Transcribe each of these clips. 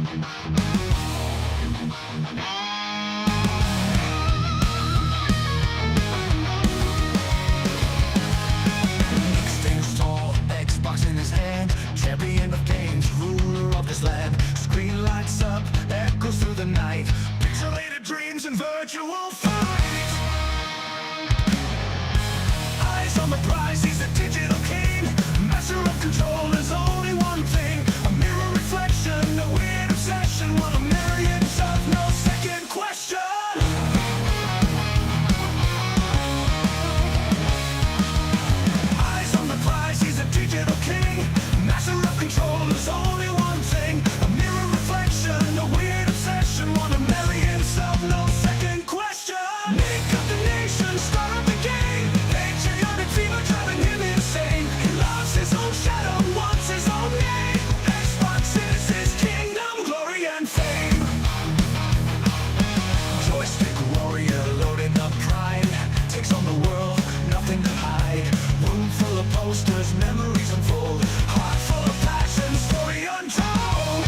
Nick stands tall, Xbox in his hand, champion of games, ruler of this land. Screen lights up, echoes through the night, pixelated dreams and virtual fight. Eyes on the prize, he's a digital king, master of control. There's only one thing, a mirror reflection, a weird obsession, one of millions of no second question. Eyes on the prize, he's a digital king, master of control. There's only one thing, a mirror reflection, a weird obsession, one of millions of no second question. Nick of the nation, star of the game, patriotic fever driving him insane. He loves his own shadow, wants his own name. Xbox is his kingdom, glory and fame. Joystick warrior, loading up pride, takes on the world, nothing to hide. Room full of posters, memories unfold, heart full of passion, story untold.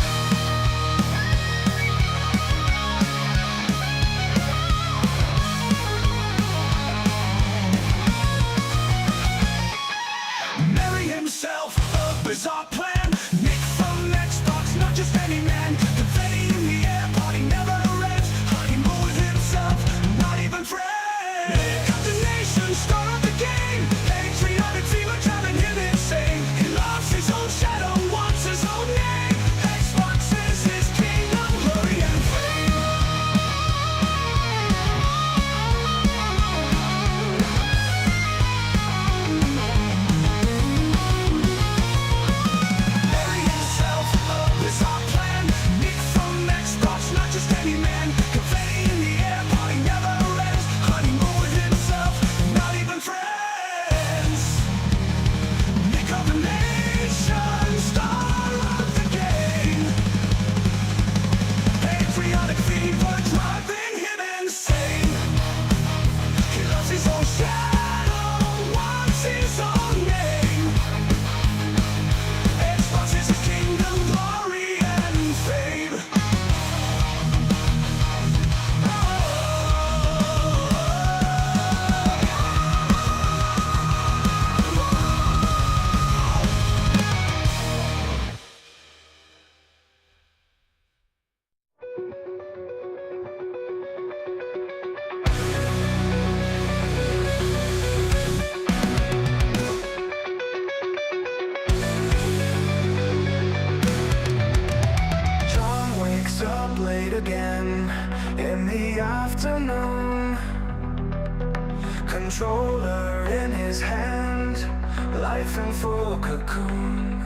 Marry himself, a bizarre plan. Nick from Xbox, not just any man. Confetti in the air, party never ends. Honeymoon with himself, not even friends. Nick of the nation, star of the game, patriotic fever driving him insane. He loves his own shadow, wants his own name. Xbox is his kingdom, glory and fame. Marry himself, a bizarre plan. Nick from Xbox, not just any man. Confetti in the air, party never ends. Honeymoon with himself, not even friends. Nick of the nation, star of the game, patriotic fever driving him insane. He loves his own shadow, wants his own name. Xbox is his kingdom, glory and fame. John wakes up late again in the afternoon, controller in his hand, life in full cocoon.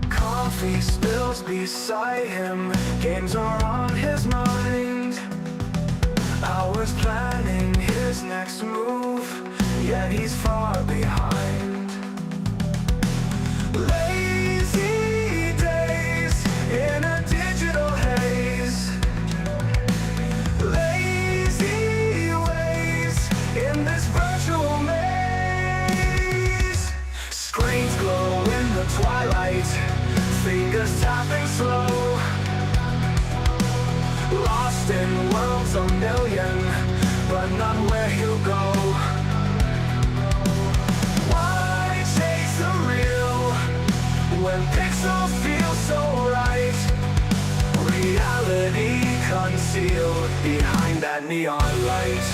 Coffee spills beside him, games are on his mind. Hours planning his next move, yet he's far behind. Lazy days in a digital haze, lazy ways in this virtual maze. Screens glow in the twilight, fingers tapping slow, lost in worlds a million, but not where he'll go. Why chase the real when pixels feel so right? Reality concealed behind that neon light.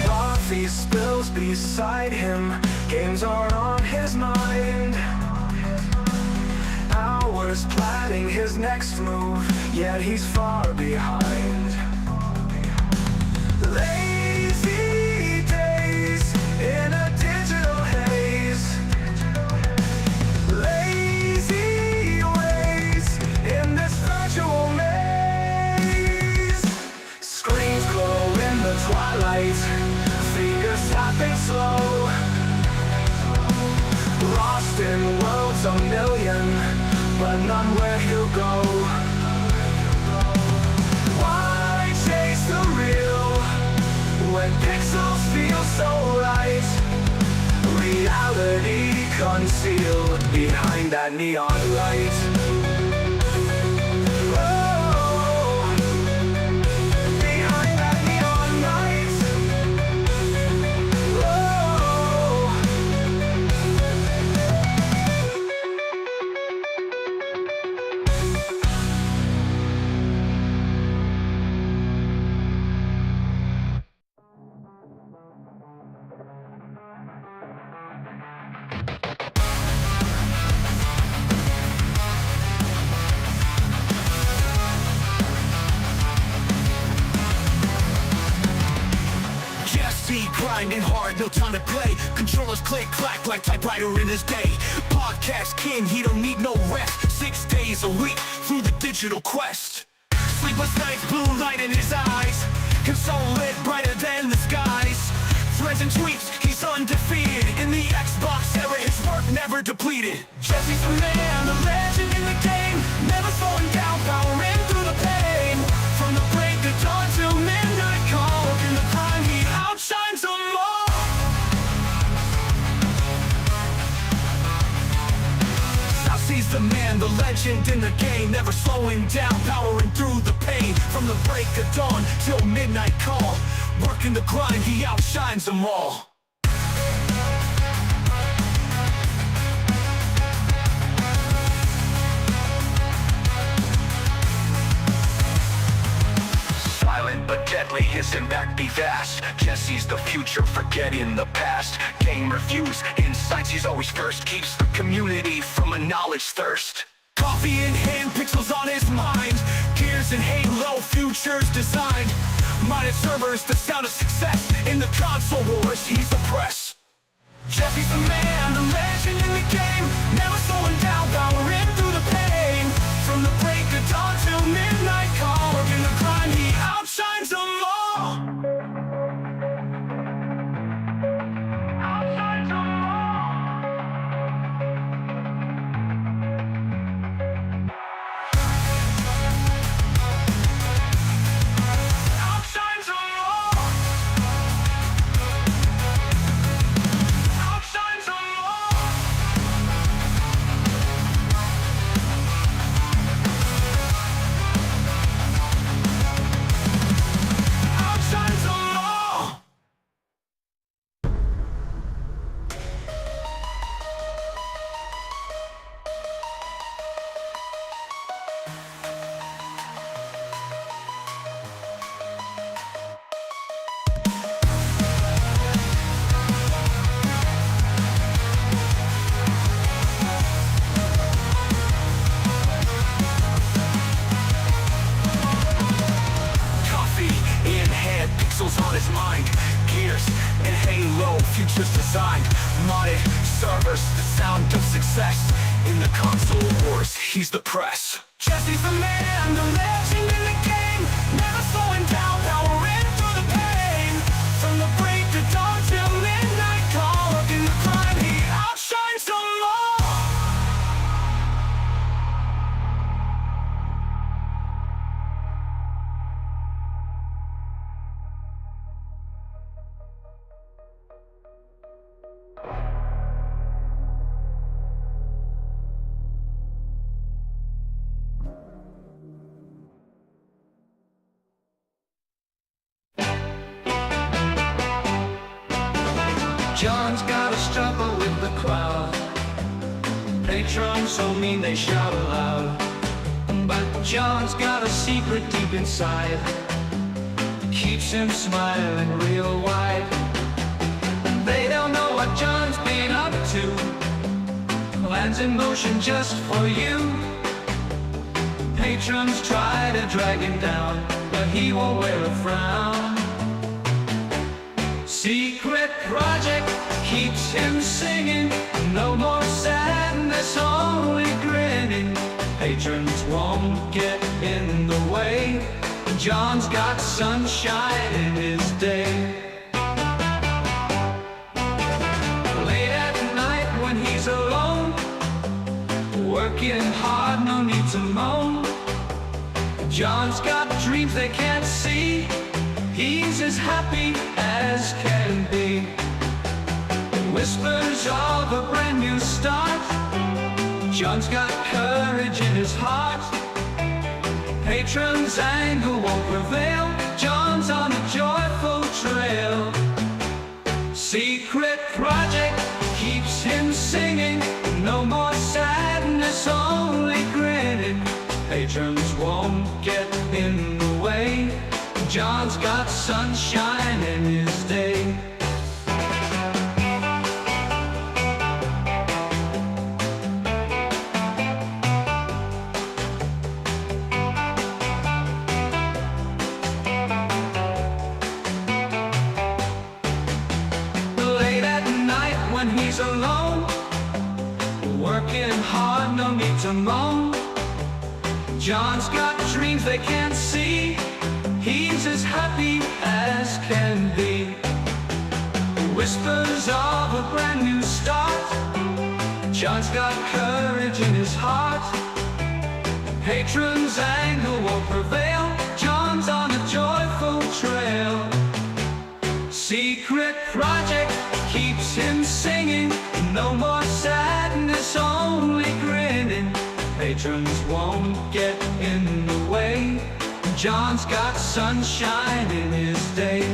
Coffee spills beside him, games are on his mind. Hours plotting his next move, yet he's far behind. Lazy days in a digital haze, lazy ways in this virtual maze. Screens glow in the twilight, fingers tapping slow, lost in worlds a million, but none where he'll go. Why chase the real when pixels feel so right? reality concealed behind that neon light. Grinding hard, no time to play. Controllers click clack like typewriter in his day. Podcast king, he don't need no rest. 6 days a week through the digital quest. Sleepless nights, blue light in his eyes. Console lit brighter than the skies. Threads and tweets, he's undefeated. In the Xbox era, his work never depleted. Jesse's the man, the legend in the game. Never slowing down, powering through the pain. From the break of dawn till midnight call. In the crime, he outshines them all. He's the man, the legend in the game. Never slowing down, powering through the pain. From the break of dawn till midnight call. Working the grind, he outshines them all. Silent but deadly, his impact be vast. Jesse's the future, forgetting the past. Game reviews, insights, he's always first. Keeps the community from a knowledge thirst. Coffee in hand, pixels on his mind. Gears and Halo, futures designed. Modded servers, the sound of success. In the console wars, he's the press. Jesse's the man, the legend in the game. Never slowing down, powering through the pain. From the break of dawn till midnight call. Working the grind, he outshines them all. Outshines them all. Outshines them all. Outshines them all. Outshines them all. Coffee in hand, pixels on his mind. Gears and Halo, futures designed. Modded servers, the sound of success. In the console wars, he's the press. Jesse's the man, the legend in the game. Never slowing down, powering through the pain. From the break of dawn till midnight call. Working the grind, he outshines them all. John's gotta struggle with the crowd. Patrons so mean they shout aloud. But John's got a secret deep inside, keeps him smiling real wide. They don't know what John's been up to. Plans in motion just for you. Patrons try to drag him down, but he won't wear a frown. Secret project keeps him singing. No more sadness, only grinning. Patrons won't get in the way. John's got sunshine in his day. Late at night when he's alone, working hard, no need to moan. John's got dreams they can't see. He's as happy as can be. whispers of a brand new start. Jon's got courage in his heart. Patron's anger won't prevail. Jon's on a joyful trail. Secret project keeps him singing. No more sadness, only grinning. Patrons won't get in the way. Jon's got sunshine in his day. Late at night when he's alone, working hard, no need to moan. Jon's got dreams they can't see. He's as happy as can be. Whispers of a brand new start. Jon's got courage in his heart. Patron's anger won't prevail. Jon's on a joyful trail. Secret project keeps him singing. No more sadness, only grinning. Patrons won't get in the way. Jon's got sunshine in his day.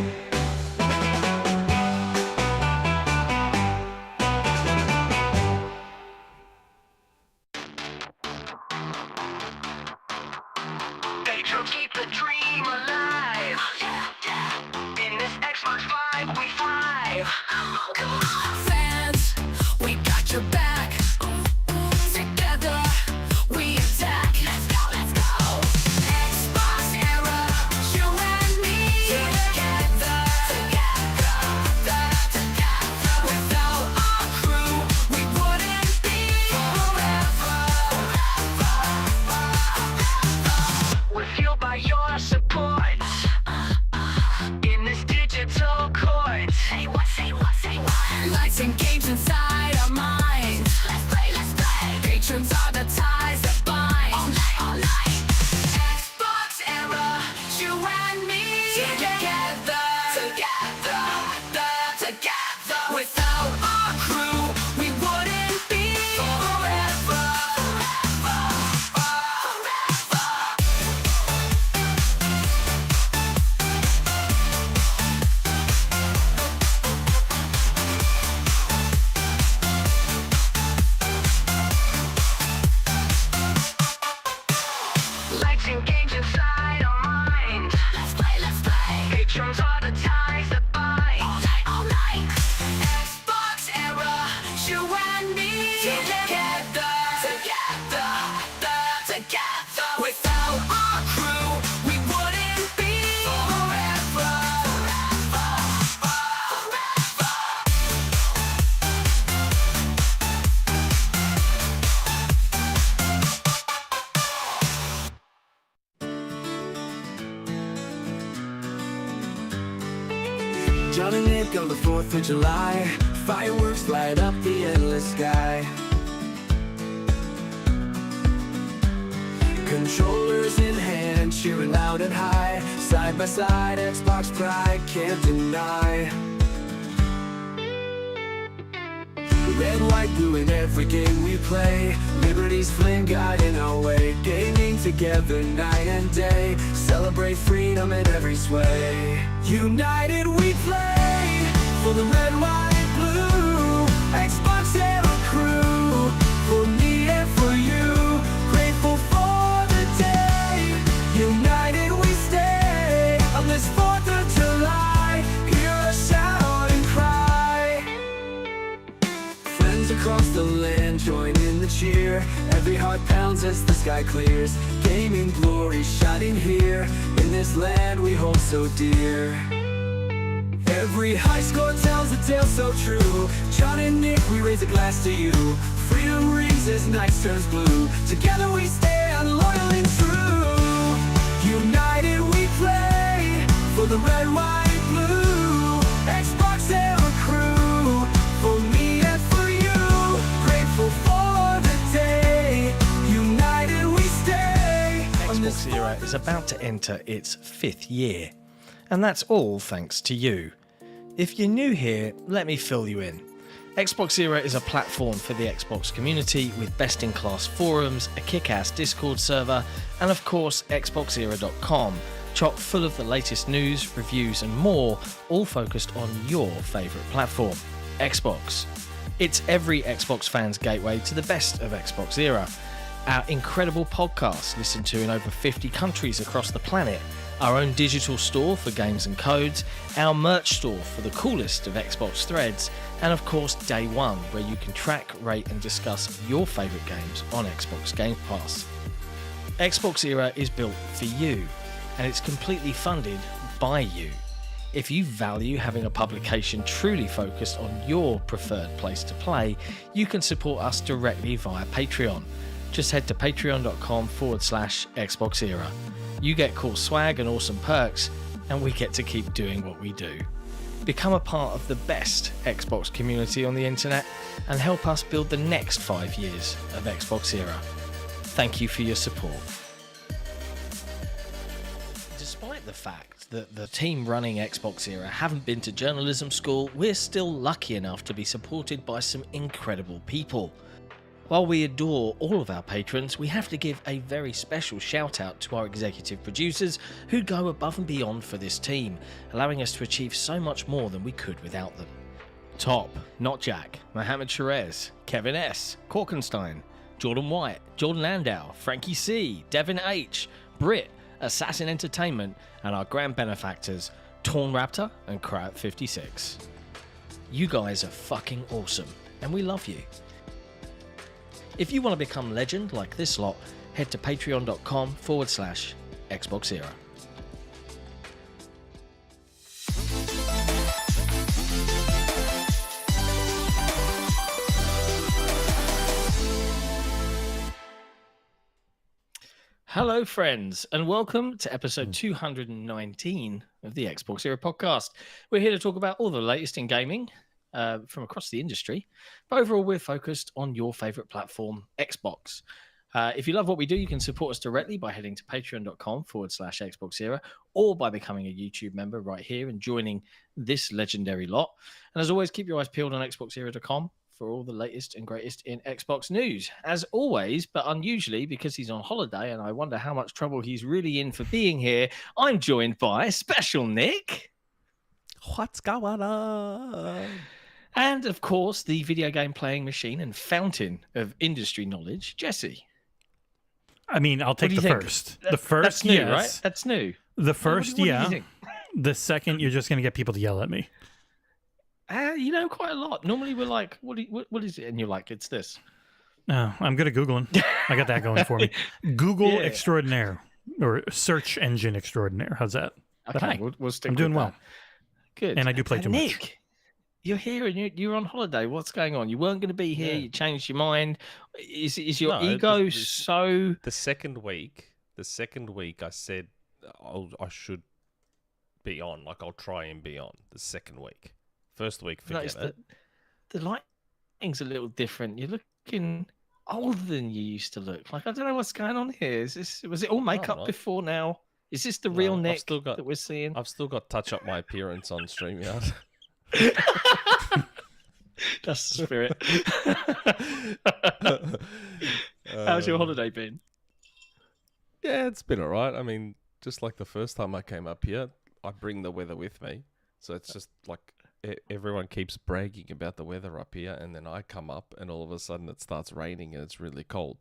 Patron, keep the dream alive. In this Xbox vibe, we thrive. Fans, we got your back. Together, we attack. Let's go, let's go. Xbox era, you and me. Together, together. Without our crew, we wouldn't be forever. We're fueled by your support. In this digital court. Say what, say what, say what? Lights and games inside our minds. Let's play, let's play. Patrons are the ties that bind. All night, all night. Xbox era, you and me. Together, together, together. Without our crew, we wouldn't be forever. Lights and games inside our minds. Let's play, let's play. Patrons are the ties that bind. All night, all night. Xbox era, you and me. Together, together, together. Without our crew, we wouldn't be forever. Jon and Nick on the 4th of July. Fireworks light up the endless sky. Controllers in hand, cheering loud and high. Side by side, Xbox pride can't deny. Red, white, blue in every game we play. Liberty's flame guiding our way. Gaming together night and day. Celebrate freedom in every sway. United we play for the red, white, blue. Xbox era crew, for me and for you. Grateful for the day. United we stay on this 4th of July. Hear us shout and cry. Friends across the land join in the cheer. Every heart pounds as the sky clears. Gaming glory shining here in this land we hold so dear. Every high score tells a tale so true. Jon and Nick, we raise a glass to you. Freedom rings as night turns blue. Together we stand loyal and true. United we play for the red, white, blue. Xbox era crew, for me and for you. Grateful for the day. United we stay. XboxEra is about to enter its 5th year, and that's all thanks to you. If you're new here, let me fill you in. XboxEra is a platform for the Xbox community with best-in-class forums, a kick-ass Discord server, and of course XboxEra.com, chock full of the latest news, reviews and more, all focused on your favourite platform, Xbox. It's every Xbox fan's gateway to the best of XboxEra. Our incredible podcast listened to in over 50 countries across the planet, our own digital store for games and codes, our merch store for the coolest of Xbox threads, and of course Day One, where you can track, rate and discuss your favourite games on Xbox Game Pass. XboxEra is built for you, and it's completely funded by you. If you value having a publication truly focused on your preferred place to play, you can support us directly via Patreon. Just head to patreon.com/XboxEra. You get cool swag and awesome perks, and we get to keep doing what we do. Become a part of the best Xbox community on the internet and help us build the next 5 years of XboxEra. Thank you for your support. Despite the fact that the team running XboxEra haven't been to journalism school, we're still lucky enough to be supported by some incredible people. While we adore all of our patrons, we have to give a very special shout out to our executive producers who go above and beyond for this team, allowing us to achieve so much more than we could without them. Top, Not Jack, Mohammed Sherez, Kevin S, Korkenstein, Jordan White, Jordan Landau, Frankie C, Devin H, Britt, Ass4ssin Entertainment, and our grand benefactors, Torn Raptor and Crowd56. You guys are fucking awesome, and we love you. If you want to become legend like this lot, head to patreon.com/XboxEra. Hello, friends, and welcome to episode 219 of the XboxEra podcast. We're here to talk about all the latest in gaming from across the industry, but overall we're focused on your favourite platform, Xbox. If you love what we do, you can support us directly by heading to patreon.com/XboxEra or by becoming a YouTube member right here and joining this legendary lot. And as always, keep your eyes peeled on XboxEra.com for all the latest and greatest in Xbox news. As always, but unusually because he's on holiday and I wonder how much trouble he's really in for being here, I'm joined by Special Nick. What's going on? And of course, the video game playing machine and fountain of industry knowledge, Jesse. I mean, I'll take the think? first. The first, That's new, yes. right? That's new. The first, what do you yeah. think? The second, you're just going to get people to yell at me. You know quite a lot. Normally we're like, what is it? And you're like, it's this. No, I'm good at Googling. I got that going for me. Google Yeah. extraordinaire or search engine extraordinaire. How's that? Okay, we'll stick I'm doing with well. that. Good. And I do play too Nick, much. you're here and you're on holiday. What's going on? You weren't going to be here. Yeah. You changed your mind. Is your No, ego this- so... The second week, I said I should be on. Like, I'll try and be on the second week. First week, forget Noticed it. that the lighting's a little different. You're looking older than you used to look. Like, I don't know what's going on here. Was it all makeup not. before now? Is this the No, real I've Nick still got- that we're seeing? I've still got touch up my appearance on StreamYard. That's the spirit. How's your holiday been? Yeah, it's been alright. I mean, just like the first time I came up here, I bring the weather with me. So it's just like everyone keeps bragging about the weather up here, and then I come up and all of a sudden it starts raining and it's really cold.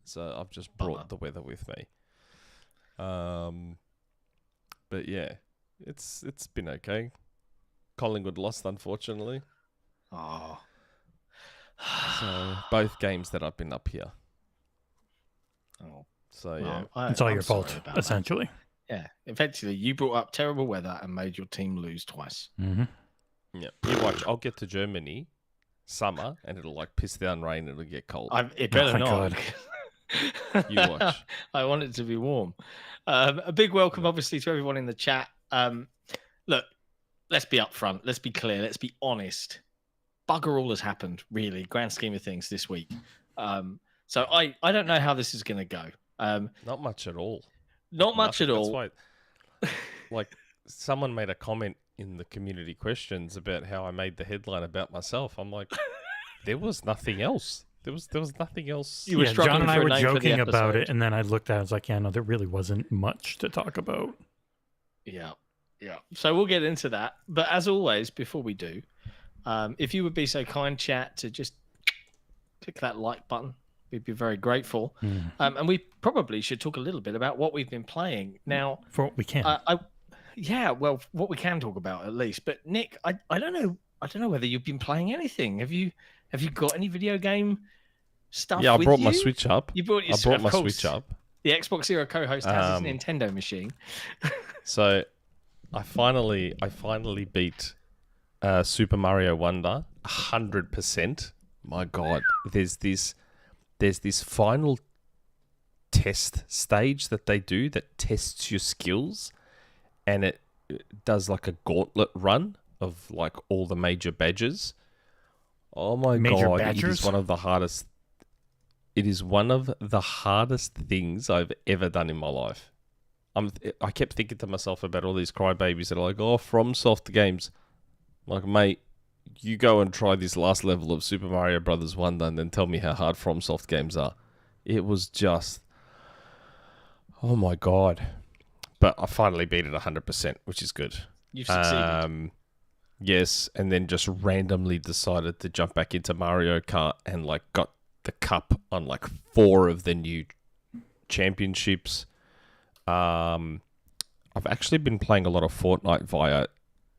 So I've just brought the weather with me. But yeah, it's been okay. Collingwood lost, unfortunately. Oh. So both games that I've been up here. Oh. So yeah, Well, It's all I'm your sorry fault, about that. essentially. Yeah. Eventually, you brought up terrible weather and made your team lose twice. Mm-hmm. yeah. You watch. I'll get to Germany, summer, and it'll like piss down rain. It'll get cold. It better my not. God. You watch. I want it to be warm. A big welcome, obviously, to everyone in the chat. Look, let's be upfront. Let's be clear. Let's be honest. Bugger all has happened, really, grand scheme of things this week. So I don't know how this is going to go. Not much at all. Not much Nothing. at all. That's why, like, someone made a comment in the community questions about how I made the headline about myself. I'm like, there was nothing else. There was nothing else. You were Yeah, struggling John and I for a were name for the joking about episode. it, and then I looked at it, I was like, yeah, no, there really wasn't much to talk about. Yeah. So we'll get into that. But as always, before we do, if you would be so kind, chat, to just click that like button, we'd be very grateful. And we probably should talk a little bit about what we've been playing. Now, For what we can. well, what we can talk about at least. But Nick, I don't know whether you've been playing anything. Have you got any video game stuff? Yeah, I with brought my you? Switch up. You brought your I brought of my course. Switch up. The XboxEra co-host has his Nintendo machine. So I finally beat Super Mario Wonder 100%. My God, there's this final test stage that they do that tests your skills, and it does like a gauntlet run of like all the major badges. Oh my Major God, badgers? it is one of the hardest. It is one of the hardest things I've ever done in my life. I kept thinking to myself about all these crybabies that are like, oh, FromSoft games. I'm like, mate, you go and try this last level of Super Mario Brothers Wonder and then tell me how hard FromSoft games are. It was just, oh my God. But I finally beat it 100%, which is good. You've succeeded. Yes, and then just randomly decided to jump back into Mario Kart and like got the cup on like 4 of the new championships. I've actually been playing a lot of Fortnite via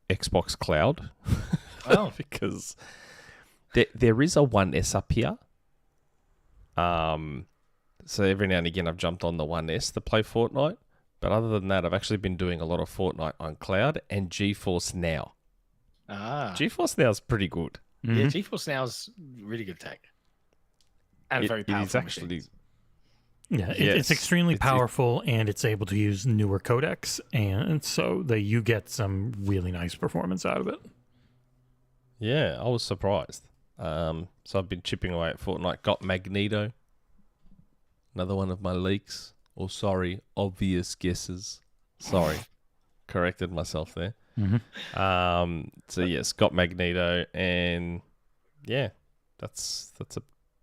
Xbox Cloud. Oh. Because there is a 1S up here. So every now and again I've jumped on the 1S to play Fortnite. But other than that, I've actually been doing a lot of Fortnite on Cloud and GeForce Now. GeForce Now is pretty good. Yeah, GeForce Now's really good tech. And very powerful. It is actually... machines. Yeah, Yes, it's extremely it's- powerful, and it's able to use newer codecs, and so you get some really nice performance out of it. Yeah, I was surprised. So I've been chipping away at Fortnite. Got Magneto. Another one of my leaks. Or sorry, obvious guesses. Sorry. Corrected myself there. So yes, got Magneto, and yeah, that's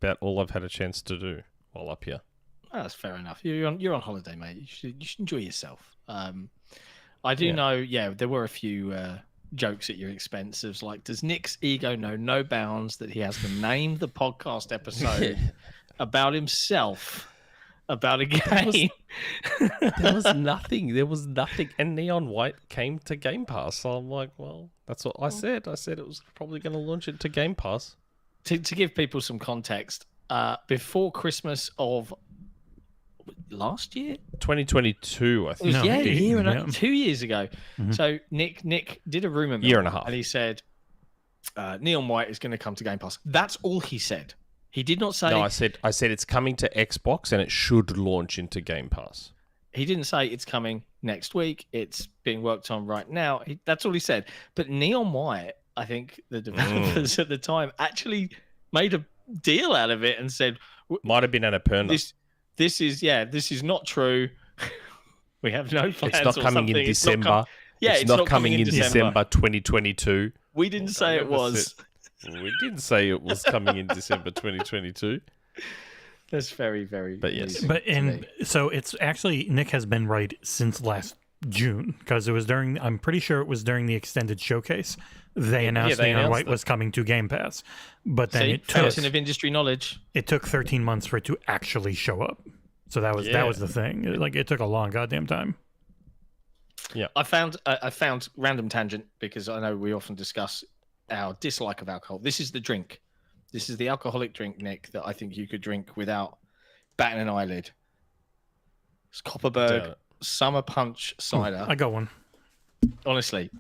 about all I've had a chance to do while up here. Oh, that's fair enough. You're on holiday, mate. You should enjoy yourself. I do know. Yeah, there were a few jokes at your expense. Of like, does Nick's ego know no bounds that he has to name the podcast episode about himself, about a game? There was nothing. And Neon White came to Game Pass. So I'm like, well, that's what I said. I said it was probably going to launch it to Game Pass. To give people some context, before Christmas of last year, 2022, I think. it was, a year and yeah. 2 years ago. So Nick did a rumor mill, Year and a half. and he said Neon White is going to come to Game Pass. That's all he said. He did not say. No, I said it's coming to Xbox and it should launch into Game Pass. He didn't say it's coming next week. It's being worked on right now. That's all he said. But Neon White, I think the developers at the time actually made a deal out of it and said, Might have been Annapurna. "This is not true. We have no plans. It's not or coming in something. It's not December. it's not coming in December 2022. We didn't say it was. We didn't say it was coming in December 2022. That's very, very. But yes. amusing But to me. so it's actually Nick has been right since last June, because it was during. I'm pretty sure it was during the extended showcase. They announced they Neon announced White it. was coming to Game Pass, but then See, fountain of industry knowledge. it took 13 months for it to actually show up. So that was the thing. It took a long goddamn time. I found random tangent because I know we often discuss our dislike of alcohol. This is the drink. This is the alcoholic drink, Nick, that I think you could drink without batting an eyelid. It's Copperberg Summer Punch cider. I got one. Honestly,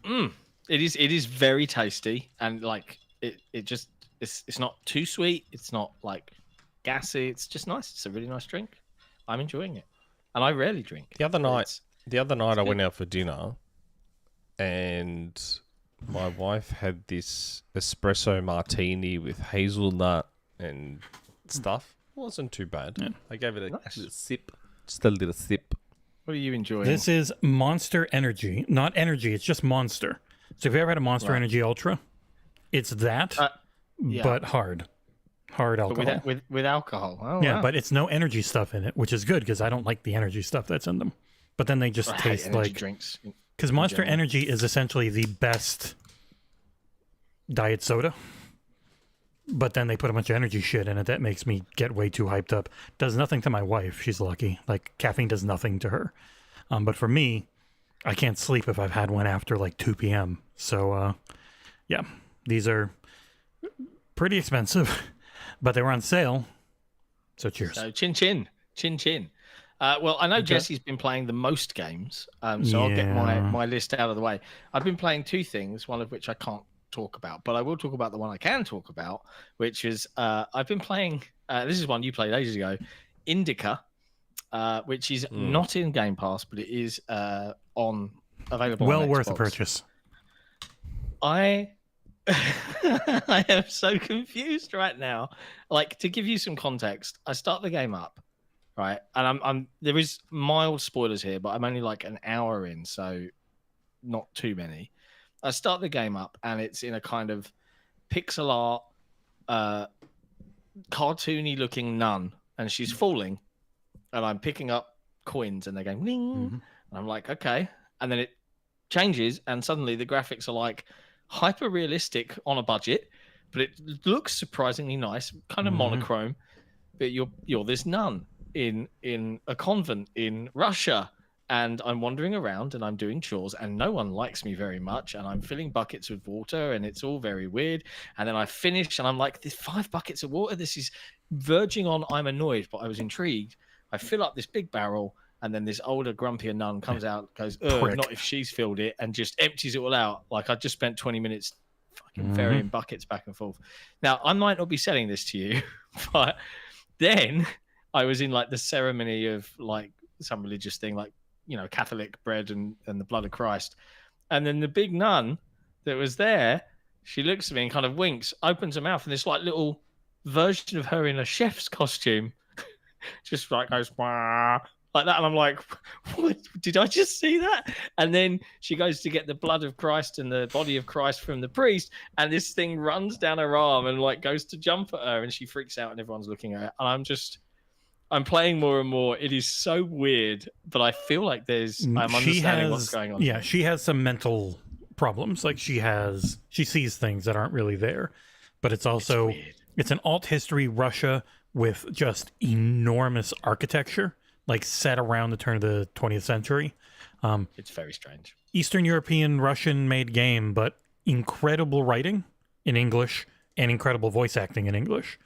it is very tasty, and like it's not too sweet. It's not like gassy. It's just nice. It's a really nice drink. I'm enjoying it, and I rarely drink. The other night, I good. went out for dinner, and my wife had this espresso martini with hazelnut and stuff. It wasn't too bad. Yeah. I gave it a Nice. little sip, just a little sip. What are you enjoying? This is Monster Energy, not energy. It's just Monster. So if you ever had a Monster Right. Energy Ultra, it's that, Yeah. but hard alcohol. But with alcohol. Oh, Yeah, wow. but it's no energy stuff in it, which is good because I don't like the energy stuff that's in them. But then they just I hate taste energy like, drinks. because Monster general. Energy is essentially the best diet soda. But then they put a bunch of energy shit in it that makes me get way too hyped up. Does nothing to my wife. She's lucky. Like, caffeine does nothing to her. But for me, I can't sleep if I've had one after like 2 p.m. So, yeah, these are pretty expensive, but they were on sale. So cheers. So chin chin. Well, I know Jesse's been playing the most games, so I'll get my list out of the way. I've been playing 2 things, one of which I can't talk about, but I will talk about the one I can talk about, which is I've been playing. This is one you played ages ago, Indika, which is not in Game Pass, but it is available. Well on worth a Xbox. purchase. I am so confused right now. Like, to give you some context, I start the game up, right, and I'm there is mild spoilers here, but I'm only like an hour in, so not too many. I start the game up, and it's in a kind of pixel art, cartoony looking nun, and she's falling, and I'm picking up coins, and they're going ring, and I'm like, okay, and then it changes, and suddenly the graphics are like hyper realistic on a budget, but it looks surprisingly nice, kind of monochrome. But you're this nun in a convent in Russia, and I'm wandering around and I'm doing chores, and no one likes me very much, and I'm filling buckets with water, and it's all very weird. And then I finish, and I'm like, "There's 5 buckets of water. This is verging on I'm annoyed, but I was intrigued." I fill up this big barrel, and then this older, grumpier nun comes out, goes, not if she's filled it, and just empties it all out. Like, I just spent 20 minutes fucking ferrying buckets back and forth. Now, I might not be selling this to you, but then I was in like the ceremony of like some religious thing, like, you know, Catholic bread and the blood of Christ. And then the big nun that was there, she looks at me and kind of winks, opens her mouth, and this like little version of her in a chef's costume just like goes, "Wah," like that. And I'm like, what? Did I just see that? And then she goes to get the blood of Christ and the body of Christ from the priest, and this thing runs down her arm and like goes to jump at her, and she freaks out, and everyone's looking at her. And I'm playing more and more. It is so weird, but I feel like I'm understanding what's going on. Yeah, she has some mental problems. Like she sees things that aren't really there. But it's also it's an alt history Russia with just enormous architecture, like set around the turn of the 20th century. It's very strange. Eastern European Russian made game, but incredible writing in English and incredible voice acting in English.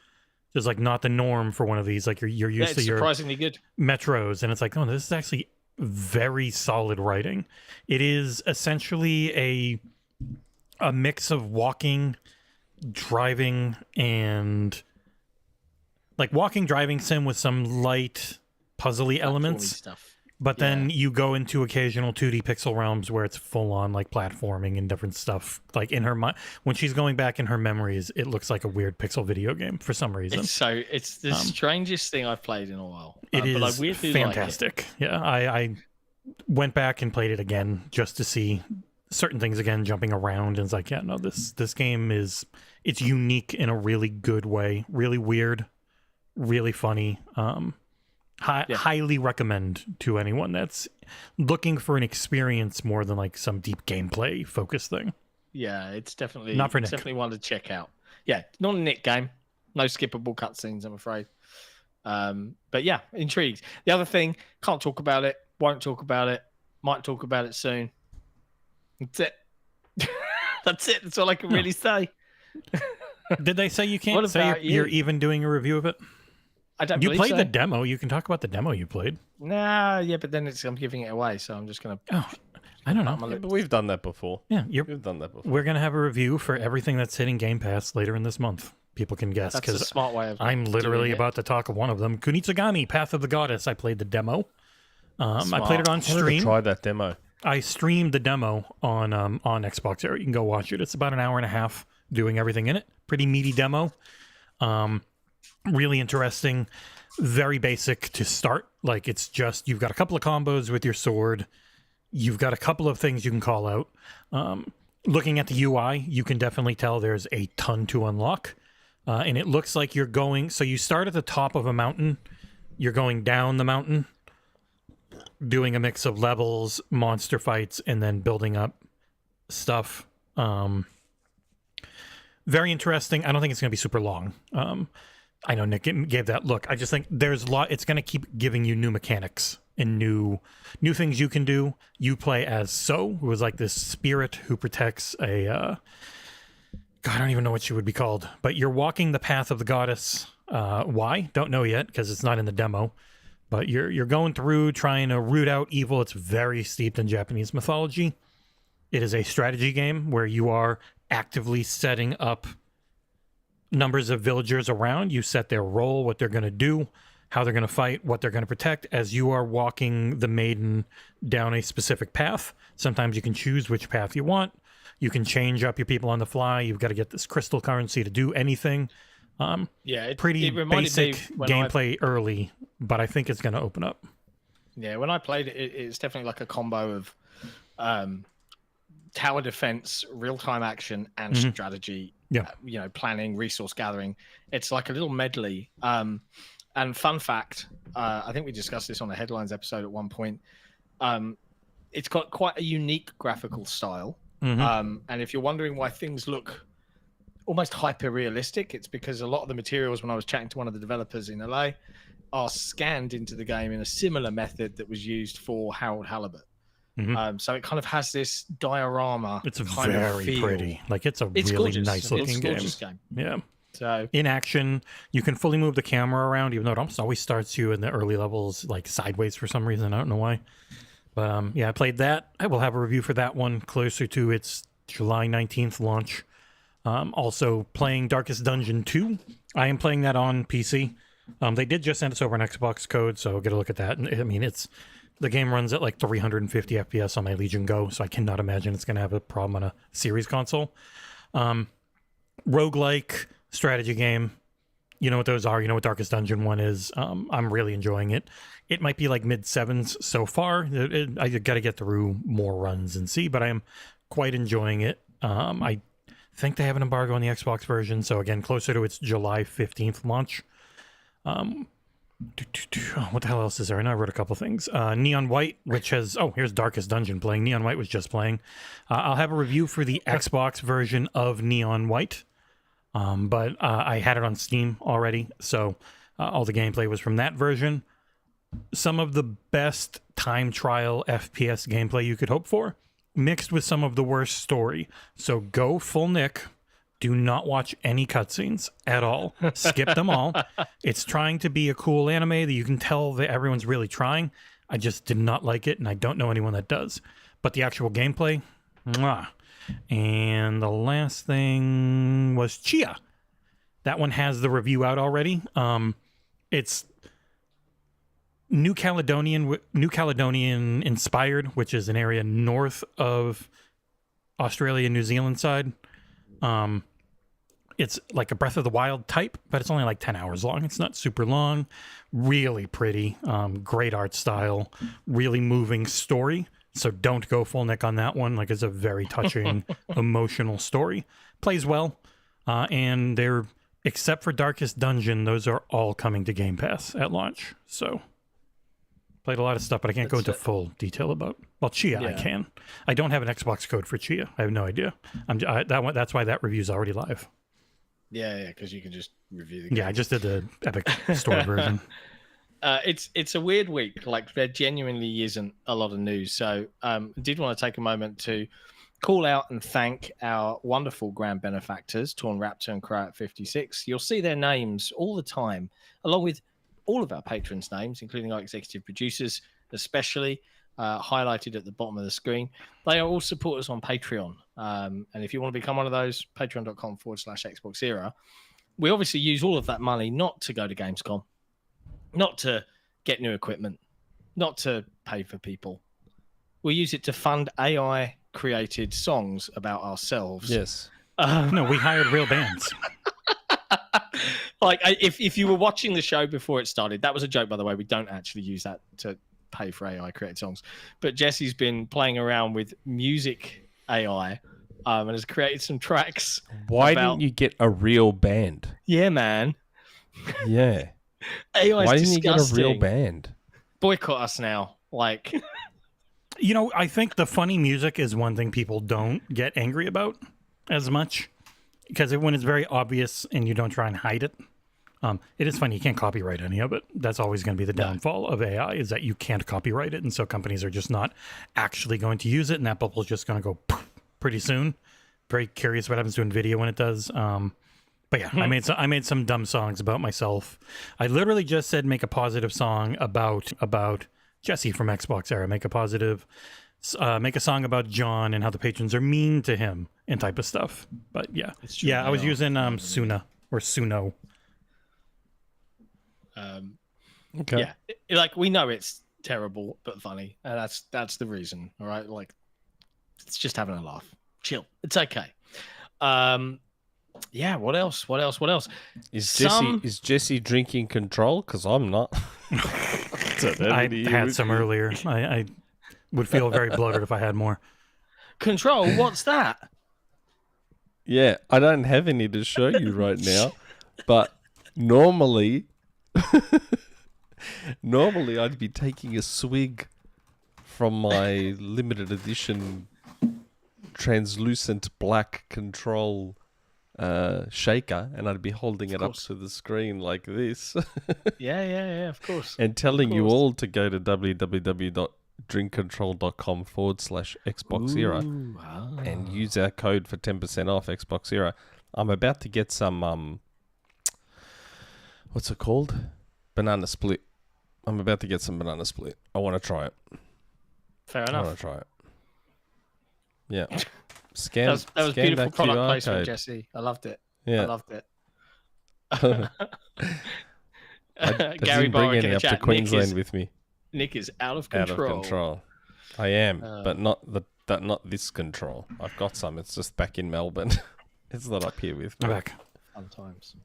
Just like not the norm for one of these. Like you're used to your surprisingly good metros, and it's like, oh, this is actually very solid writing. It is essentially a mix of walking, driving, and like walking, driving sim with some light puzzly elements. Stuff. But then you go into occasional 2D pixel realms where it's full on like platforming and different stuff. Like in her mind, when she's going back in her memories, it looks like a weird pixel video game for some reason. It's the strangest thing I've played in a while. It is but I weirdly fantastic. Like it. Yeah, I went back and played it again just to see certain things again, jumping around, and it's like, yeah, no, this game it's unique in a really good way, really weird, really funny. Highly recommend to anyone that's looking for an experience more than like some deep gameplay focused thing. Yeah, it's definitely Not for Nick. Definitely one to check out. Yeah, not a Nick game. No skippable cutscenes, I'm afraid. But yeah, intrigued. The other thing, can't talk about it, won't talk about it, might talk about it soon. That's it. That's it. That's all I can really say. Did they say you can't What say about you're you? even doing a review of it? I don't You believe played so. the demo. You can talk about the demo you played. Nah, yeah, but then I'm giving it away, so I'm just gonna. Oh, I don't know. Yeah, but we've done that before. Yeah, We've done that before. we're going to have a review for everything that's hitting Game Pass later in this month. People can guess That's a because smart way of. I'm literally doing it. about to talk of one of them. Kunitsu-Gami, Path of the Goddess. I played the demo. I played it on I wanted to stream. try that demo. I streamed the demo on XboxEra. You can go watch it. It's about an hour and a half doing everything in it. Pretty meaty demo. Really interesting. Very basic to start. Like it's just you've got a couple of combos with your sword. You've got a couple of things you can call out. looking at the UI, you can definitely tell there's a ton to unlock. And it looks like you're going... So you start at the top of a mountain. You're going down the mountain, doing a mix of levels, monster fights, and then building up stuff. Very interesting. I don't think it's going to be super long. I know Nick gave that look. I just think there's a lot. It's going to keep giving you new mechanics and new things you can do. You play as who is like this spirit who protects a... God, I don't even know what she would be called. But you're walking the path of the goddess. Why? Don't know yet, because it's not in the demo. But you're going through trying to root out evil. It's very steeped in Japanese mythology. It is a strategy game where you are actively setting up numbers of villagers around. You set their role, what they're going to do, how they're going to fight, what they're going to protect, as you are walking the maiden down a specific path. Sometimes you can choose which path you want. You can change up your people on the fly. You've got to get this crystal currency to do anything. Pretty basic gameplay early, but I think it's going to open up. Yeah, when I played it, it's definitely like a combo of tower defense, real-time action, and strategy. Yeah, planning, resource gathering. It's like a little medley. And fun fact, I think we discussed this on the headlines episode at one point. It's got quite a unique graphical style. And if you're wondering why things look almost hyper-realistic, it's because a lot of the materials, when I was chatting to one of the developers in LA, are scanned into the game in a similar method that was used for Harold Halibut. So it kind of has this diorama. It's very pretty. Like it's really gorgeous. Nice looking it's a gorgeous game. Yeah. So in action, you can fully move the camera around, even though it always starts you in the early levels like sideways for some reason. I don't know why. But I played that. I will have a review for that one closer to its July 19th launch. Also playing Darkest Dungeon 2. I am playing that on PC. They did just send us over an Xbox code, so get a look at that. I mean, the game runs at like 350 FPS on my Legion Go, so I cannot imagine it's going to have a problem on a series console. Roguelike strategy game. You know what those are. You know what Darkest Dungeon 1 is. I'm really enjoying it. It might be like mid-7s so far. I got to get through more runs and see, but I am quite enjoying it. I think they have an embargo on the Xbox version, so again, closer to its July 15th launch. What the hell else is there? I know I wrote a couple things. Neon White, which has... Oh, here's Darkest Dungeon playing. Neon White was just playing. I'll have a review for the Xbox version of Neon White. But I had it on Steam already, so all the gameplay was from that version. Some of the best time trial FPS gameplay you could hope for, mixed with some of the worst story. So go full Nick. Do not watch any cutscenes at all. Skip them all. It's trying to be a cool anime that you can tell that everyone's really trying. I just did not like it, and I don't know anyone that does. But the actual gameplay, mwah. And the last thing was Tchia. That one has the review out already. It's New Caledonian inspired, which is an area north of Australia and New Zealand side. It's like a Breath of the Wild type, but it's only like 10 hours long. It's not super long. Really pretty. Great art style. Really moving story. So don't go full Nick on that one. Like, it's a very touching, emotional story. Plays well. And they're, except for Darkest Dungeon, those are all coming to Game Pass at launch. So played a lot of stuff, but I can't go into full detail about... Well, Tchia, I can. I don't have an Xbox code for Tchia. I have no idea. That's why that review's already live. Yeah, because you can just review the game. Yeah, I just did the Epic Store version. It's a weird week. Like, there genuinely isn't a lot of news. So I did want to take a moment to call out and thank our wonderful grand benefactors, Torn Raptor and Croat56. You'll see their names all the time, along with all of our patrons' names, including our executive producers, especially highlighted at the bottom of the screen. They are all supporters on Patreon. And if you want to become one of those, patreon.com/XboxEra. We obviously use all of that money not to go to Gamescom, not to get new equipment, not to pay for people. We use it to fund AI-created songs about ourselves. Yes. No, we hired real bands. Like, if you were watching the show before it started, that was a joke, by the way. We don't actually use that to pay for AI-created songs. But Jesse's been playing around with music AI and has created some tracks. Why about... didn't you get a real band? Yeah, man. Yeah. AI is Why didn't you get a disgusting. real band? Boycott us now. Like, You know, I think the funny music is one thing people don't get angry about as much, because when it's very obvious and you don't try and hide it. It is funny, you can't copyright any of it. That's always going to be the downfall of AI, is that you can't copyright it, and so companies are just not actually going to use it, and that bubble's just going to go poof pretty soon. Very curious what happens to NVIDIA when it does. But yeah, I made some dumb songs about myself. I literally just said make a positive song about Jesse from XboxEra. Make a song about Jon and how the patrons are mean to him and type of stuff. But yeah, yeah, I was using Suna or Suno. Okay. yeah, like we know it's terrible but funny, and that's the reason. All right, like it's just having a laugh. Chill. It's okay. Yeah. What else? Is Jesse drinking Control? Because I'm not. I had some earlier. I would feel very bloated if I had more. Control. What's that? Yeah, I don't have any to show you right now, but normally I'd be taking a swig from my limited edition translucent black Control shaker, and I'd be holding it up to the screen like this. Yeah, of course. And telling you all to go to www.drinkcontrol.com/XboxEra and use our code for 10% off XboxEra. I'm about to get some what's it called? Banana split. I'm about to get some banana split. I want to try it. Fair I enough. want to try it. Yeah. Scan. That was scan beautiful that product QR placement, code. Jesse. I loved it. Yeah. I loved it. I Gary didn't bring Barwick in any the up to chat. Queensland with me. Nick is out of Out control. of control. I am, but not this control. I've got some. It's just back in Melbourne. It's not up here with me. I'm back. Fun times.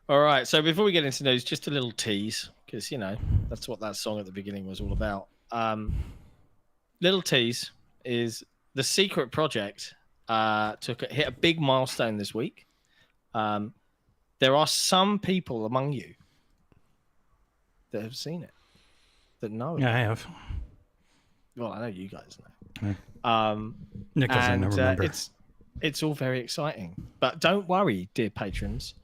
All right. So before we get into news, just a little tease, because that's what that song at the beginning was all about. Little tease is the secret project hit a big milestone this week. There are some people among you that have seen it, that know. Yeah, I have. Well, I know you guys know. Nick doesn't remember. It's all very exciting. But don't worry, dear patrons.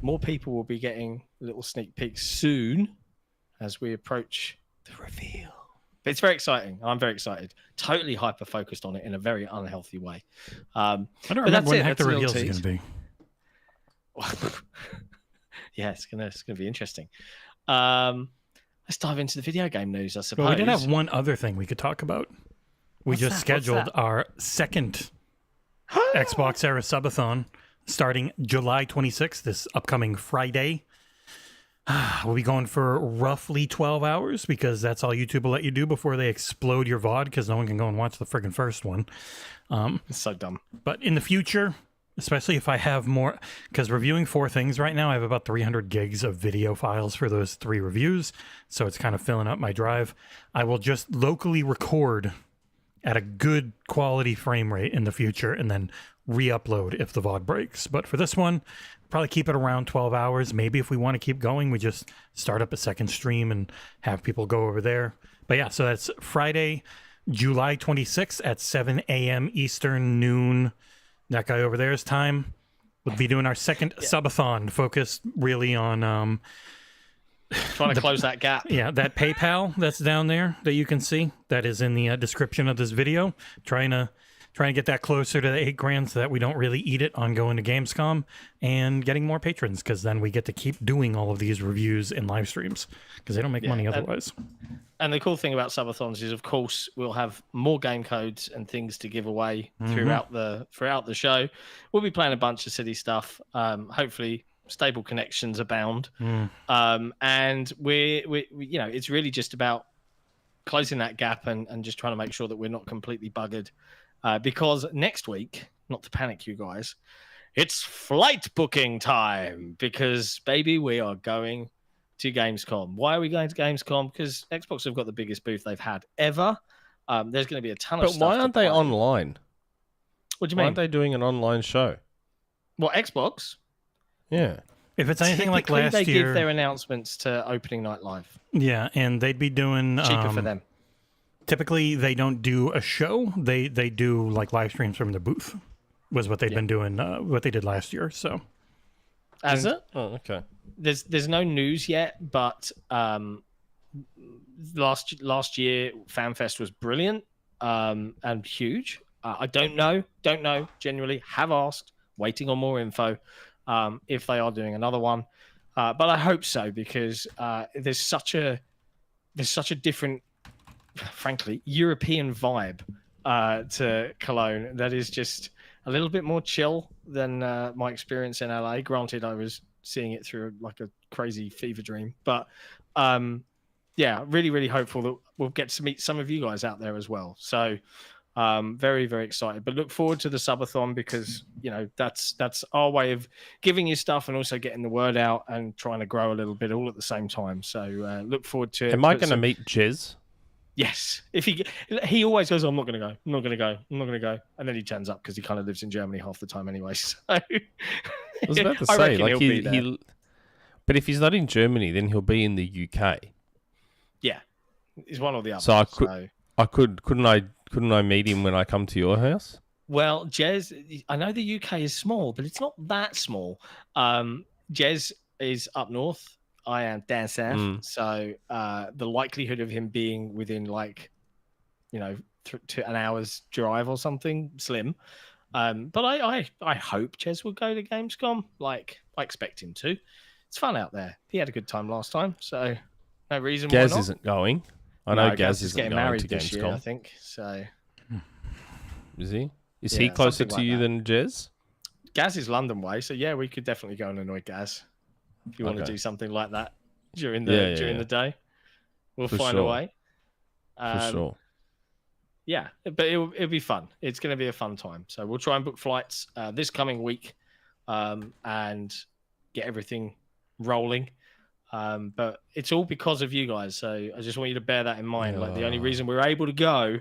More people will be getting little sneak peeks soon as we approach the reveal. But it's very exciting. I'm very excited. Totally hyper focused on it in a very unhealthy way. I don't remember when the heck the reveal is going to be. Yeah, it's gonna be interesting. Let's dive into the video game news, I suppose. Well, we did have one other thing we could talk about. We just scheduled our second XboxEra sub-a-thon starting July 26th, this upcoming Friday. We'll be going for roughly 12 hours because that's all YouTube will let you do before they explode your VOD, because no one can go and watch the friggin' first one. It's so dumb. But in the future, especially if I have more, because reviewing 4 things right now, I have about 300 gigs of video files for those 3 reviews, so it's kind of filling up my drive. I will just locally record at a good quality frame rate in the future and then re-upload if the VOD breaks. But for this one, probably keep it around 12 hours. Maybe if we want to keep going, we just start up a second stream and have people go over there. But yeah, so that's Friday, July 26th at 7 a.m. Eastern, noon. That guy over there's time. We'll be doing our second sub-a-thon, focused really on trying to close that gap. Yeah, that PayPal that's down there that you can see, that is in the description of this video. Trying to get that closer to the $8,000 so that we don't really eat it on going to Gamescom, and getting more patrons, because then we get to keep doing all of these reviews and live streams, because they don't make money otherwise. And the cool thing about subathons is, of course, we'll have more game codes and things to give away throughout the show. We'll be playing a bunch of silly stuff. Hopefully, stable connections abound. And we it's really just about closing that gap and just trying to make sure that we're not completely buggered. Because next week, not to panic, you guys, it's flight booking time. Because baby, we are going to Gamescom. Why are we going to Gamescom? Because Xbox have got the biggest booth they've had ever. There's going to be a ton of stuff. But why aren't they online? What do you Why mean? aren't they doing an online show? What, Xbox? Yeah. If it's anything like Typically, last they year, give their announcements to opening night live. yeah, and they'd be doing Cheaper for them. Typically, they don't do a show. They do like live streams from the booth. Was what they've been doing. What they did last year. So Is it? Oh, okay. There's no news yet, but last year FanFest was brilliant and huge. I don't know. Genuinely, have asked. Waiting on more info. If they are doing another one, but I hope so because there's such a different, frankly, European vibe to Cologne that is just a little bit more chill than my experience in LA. Granted, I was seeing it through like a crazy fever dream, but yeah, really, really hopeful that we'll get to meet some of you guys out there as well. So. Very, very excited, but look forward to the sub-a-thon because that's our way of giving you stuff and also getting the word out and trying to grow a little bit all at the same time. So look forward to it. Am I going to meet Jez? Yes. If he always goes, I'm not going to go, and then he turns up because he kind of lives in Germany half the time anyway. So I was about to I say, reckon like he'll be there. but if he's not in Germany, then he'll be in the UK. Yeah, he's one or the other. So couldn't I meet him when I come to your house? Well, Jez, I know the UK is small, but it's not that small. Jez is up north. I am down south. So the likelihood of him being within an hour's drive or something, slim. But I hope Jez will go to Gamescom. Like, I expect him to. It's fun out there. He had a good time last time, so no reason why Gaz not. isn't going. I know Gaz is isn't getting going married to this year, I Gamescom. think. So Is he? Is Yeah, he closer something to like you that. than Jez? Gaz is London way, so yeah, we could definitely go and annoy Gaz if you want to Okay. do something like that during the day. We'll For find sure. a way. For sure. Yeah, but it'll be fun. It's going to be a fun time. So we'll try and book flights this coming week and get everything rolling. But it's all because of you guys. So I just want you to bear that in mind. Like the only reason we're able to go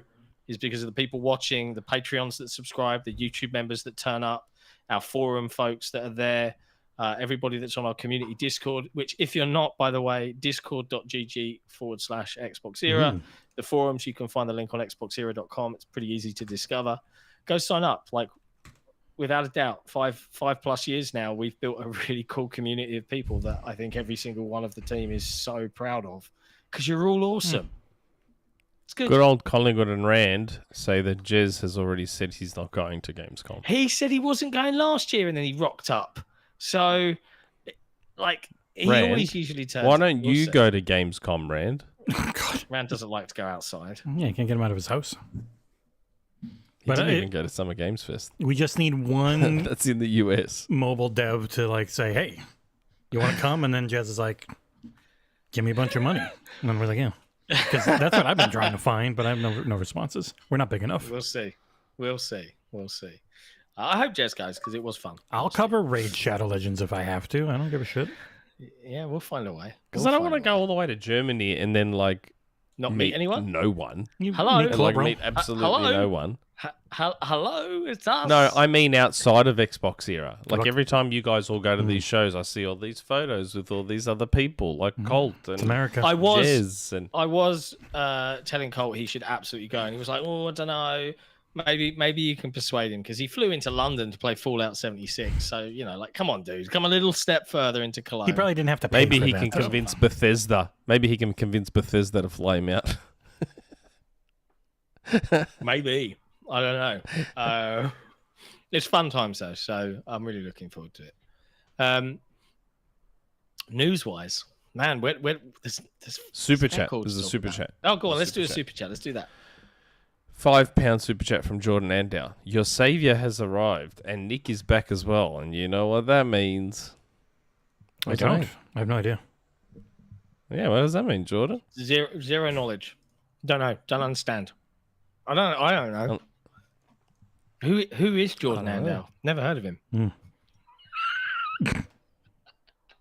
is because of the people watching, the Patreons that subscribe, the YouTube members that turn up, our forum folks that are there, everybody that's on our community Discord, which if you're not, by the way, discord.gg/XboxEra. The forums, you can find the link on XboxEra.com. It's pretty easy to discover. Go sign up. Like, without a doubt, 5+ years now, we've built a really cool community of people that I think every single one of the team is so proud of because you're all awesome. It's good. Good old Collingwood and Rand say that Jez has already said he's not going to Gamescom. He said he wasn't going last year and then he rocked up. So, like, he Rand, always usually turns why up. don't We'll you see. go to Gamescom, Rand? God, Rand doesn't like to go outside. yeah, you can't get him out of his house. He But didn't it- even go to Summer Games Fest. We just need one That's in the US. mobile dev to like say, "Hey, you want to come?" And then Jez is like, "Give me a bunch of money." And then we're like, "Yeah," because that's what I've been trying to find, but I have no responses. We're not big enough. We'll see. I hope Jez goes because it was fun. I'll cover Raid Shadow Legends if I have to. I don't give a shit. Yeah, we'll find a way. Because I don't want to go all the way to Germany and then like Not meet anyone. no one. You Hello? meet And, Club, like bro. meet absolutely hello? no one. Hello, it's us. No, I mean outside of Xbox era. Like Look- every time you guys all go to these shows, I see all these photos with all these other people, like Colt It's and America. I was Jez and telling Colt he should absolutely go, and he was like, "Oh, I don't know. Maybe you can persuade him because he flew into London to play Fallout 76. So like, come on, dude, come a little step further into Cologne." He probably didn't have to pay maybe for he that, can though. convince Bethesda. Maybe he can convince Bethesda to fly him out. Maybe. I don't know. It's fun times though, so I'm really looking forward to it. News-wise, man, there's Super heck chat. all to There's a talk super about. chat. Oh, go on, let's Super do a chat. super chat. Let's do that. £5 super chat from Jordan Andow. Your savior has arrived, and Nick is back as well. And you know what that means? I don't. I have no idea. Yeah, what does that mean, Jordan? Zero knowledge. Don't know. Don't understand. I don't know. Who is Jordan I don't know. Andell? Never heard of him.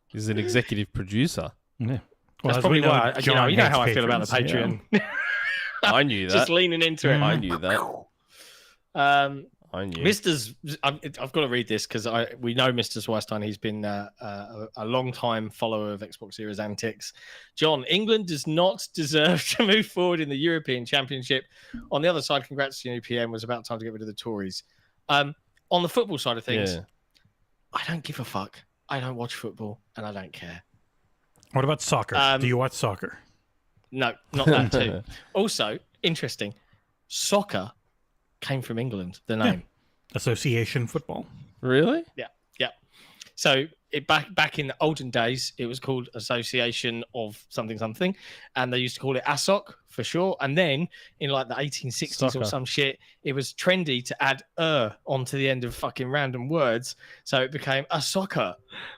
He's an executive producer. Yeah. That's as probably we know, why. John You know hates how I feel about the patrons, Patreon. I knew that. Just leaning into it. I knew that. I knew. Mister's. I've got to read this because we know Mr. Zweistein. He's been a long time follower of XboxEra's antics. John, England does not deserve to move forward in the European Championship. On the other side, congrats to your new PM. Was about time to get rid of the Tories. On the football side of things, I don't give a fuck. I don't watch football and I don't care. What about soccer? Do you watch soccer? No, not that too. Also, interesting. Soccer came from England, the name. Association football. Really? Yeah. So back in the olden days, it was called Association of something, and they used to call it ASOC for short. And then in like the 1860s Soccer. or some shit, it was trendy to add onto the end of fucking random words. So it became a soccer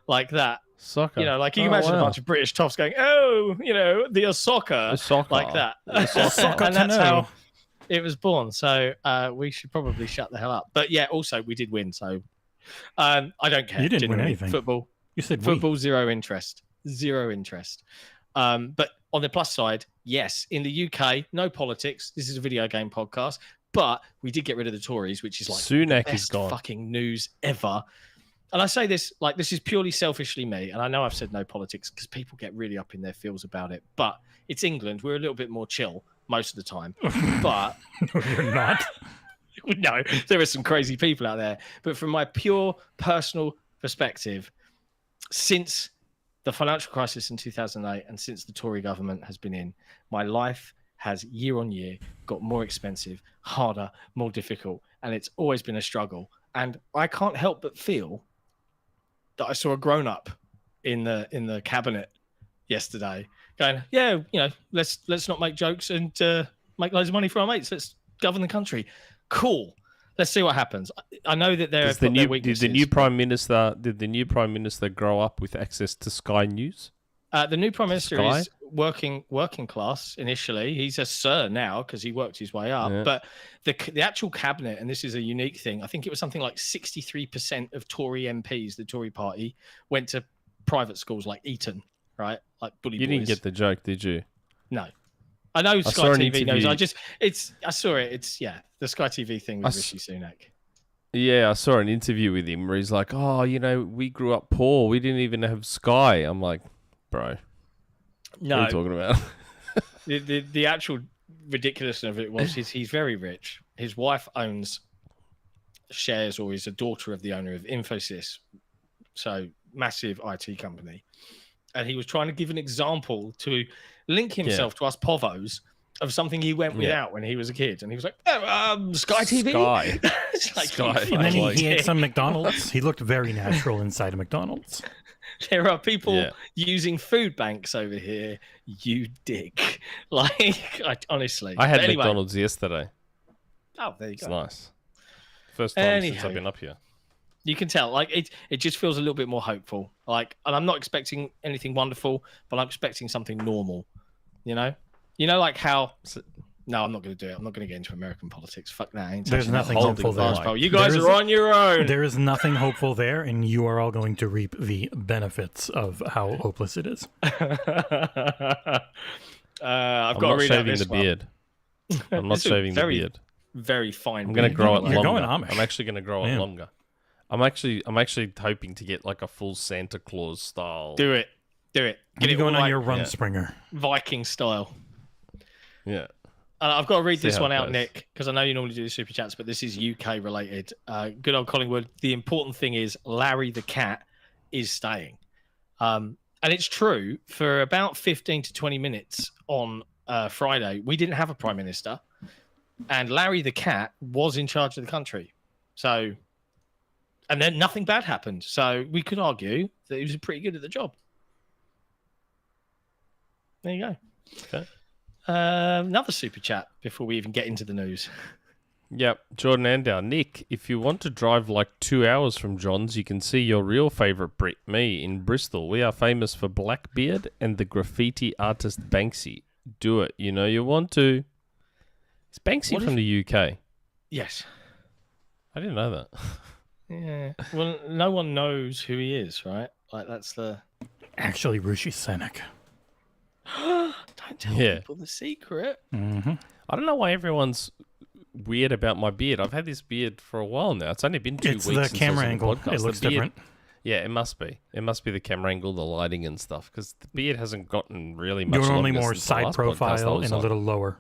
like that. Soccer. You know, like you can imagine a bunch of British toffs going, oh, you know, the soccer, soccer. like that. Soccer And to that's know. how it was born. So we should probably shut the hell up. But yeah, also we did win. So I don't care. You didn't win generally. anything. Football. You said Football, zero interest. But on the plus side, yes, in the UK, no politics. This is a video game podcast. But we did get rid of the Tories, which is like Sunak the is best gone. fucking news ever. And I say this, like, this is purely selfishly me. And I know I've said no politics because people get really up in their feels about it. But it's England. We're a little bit more chill most of the time. But No, you're not. no, there are some crazy people out there. But from my pure personal perspective, since the financial crisis in 2008 and since the Tory government has been in, my life has year on year got more expensive, harder, more difficult. And it's always been a struggle. And I can't help but feel that I saw a grown up in the cabinet yesterday going, yeah, you know, let's not make jokes and make loads of money for our mates. Let's govern the country. Cool. Let's see what happens. I know that there are Did the new prime minister grow up with access to Sky News? The new prime minister Sky? is working class initially. He's a sir now because he worked his way up. Yeah. But the actual cabinet, and this is a unique thing, I think it was something like 63% of Tory MPs, the Tory party, went to private schools like Eton, right? Like bully You boys. didn't get the joke, did you? No. I know saw Sky an TV knows. interview- I saw it. It's the Sky TV thing with Rishi Sunak. Yeah, I saw an interview with him where he's like, oh, you know, we grew up poor. We didn't even have Sky. I'm like, bro, what are you talking about? The actual ridiculousness of it was he's very rich. His wife owns shares, or is a daughter of the owner of Infosys, so massive IT company. And he was trying to give an example to link himself to us povos of something he went without when he was a kid. And he was like, Sky TV? Sky. It's like, Sky. you And then fucking he ate dick. some McDonald's. He looked very natural inside a McDonald's. There are people Yeah. using food banks over here. You dick. Like, honestly. I had But anyway. McDonald's yesterday. Oh, there you It's go. nice. First time since Anyhow. I've been up here. You can tell, like, it just feels a little bit more hopeful. Like, and I'm not expecting anything wonderful, but I'm expecting something normal. You know, like how. No, I'm not going to do it. I'm not going to get into American politics. Fuck that. I ain't There's touching that nothing holding hopeful there. fast pole. You guys There is- are on your own. There is nothing hopeful there, and you are all going to reap the benefits of how hopeless it is. I've I'm got to not read out shaving this the one. beard. I'm not This is shaving the very- beard. Very fine. I'm going to beard. grow it You're longer. going Amish. I'm actually going to grow it Yeah. longer. I'm actually hoping to get like a full Santa Claus style. Do it. Get You're it going all on your like run springer. Viking style. Yeah. I've got to read See this how one it out, goes. Nick, because I know you normally do the super chats, but this is UK related. Good old Collingwood. The important thing is Larry the cat is staying. And it's true. For about 15 to 20 minutes on Friday, we didn't have a prime minister, and Larry the cat was in charge of the country. So, and then nothing bad happened. So we could argue that he was pretty good at the job. There you go. Okay. Another super chat before we even get into the news. Yep, Jordan Andow. Nick, if you want to drive like 2 hours from John's, you can see your real favourite Brit, me, in Bristol. We are famous for Blackbeard and the graffiti artist Banksy. Do it. You know you want to. Is Banksy What from the UK? Yes. I didn't know that. Yeah. Well, no one knows who he is, right? Like, that's the... Actually, Rishi Sunak. Don't tell Yeah. people the secret. Mm-hmm. I don't know why everyone's weird about my beard. I've had this beard for a while now. It's only been 2 It's weeks the since camera I was on angle. the podcast. It looks The beard- different. Yeah, it must be. It must be the camera angle, the lighting and stuff, because the beard hasn't gotten really much You're normally longer more since the side last podcast I profile was and a on. little lower.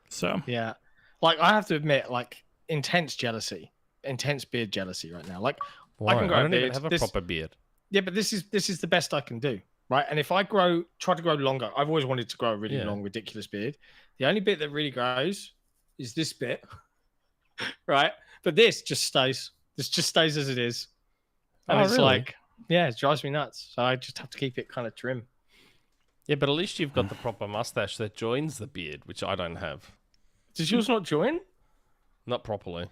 So Yeah. Like, I have to admit, like, intense jealousy. Intense beard jealousy right now. Like, Why? I can grow don't a even beard. have a This- proper beard. Yeah, but this is the best I can do, right? And if I try to grow longer, I've always wanted to grow a really Yeah. long, ridiculous beard. The only bit that really grows is this bit, right? But this just stays. This just stays as it is, and Oh, it's really? like, yeah, it drives me nuts. So I just have to keep it kind of trim. Yeah, but at least you've got the proper mustache that joins the beard, which I don't have. Does yours not join? Not properly.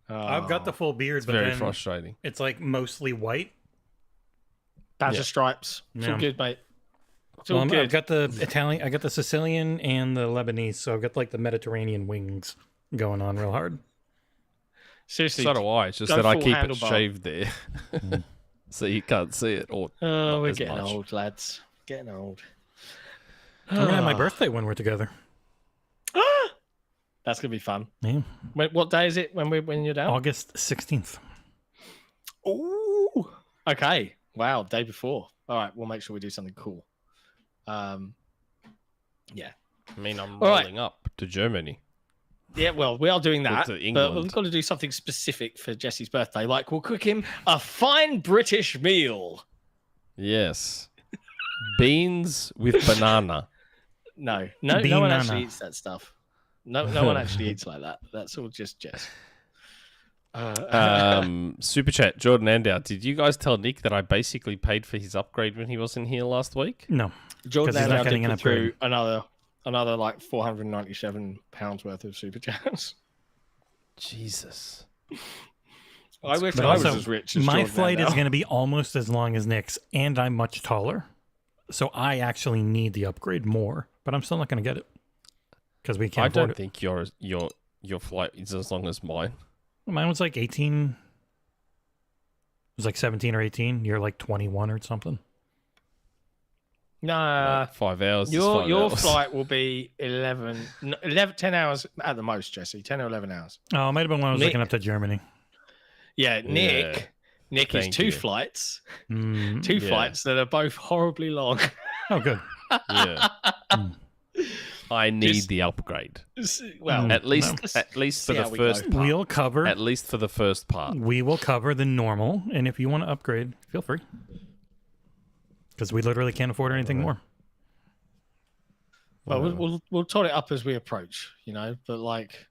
I've got the full beard, It's but very then frustrating. it's like mostly white. Badger Yeah. stripes. It's all Yeah. good, mate. It's all Well, good. I've got the Italian, I got the Sicilian and the Lebanese, so I've got like the Mediterranean wings going on real hard. Seriously. So do I. It's just go that I full keep it handlebar. shaved there. So you can't see it. Or Oh, not we're as getting much. old, lads. Getting old. I'm gonna have my Ah. birthday when we're together. That's gonna be fun. Yeah, What day is it when you're down? August 16th. Ooh. Okay. Wow. Day before. All right. We'll make sure we do something cool. Yeah. I mean, I'm All right. rolling up to Germany. Yeah. Well, we are doing that, to but England. we've got to do something specific for Jesse's birthday. Like, we'll cook him a fine British meal. Yes. Beans with banana. No, no one Banana. actually eats that stuff. No one actually eats like that. That's all just Jess. Super chat, Jordan Andow. Did you guys tell Nick that I basically paid for his upgrade when he wasn't here last week? No, Jordan 'cause he's not now getting did an put through upgrade. another like £497 worth of super chats. Jesus. I wish but I was also, as rich as my Jordan flight is Landau. going to be almost as long as Nick's, and I'm much taller, so I actually need the upgrade more. But I'm still not going to get it because we I can't don't afford it. think your flight is as long as mine. Mine was like 18. It was like 17 or 18. You're like 21 or something. Nah, 5 hours. is your 5 hours. flight will be 10 hours at the most, Jesse. 10 or 11 hours. Oh, it might have been when I was Nick- looking up to Germany. Yeah, Nick is Thank two you. flights. Mm, Two Yeah. flights that are both horribly long. oh, good. Yeah. I need Just- the upgrade. Well, Mm. At least, Let's at least for see the how we first go. part. We'll cover. At least for the first part. We will cover the normal, and if you want to upgrade, feel free. Because we literally can't afford anything more. well, we'll tot it up as we approach, you know. But like,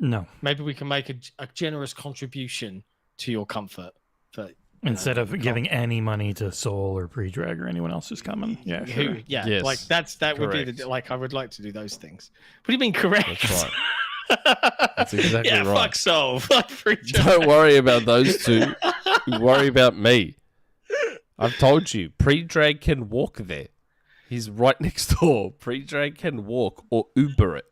No, maybe we can make a generous contribution to your comfort. But instead of giving any money to Soul or Pre-Drag or anyone else who's coming. Yeah, sure. who, yeah, Yes, like that would be the correct. like. I would like to do those things. What do you mean correct? That's right. That's exactly yeah, right. fuck Soul. Fuck Preacher. Don't worry about those two. Worry about me. I've told you, Pre-Drag can walk there. He's right next door. Pre-Drag can walk or Uber it.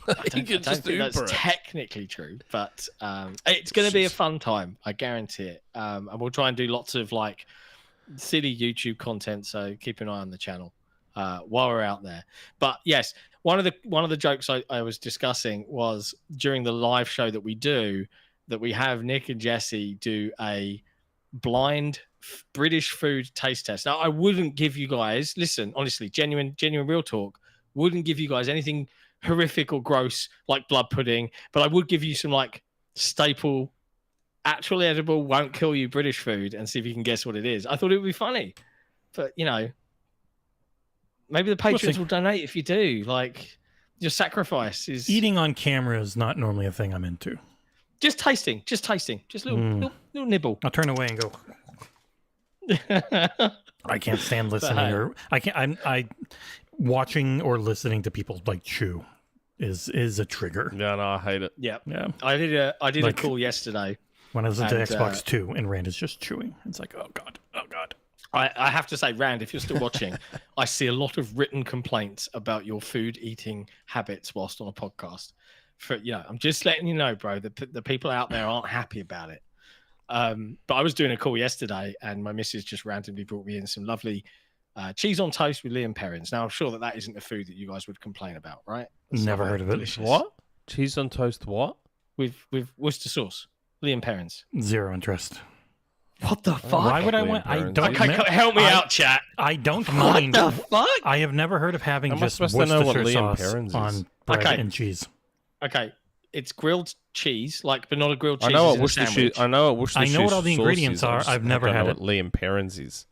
I He don't, can I don't just think Uber that's it. technically true, but it's going to be a fun time. I guarantee it. And we'll try and do lots of like silly YouTube content. So keep an eye on the channel while we're out there. But yes, one of the jokes I was discussing was during the live show that we do, that we have Nick and Jesse do a blind British food taste test. Now, I wouldn't give you guys, listen, honestly, genuine real talk, wouldn't give you guys anything horrific or gross like blood pudding, but I would give you some like staple, actually edible, won't kill you British food and see if you can guess what it is. I thought it would be funny, but you know, maybe the patrons see. will donate if you do. Like, your sacrifice is Eating on camera is not normally a thing I'm into. just tasting, just a little nibble. I'll turn away and go, I can't stand listening or I can't. I watching or listening to people like chew is a trigger. No, I hate it. Yeah, Yeah. I did a Like- call yesterday. When I listen to And, Xbox 2 and Rand is just chewing, it's like, oh god, oh god. I have to say, Rand, if you're still watching, I see a lot of written complaints about your food eating habits whilst on a podcast. I'm just letting you know, bro, the people out there aren't happy about it. But I was doing a call yesterday, and my missus just randomly brought me in some lovely cheese on toast with Liam Perrins. Now, I'm sure that isn't a food that you guys would complain about, right? That Never sounds heard of it. delicious. What? Cheese on toast what? with Worcester sauce, Liam Perrins. Zero interest. What the fuck? Why would I Liam want? I Perrins. don't. Okay, help me out, chat. I don't What mind. the fuck? I have never heard of having How am I just supposed to know what Worcestershire Liam sauce Perrins is? on bread Okay. and cheese. Okay, it's grilled cheese, like, but not a grilled cheese. I know as what in a Worcestershire. sandwich. I know what Worcestershire. I know what all the sauce ingredients is, I are. just I've never don't know had what Liam Perrins is.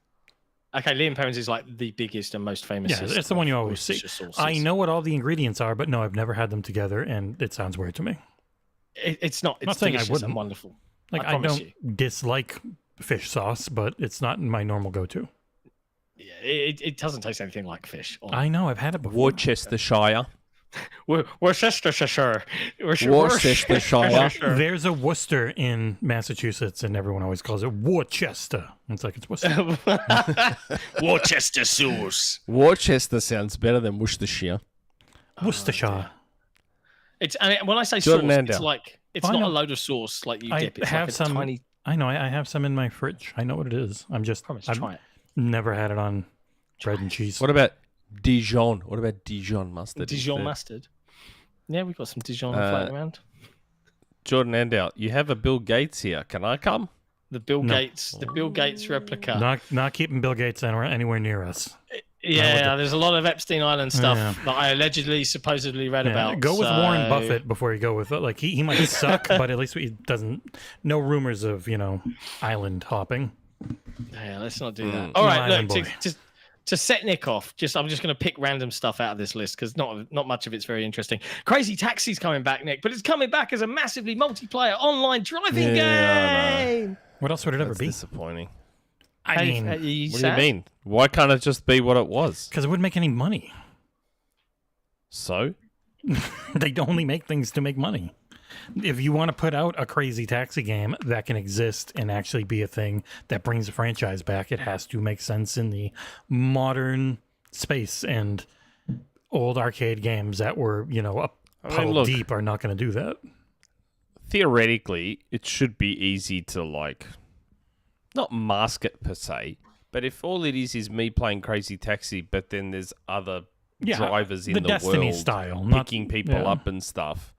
Okay, Liam Perrins is like the biggest and most famous. Yeah, it's the one you always see. Worcestershire sauces. I know what all the ingredients are, but no, I've never had them together, and it sounds weird to me. It's not. It's Not saying I delicious wouldn't. and wonderful. Like I promise don't you. dislike fish sauce, but it's not my normal go-to. Yeah, it doesn't taste anything like fish. I know I've had it before. Worcestershire. Worcestershire. Worcestershire. There's a Worcester in Massachusetts, and everyone always calls it Worcester. It's like it's Worcester. Worcester sauce. Worcester sounds better than Worcestershire. Worcestershire. When I say Jordan sauce, Andell. it's like it's I not know. a load of sauce like you I dip. It's have like a some. tiny. I know. I have some in my fridge. I know what it is. Promise, I've try it. never had it on bread and cheese. What about Dijon? What about Dijon mustard? Dijon instead? mustard. Yeah, we've got some Dijon Uh, floating around. Jordan Andell, you have a Bill Gates here. Can I come? The Bill No. Gates replica. Not keeping Bill Gates anywhere near us. Yeah, there's a lot of Epstein Island stuff Yeah. that I supposedly read Yeah, about. go with Warren so- Buffett before you go with like he might suck, but at least he doesn't. No rumors of island hopping. Yeah, let's not do that. Mm. All right, Island look, boy. to set Nick off, I'm just going to pick random stuff out of this list because not much of it's very interesting. Crazy Taxi's coming back, Nick, but it's coming back as a massively multiplayer online driving Yeah, I game. What else would it ever That's be? disappointing. I mean, What do you mean? Why can't it just be what it was? because it wouldn't make any money. So? They only make things to make money. If you want to put out a Crazy Taxi game that can exist and actually be a thing that brings the franchise back, it has to make sense in the modern space. And old arcade games that were, a puddle look. deep are not going to do that. Theoretically, it should be easy to, not mask it per se, but if all it is me playing Crazy Taxi, but then there's other drivers in the Destiny world style, not picking people yeah. up and stuff,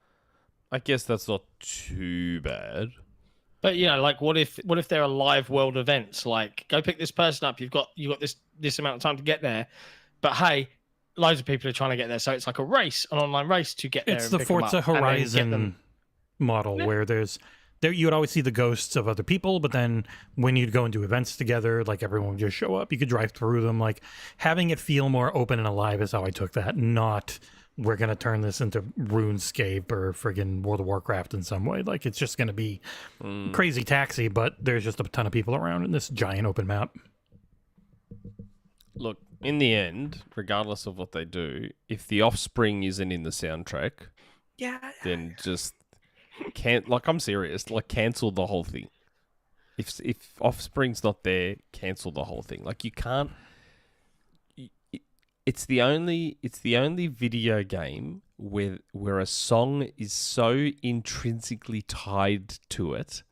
I guess that's not too bad. But what if there are live world events? Like, go pick this person up. You got this amount of time to get there, but hey, loads of people are trying to get there, so it's like an online race to get there. It's and the pick 'em Forza up and then get them- Horizon model where you would always see the ghosts of other people, but then when you'd go and do events together, like everyone would just show up. You could drive through them. Like having it feel more open and alive is how I took that. Not we're gonna turn this into RuneScape or friggin' World of Warcraft in some way. Like it's just gonna be Crazy Taxi, but there's just a ton of people around in this giant open map. Look, in the end, regardless of what they do, if The Offspring isn't in the soundtrack, then just I'm serious. Cancel the whole thing. If Offspring's not there, cancel the whole thing. You can't. It's the only video game where a song is so intrinsically tied to it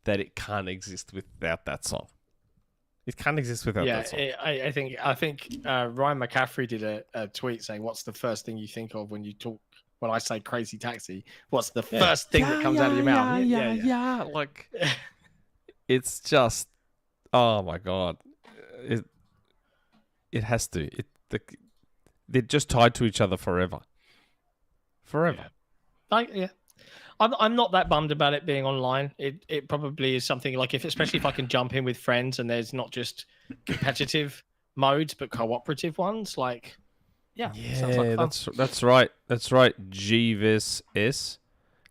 that it can't exist without that song. It can't exist without that song. I think Ryan McCaffrey did a tweet saying, "What's the first thing you think of when I say Crazy Taxi? What's the first thing that comes out of your mouth?" Yeah. It's just, oh my god, it has to. They're just tied to each other forever. I'm not that bummed about it being online. It probably is something especially if I can jump in with friends and there's not just competitive modes but cooperative ones. Sounds like fun. that's right. That's right. Jeeves S.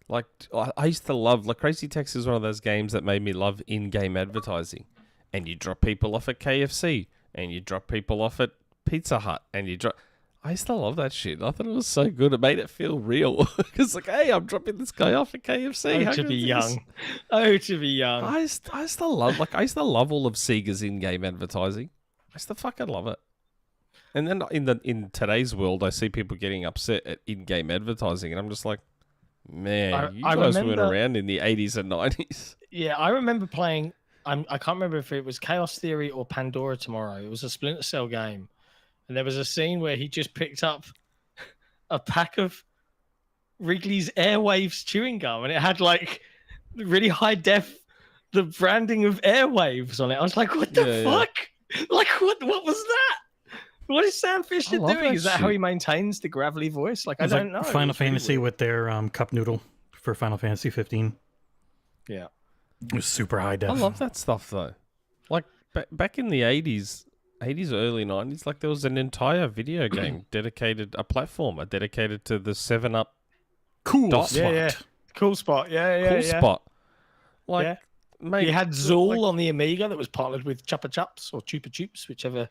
I used to love Crazy Taxi is one of those games that made me love in-game advertising. And you drop people off at KFC, and you drop people off at Pizza Hut, and I used to love that shit. I thought it was so good. It made it feel real. It's hey, I'm dropping this guy off at KFC. Oh, to be young. Oh, to be young. I used to love I used to love all of Sega's in-game advertising. I used to fucking love it. And then in today's world, I see people getting upset at in-game advertising, and I'm just like, man, you guys weren't around in the 80s and 90s. Yeah, I remember playing. I can't remember if it was Chaos Theory or Pandora Tomorrow. It was a Splinter Cell game, and there was a scene where he just picked up a pack of Wrigley's Airwaves chewing gum, and it had like really high def the branding of Airwaves on it. I was like, what the fuck? Like, what was that? What is Sam Fisher love doing? that Is that how shit. he maintains the gravelly voice? Like, I It's don't like know. Final It's really Fantasy weird. with their cup noodle for Final Fantasy 15. Yeah. It was super high def. I love that stuff though. Like back in the 80s, early 90s, like there was an entire video game dedicated, a platformer dedicated to the 7-Up Cool Dot. spot. Yeah. Cool spot. Yeah. cool spot. Like, Yeah. mate, You had Zool on the Amiga that was partnered with Chupa Chups or Chupa Chups, whichever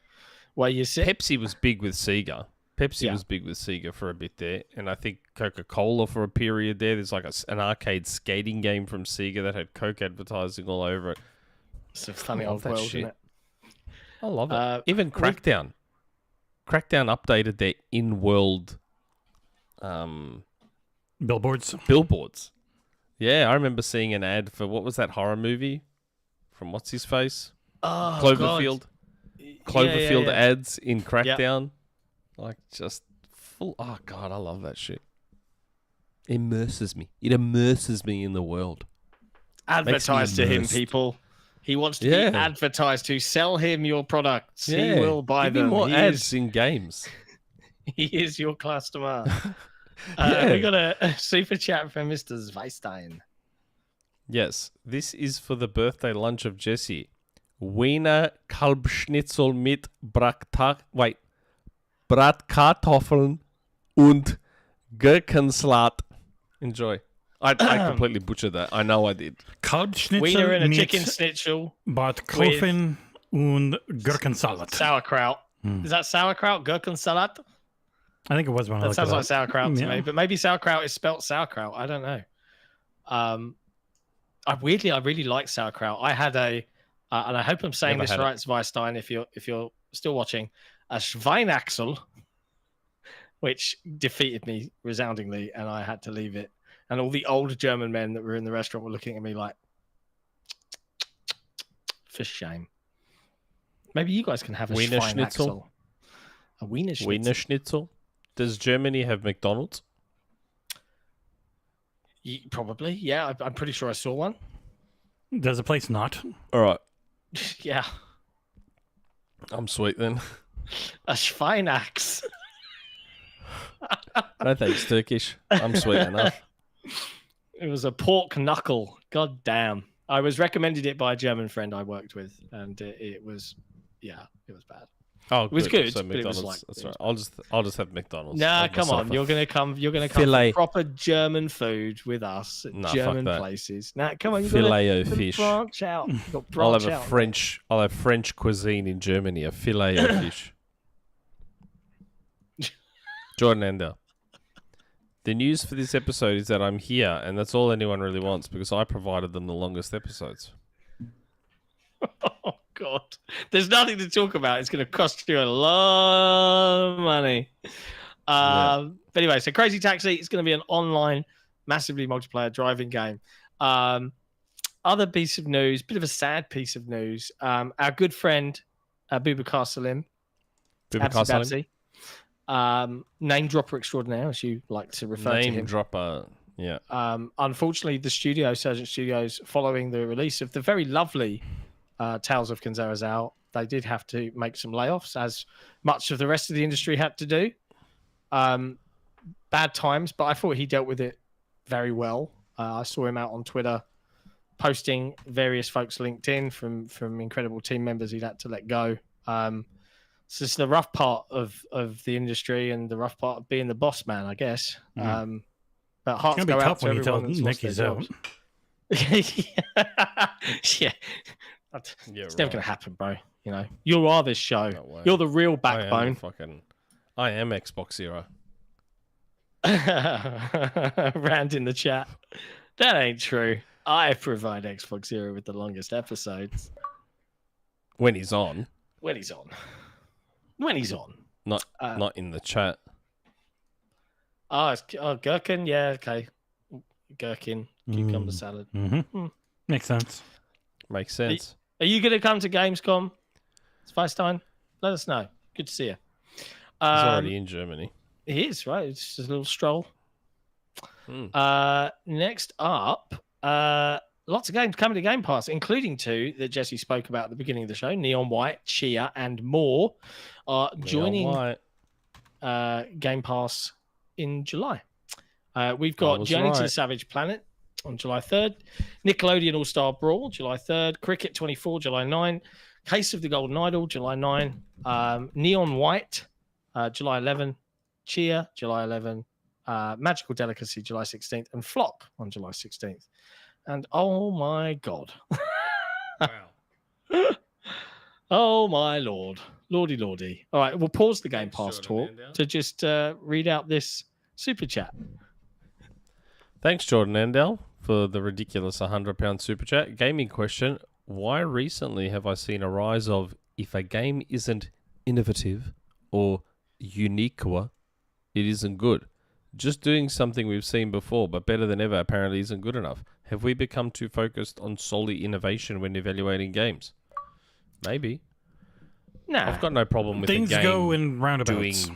way you sit. Pepsi was big with Sega. Pepsi Yeah. was big with Sega for a bit there, and I think Coca-Cola for a period there. There's like an arcade skating game from Sega that had Coke advertising all over it. It's a funny love old that world, shit. isn't it? I love it. we- Even Crackdown. Crackdown updated their in-world Billboards. billboards. Yeah, I remember seeing an ad for, what was that horror movie from what's his face? Oh, Cloverfield. Cloverfield yeah. ads in Crackdown. Like, just full. Oh, God, I love that shit. Immerses me. It immerses me in the world. Advertise to him, immersed. people. He wants to Yeah. be advertised to. Sell him your products. He will buy Give me them. more He ads in games. He is your customer. Yeah. We got a super chat from Mr. Zweistein. Yes, this is for the birthday lunch of Jesse. Wiener Kalbschnitzel mit Bratkartoffeln und Gurkensalat. Enjoy. I completely butchered that. I know I did. Kalbschnitzel Wiener and a mit chicken schnitzel. Bratkartoffeln und Gurkensalat. Sauerkraut. Is that sauerkraut? Gurkensalat? I think it was one of That those. sounds like sauerkraut to Yeah. me, but maybe sauerkraut is spelt sauerkraut. I don't know. I really like sauerkraut. I had a, and I hope I'm saying Never this had right, Zweistein, if you're still watching, a Schweinaxel, which defeated me resoundingly, and I had to leave it. And all the old German men that were in the restaurant were looking at me like, for shame. Maybe you guys can have a Wiener Schweinaxel. Schnitzel? A Wiener Schnitzel. Wiener Schnitzel. Does Germany have McDonald's? Probably, yeah. I'm pretty sure I saw one. Does the place not? All right. Yeah. I'm sweet then. A Schweinax. No thanks, Turkish. I'm sweet enough. It was a pork knuckle. God damn. I was recommended it by a German friend I worked with, and it was, it was bad. Oh, It was good, So but it was McDonald's. like- That's right. I'll just have McDonald's. Nah, Have come myself on. a You're gonna come filet. for proper German food with us at Nah, fuck German that. places. Nah, come on. You filet gotta of fish. branch out. You got I'll branch have a out. French. I'll have French cuisine in Germany. A filet of fish. Jordan Ender. The news for this episode is that I'm here, and that's all anyone really wants because I provided them the longest episodes. Oh God, there's nothing to talk about. It's going to cost you a lot of money. But anyway, so Crazy Taxi is going to be an online, massively multiplayer driving game. Other piece of news, bit of a sad piece of news. Our good friend Boubacar Salim, Boubacar Salim? name dropper extraordinaire, as you like to refer to Name him. dropper. Yeah. Unfortunately, the studio, Surgent Studios, following the release of the very lovely Tales of Kunitsu-Gami, they did have to make some layoffs, as much of the rest of the industry had to do. Bad times, but I thought he dealt with it very well. I saw him out on Twitter posting various folks LinkedIn from incredible team members he'd had to let go. So it's the rough part of the industry and the rough part of being the boss man, I guess. Mm-hmm. But It's hearts gonna be go out tough to when you tell everyone that's Nick lost their he's out. jobs. Yeah. Yeah, It's never going to happen, bro. You know, you are this show. No way. You're the real I am backbone. I am XboxEra. Rand in the chat. That ain't true. I provide XboxEra with the longest episodes When he's on, when he's on. When he's on. not in the chat. Gherkin. Yeah, okay. Gherkin, cucumber salad. Mm-hmm. Makes sense. Makes sense. Are you going to come to Gamescom, Zweistein? Let us know. Good to see you. He's already in Germany. He is, right? It's just a little stroll. Next up, lots of games coming to Game Pass, including 2 that Jesse spoke about at the beginning of the show: Neon White, Tchia, and more are joining Game Pass in July. We've got Journey to the Savage Planet on July 3rd, Nickelodeon All-Star Brawl, July 3rd, Cricket 24, July 9, Case of the Golden Idol, July 9, Neon White, July 11, Tchia, July 11, Magical Delicacy, July 16th, and Flock on July 16th. And oh my God. Wow. Oh my Lord. Lordy. All right, we'll pause the Game Pass talk to just read out this super chat. Thanks, Jordan Endell, for the ridiculous £100 super chat. Gaming question: why recently have I seen a rise of, if a game isn't innovative or unique, it isn't good? Just doing something we've seen before but better than ever apparently isn't good enough. Have we become too focused on solely innovation when evaluating games? Maybe. Nah. I've got no problem with Things the game go in roundabouts.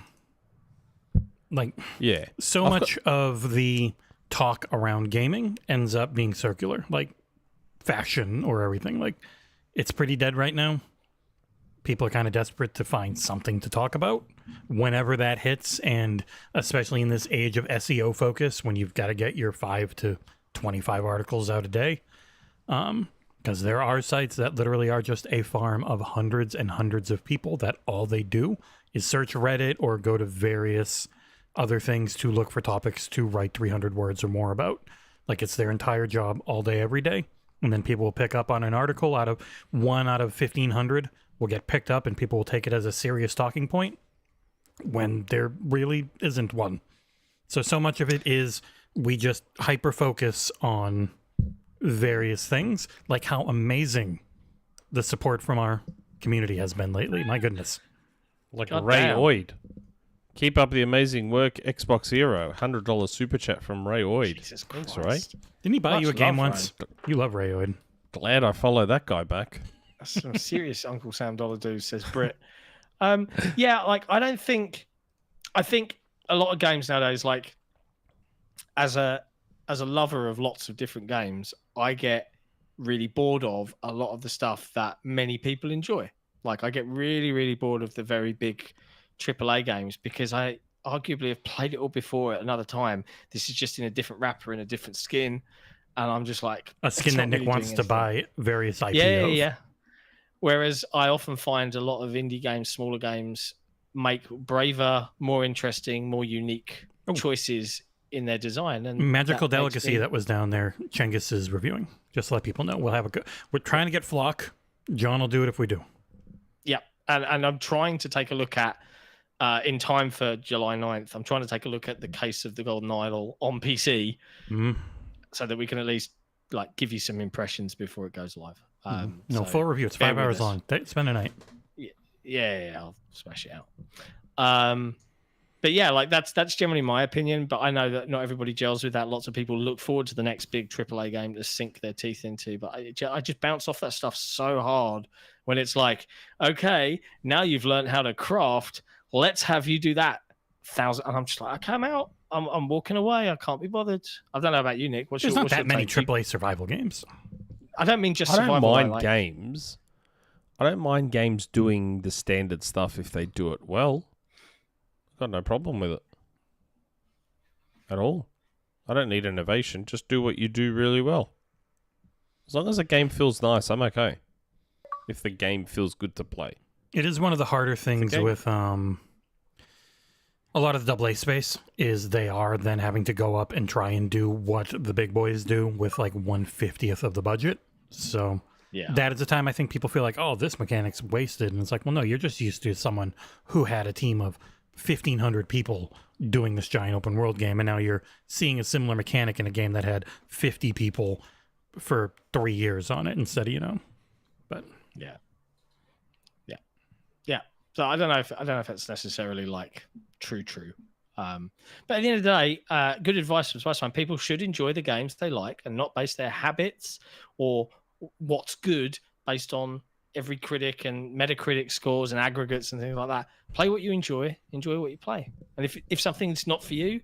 Yeah. So much of the talk around gaming ends up being circular, like fashion or everything. Like, it's pretty dead right now. People are kind of desperate to find something to talk about whenever that hits, and especially in this age of SEO focus, when you've got to get your 5 to 25 articles out a day. Because there are sites that literally are just a farm of hundreds and hundreds of people that all they do is search Reddit or go to various other things to look for topics to write 300 words or more about. Like, it's their entire job all day, every day. And then people will pick up on an article out of 1,500 will get picked up, and people will take it as a serious talking point when there really isn't one. So much of it is we just hyper focus on various things, like how amazing the support from our community has been lately. My goodness. Like God Ray damn. Oid. Keep up the amazing work, XboxEra. $100 super chat from Ray Oid. Jesus Thanks, Christ. Ray. Didn't he buy Much you a game love, once? You love Rayoid. Glad I follow that guy back. That's some serious Uncle Sam Dollar do, says Brit. Yeah, like, I think a lot of games nowadays, like, as a lover of lots of different games, I get really bored of a lot of the stuff that many people enjoy. Like, I get really, really bored of the very big AAA games because I arguably have played it all before at another time. This is just in a different wrapper, in a different skin. And I'm just like... A skin that Nick wants to buy various IP of. Yeah. Whereas I often find a lot of indie games, smaller games, make braver, more interesting, more unique choices in their design. And Magical Delicacy that was down there, Cengiz is reviewing. Just to let people know. We'll have a good... We're trying to get Flock. John will do it if we do. Yeah. And I'm trying to take a look at, in time for July 9th, I'm trying to take a look at the Case of the Golden Idol on PC so that we can at least give you some impressions before it goes live. No, full review. It's 5 hours long. Spend a night. Yeah, I'll smash it out. But yeah, that's generally my opinion. But I know that not everybody gels with that. Lots of people look forward to the next big AAA game to sink their teeth into. But I just bounce off that stuff so hard when it's like, okay, now you've learned how to craft. Let's have you do that 1,000. And I'm just like, okay, I'm out. I'm walking away. I can't be bothered. I don't know about you, Nick. There's not that many AAA survival games. I don't mean just I survival. don't mind games. I don't mind games doing the standard stuff if they do it well. I've got no problem with it. At all. I don't need innovation. Just do what you do really well. As long as a game feels nice, I'm okay. If the game feels good to play. It is one of the harder things with a lot of the AA space is they are then having to go up and try and do what the big boys do with 1/50th of the budget. So that is the time I think people feel like, oh, this mechanic's wasted. And it's like, well, no, you're just used to someone who had a team of 1,500 people doing this giant open world game. And now you're seeing a similar mechanic in a game that had 50 people for 3 years on it instead of, but Yeah. So I don't know if that's necessarily true. But at the end of the day, good advice from Spice-Man. People should enjoy the games they like and not base their habits or what's good based on every critic and Metacritic scores and aggregates and things like that. Play what you enjoy what you play. And if something's not for you,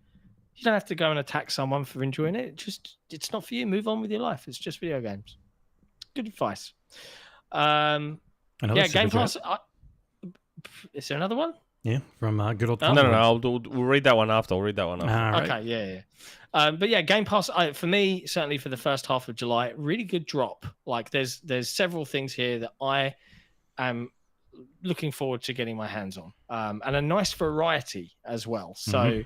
You don't have to go and attack someone for enjoying it. It's not for you. Move on with your life. It's just video games. Good advice. Another Yeah, Game super chat. Pass. Is there another one? Yeah, from good old. Oh. No. We'll read that one after. I'll read that one after. All right. Okay, yeah. But yeah, Game Pass for me, certainly for the first half of July, really good drop. Like there's several things here that I am looking forward to getting my hands on, and a nice variety as well. So,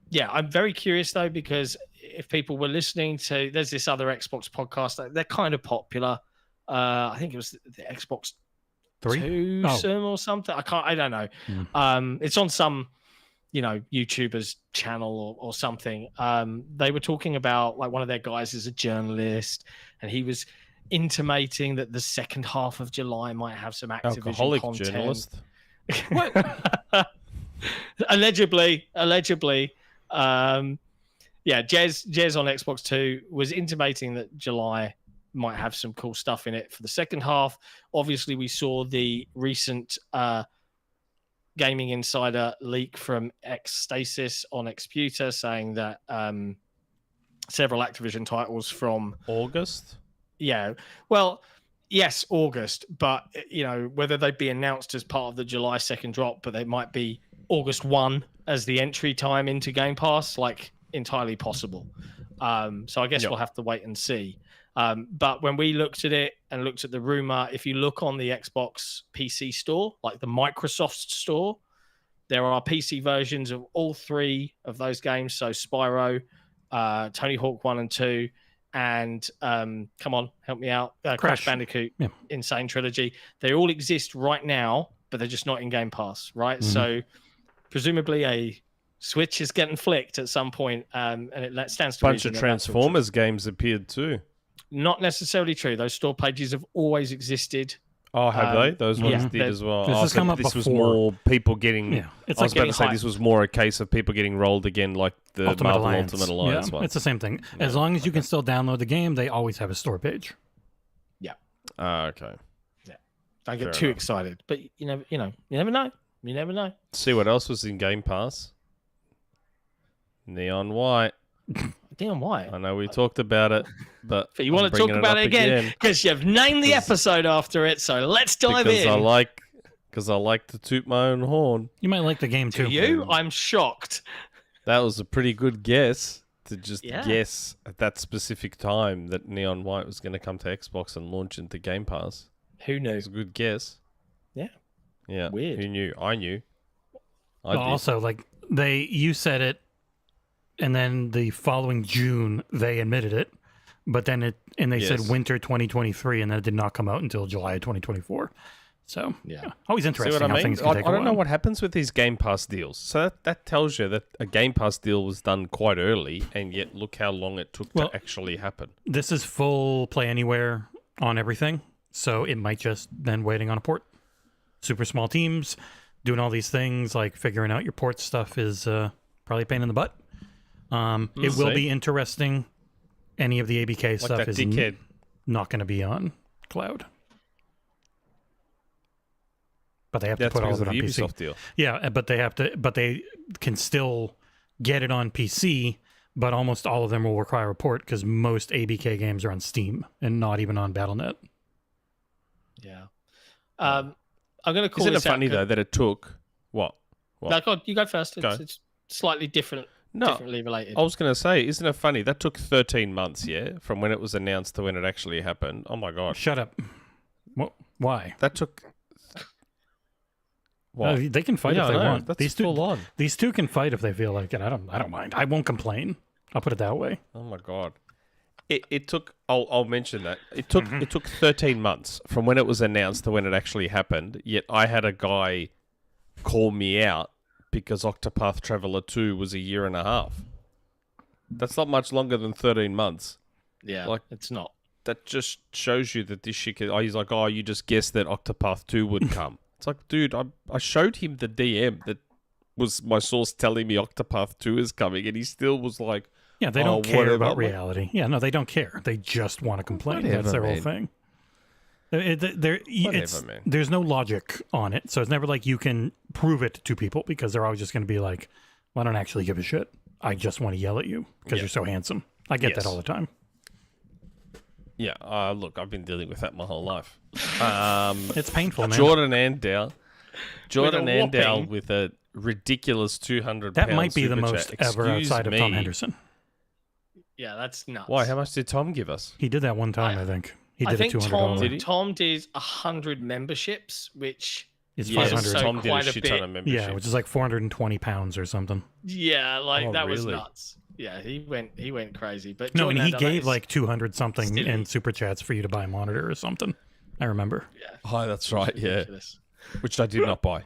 yeah, I'm very curious though, because if people were listening to, there's this other Xbox podcast. They're kind of popular. I think it was the Xbox 3 or something. I don't know. It's on some, YouTuber's channel or something. They were talking about, like, one of their guys is a journalist, and he was intimating that the second half of July might have some Activision Alcoholic content. journalist. Allegedly. Yeah, Jez on Xbox 2 was intimating that July might have some cool stuff in it for the second half. Obviously, we saw the recent Gaming Insider leak from Stasis on Xputer saying that several Activision titles from August. Yeah, well, yes, August, but whether they'd be announced as part of the July 2nd drop, but they might be August 1 as the entry time into Game Pass, like, entirely possible. So I guess we'll have to wait and see. But when we looked at it and looked at the rumor, if you look on the Xbox PC store, like the Microsoft store, there are PC versions of all three of those games. So Spyro, Tony Hawk 1 and 2, and come on, help me out, Crash Bandicoot, Insane Trilogy. They all exist right now, but they're just not in Game Pass, right? So presumably a Switch is getting flicked at some point, and it stands to Bunch reason of that Transformers games appeared too. Not necessarily true. Those store pages have always existed. Oh, have they? Those ones did as well. This has come up this was before. more people getting. Yeah, it's I like was about to say getting this was more a case of people getting rolled again, like the Marvel Ultimate Alliance one. It's the same thing. As long as you can still download the game, they always have a store page. Yeah. Okay. Yeah. Don't get Fair too enough. excited, but you never know. You never know. See what else was in Game Pass? Neon White. Damn, why? I know we talked about it, but But you want to talk about it again because you've named the episode after it. So let's dive because in. I like to toot my own horn. You might like the game too. You? I'm shocked. That was a pretty good guess to just Yeah. guess at that specific time that Neon White was going to come to Xbox and launch into Game Pass. Who knew? It's a good guess. Yeah. Yeah. Weird. Who knew? I knew. I Well, did. also, like you said it, and then the following June they admitted it, but then they said Yes. winter 2023, and then it did not come out until July of 2024. So Yeah. always See interesting what I how mean? things can I take a don't know while. what happens with these Game Pass deals. So that tells you that a Game Pass deal was done quite early, and yet look how long it took Well, to actually happen. This is full Play Anywhere on everything, so it might just been waiting on a port. Super small teams doing all these things, like figuring out your port stuff is probably a pain in the butt. It will see. be interesting. Any of the ABK Like stuff that is dickhead. not going to be on cloud, but they have That's to put all because of of it the on PC. Ubisoft deal. Yeah, but they can still get it on PC. But almost all of them will require a port because most ABK games are on Steam and not even on Battle.net. Yeah. I'm going to call Isn't it this out funny, though, that it took... What? No, go on, you go first. Go. It's slightly different. No, Differently related. I was going to say, isn't it funny? That took 13 months, yeah? From when it was announced to when it actually happened. Oh, my God. Shut up. Why? That took... What? They can fight Yeah, if they I know. want. That's full on. These two can fight if they feel like it. I don't mind. I won't complain. I'll put it that way. Oh my God! It took. I'll mention that it took 13 months from when it was announced to when it actually happened. Yet I had a guy call me out because Octopath Traveler 2 was a year and a half. That's not much longer than 13 months. Yeah, like- it's not. That just shows you that this shit. He's like, oh, you just guessed that Octopath 2 would come. It's like, dude, I showed him the DM that was my source telling me Octopath 2 is coming, and he still was like, Yeah, they oh, don't care whatever. about I'm like, reality. Yeah, no, they don't care. They just want to complain. That's their Whatever, whole man. thing. man. There's no logic on it, so it's never like you can prove it to people because they're always just going to be like, Well, I don't actually give a shit. I just want to yell at you because you're so handsome. I get that all the time. Yeah, look, I've been dealing with that my whole life. It's painful, man. Jordan Andell whopping- with a ridiculous £200. That might be the super most chat. ever Excuse outside of Tom me. Henderson. Yeah, that's nuts. Why? How much did Tom give us? He did that one time, I think. He did I think a $200. Did he? Tom did 100 memberships, which It's Yeah, 500. so Tom did a quite a shit bit. ton of membership. Yeah, which is like 420 pounds or something. yeah, like Oh, that was really? nuts. Yeah, he went crazy. But No, and Jordan he Andell, gave that is like 200 something silly. in super chats for you to buy a monitor or something. I remember. Oh, that's right, yeah. ridiculous. Which I did not buy.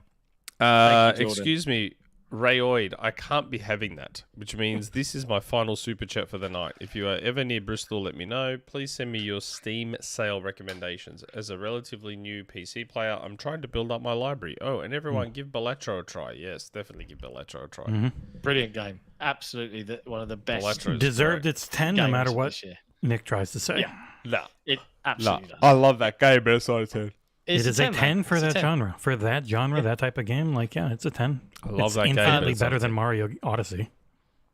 Thank you, Jordan. Excuse me, Rayoid, I can't be having that, which means this is my final super chat for the night. If you are ever near Bristol, let me know. Please send me your Steam sale recommendations. As a relatively new PC player, I'm trying to build up my library. Oh, and everyone give Balatro a try. Yes, definitely give Balatro a try. Brilliant game. Absolutely one of the best. Balatro is Deserved great. its 10 no games matter of what this year. Nick tries to say. Yeah. Nah, It nah. absolutely does. I love that game, but it's not a 10. It is a 10 man. for It's a that 10. genre. For that genre, that type of game, like, yeah, it's a 10. I love It's that game, but infinitely it's not better a than 10. Mario Odyssey.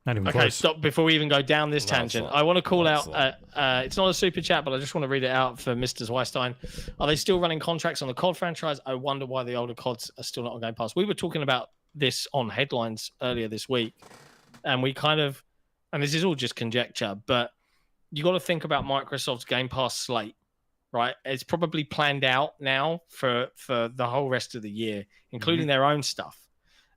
Not even Okay, close. stop before we even go down this No, it's tangent. not. I want to call No, out. it's It's not a super chat, but I just want to read it out for Mr. Zweistein. Are they still running contracts on the COD franchise? I wonder why the older CODs are still not on Game Pass. We were talking about this on headlines earlier this week, and we kind of, and this is all just conjecture, but you got to think about Microsoft's Game Pass slate, right? It's probably planned out now for the whole rest of the year, including their own stuff.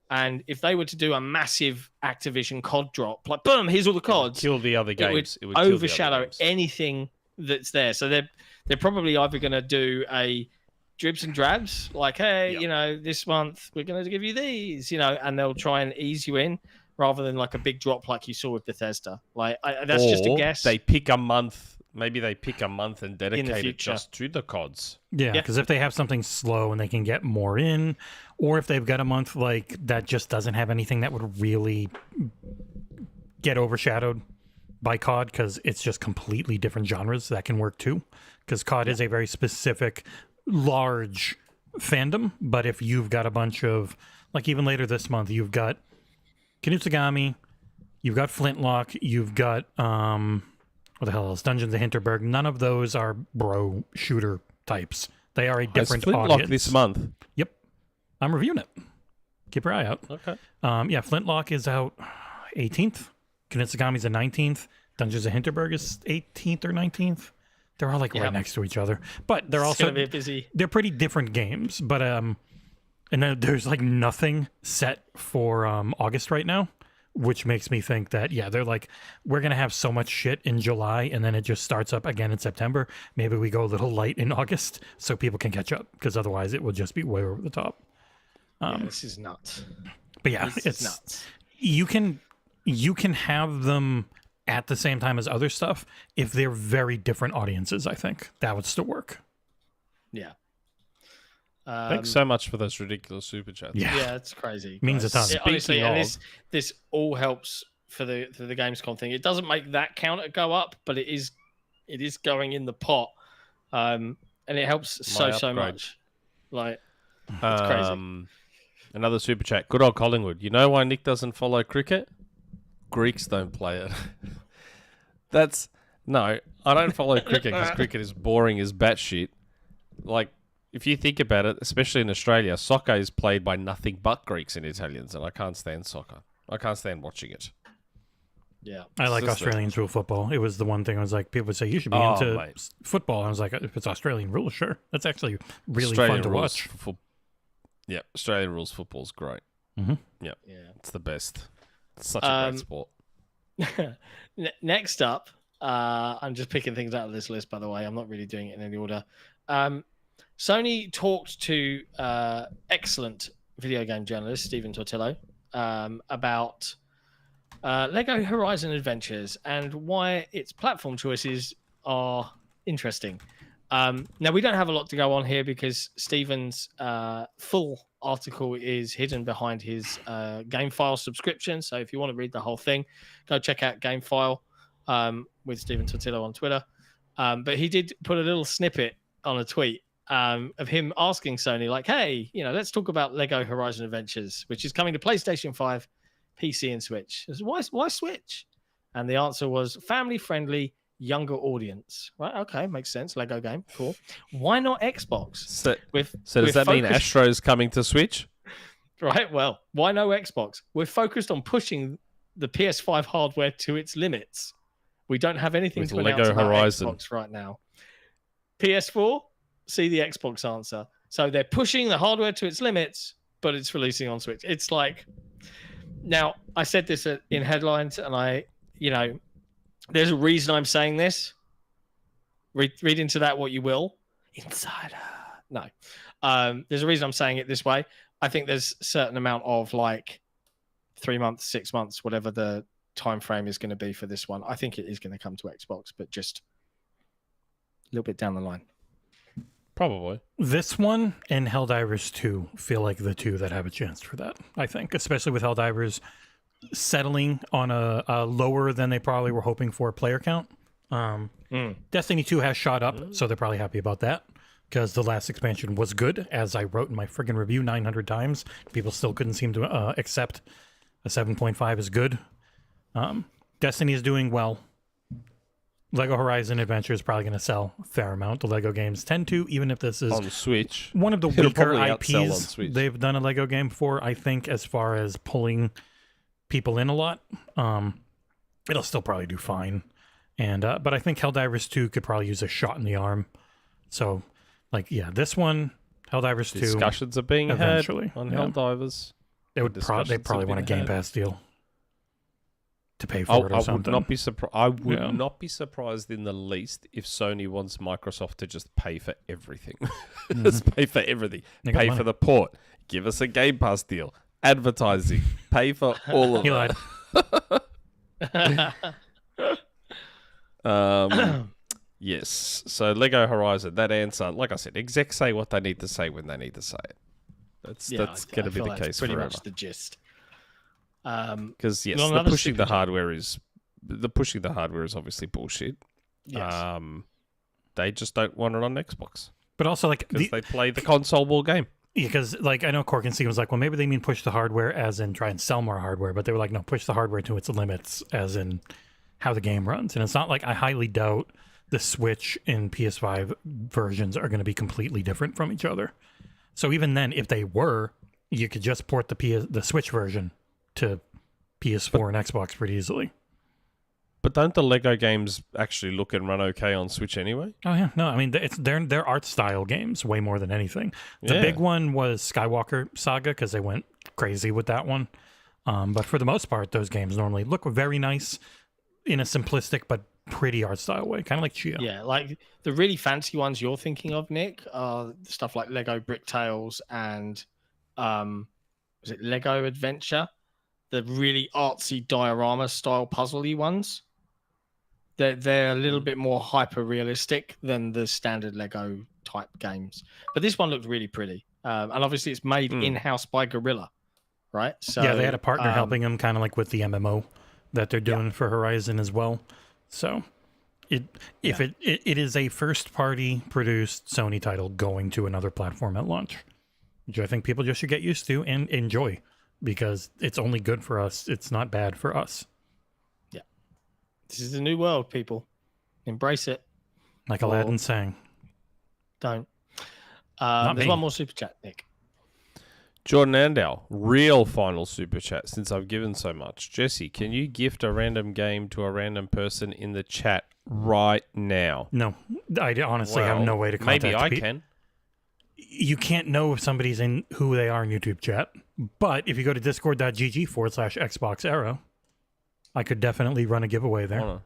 And if they were to do a massive Activision COD drop, like boom, here's all the CODs, Kill the other it games. would kill the other overshadow games. anything that's there. So they're probably either going to do a dribs and drabs, like, hey, Yep. this month we're going to give you these, and they'll try and ease you in rather than like a big drop like you saw with Bethesda. Like that's just a Or guess. They pick a month. Maybe they pick a month and dedicate it future. just to the CODs. Yeah, Yeah. because if they have something slow and they can get more in, or if they've got a month like that just doesn't have anything that would really get overshadowed by COD because it's just completely different genres, that can work too. Because COD is a very specific, large fandom. But if you've got a bunch of, like even later this month, you've got Kunitsu-Gami, you've got Flintlock, you've got what the hell else? Dungeons of Hinterberg. None of those are bro shooter types. They are a different Flintlock audience. this month. Yep. I'm reviewing it. Keep your eye out. Okay. Yeah, Flintlock is out 18th. Kunitsu-Gami's the 19th. Dungeons of Hinterberg is 18th or 19th. They're all like right next to each other. But they're It's also going to be busy. they're pretty different games. But and then there's like nothing set for August right now, which makes me think that, they're like, we're going to have so much shit in July and then it just starts up again in September. Maybe we go a little light in August so people can catch up because otherwise it will just be way over the top. This is nuts. But yeah, This is it's nuts. you can have them at the same time as other stuff if they're very different audiences. I think that would still work. Yeah. Thanks so much for those ridiculous super chats. Yeah, It's crazy. Means a guys. ton. Honestly, Speaking and of- this all helps for the Gamescom thing. It doesn't make that counter go up, but it is going in the pot, and it helps so upgrade. much. Like it's crazy. Another super chat. Good old Collingwood. You know why Nick doesn't follow cricket? Greeks don't play it. No, I don't follow cricket because cricket is boring as batshit. Like, if you think about it, especially in Australia, soccer is played by nothing but Greeks and Italians, and I can't stand soccer. I can't stand watching it. Yeah. I like just Australian rule football. It was the one thing I was like, people would say you should be Oh, into mate. football. I was like, if it's Australian rules, sure. That's actually really Australian fun to rules watch. for yeah, Australian rules football is great. Mhm. Yeah, Yeah. it's the best. It's such a great sport. Next up, I'm just picking things out of this list, by the way. I'm not really doing it in any order. Sony talked to excellent video game journalist Stephen Tortillo about Lego Horizon Adventures and why its platform choices are interesting. Now, we don't have a lot to go on here because Stephen's full article is hidden behind his GameFile subscription. So if you want to read the whole thing, go check out GameFile with Stephen Tortillo on Twitter. But he did put a little snippet on a tweet of him asking Sony, like, hey, let's talk about Lego Horizon Adventures, which is coming to PlayStation 5 PC and Switch. I said, why Switch? And the answer was family-friendly, younger audience. Right? Okay, makes sense. Lego game, cool. Why not Xbox? So We're does that mean focused- Astro's coming to Switch? Right. Well, why no Xbox? We're focused on pushing the PS5 hardware to its limits. We don't have anything With to Lego announce about Horizon. Xbox right now. PS4, see the Xbox answer. So they're pushing the hardware to its limits, but it's releasing on Switch. It's like, now I said this in headlines, and there's a reason I'm saying this. Read into that what you will. Insider. No. There's a reason I'm saying it this way. I think there's a certain amount of 3 months, 6 months, whatever the time frame is going to be for this one. I think it is going to come to Xbox, but just a little bit down the line. Probably. This one and Helldivers 2 feel like the two that have a chance for that, I think, especially with Helldivers settling on a lower than they probably were hoping for player count. Destiny 2 has shot up, so they're probably happy about that because the last expansion was good, as I wrote in my friggin' review 900 times. People still couldn't seem to accept a 7.5 is good. Destiny is doing well. Lego Horizon Adventure is probably going to sell a fair amount. The Lego games tend to, even if this is On Switch. one of the It'll weaker probably outsell on IPs Switch. they've done a Lego game for, I think, as far as pulling people in a lot. It'll still probably do fine. And but I think Helldivers 2 could probably use a shot in the arm. So, this one, Helldivers 2, Discussions are being eventually, had on yeah. Helldivers. they discussions probably have want a been Game had. Pass deal to pay I for it or would something. not be surprised. I would Yeah. not be surprised in the least if Sony wants Microsoft to just pay for everything. Just pay for everything. They got Pay money. for the port. Give us a Game Pass deal. Advertising. Pay for all of He it. lied. Yes. So Lego Horizon. That answer, like I said, execs say what they need to say when they need to say it. That's going to be the case pretty forever. much the gist. Because yes, Well, the another pushing the Superchat. hardware is obviously bullshit. Yes. They just don't want it on Xbox But also, because they play the console war game. because I know Cork and Steve was like, well, maybe they mean push the hardware as in try and sell more hardware, but they were like, no, push the hardware to its limits as in how the game runs. And it's not like I highly doubt the Switch and PS5 versions are going to be completely different from each other. So even then, if they were, you could just port the Switch version to PS4 and Xbox pretty easily. But don't the Lego games actually look and run okay on Switch anyway? Oh yeah, no, I mean they're art style games way more than anything. The Yeah. big one was Skywalker Saga because they went crazy with that one. But for the most part, those games normally look very nice in a simplistic but pretty art style way, kind of like Tchia. Yeah, like the really fancy ones you're thinking of, Nick, are stuff like Lego Brick Tales and was it Lego Adventure? The really artsy diorama style puzzly ones. They're a little bit more hyper realistic than the standard Lego type games. But this one looked really pretty. And obviously it's made in-house by Guerrilla, right? So Yeah, they had a partner helping them, kind of like with the MMO that they're doing for Horizon as well. So it is a first-party produced Sony title going to another platform at launch, which I think people just should get used to and enjoy because it's only good for us. It's not bad for us. Yeah. This is the new world, people. Embrace it. Like Aladdin sang. Don't. Not There's me. one more super chat, Nick. Jordan Andau, real final super chat since I've given so much. Jesse, can you gift a random game to a random person in the chat right now? No, I honestly have no way to contact Maybe I pe- can. You can't know if somebody's in who they are in YouTube chat, but if you go to discord.gg/XboxEra, I could definitely run a giveaway there. Wanna-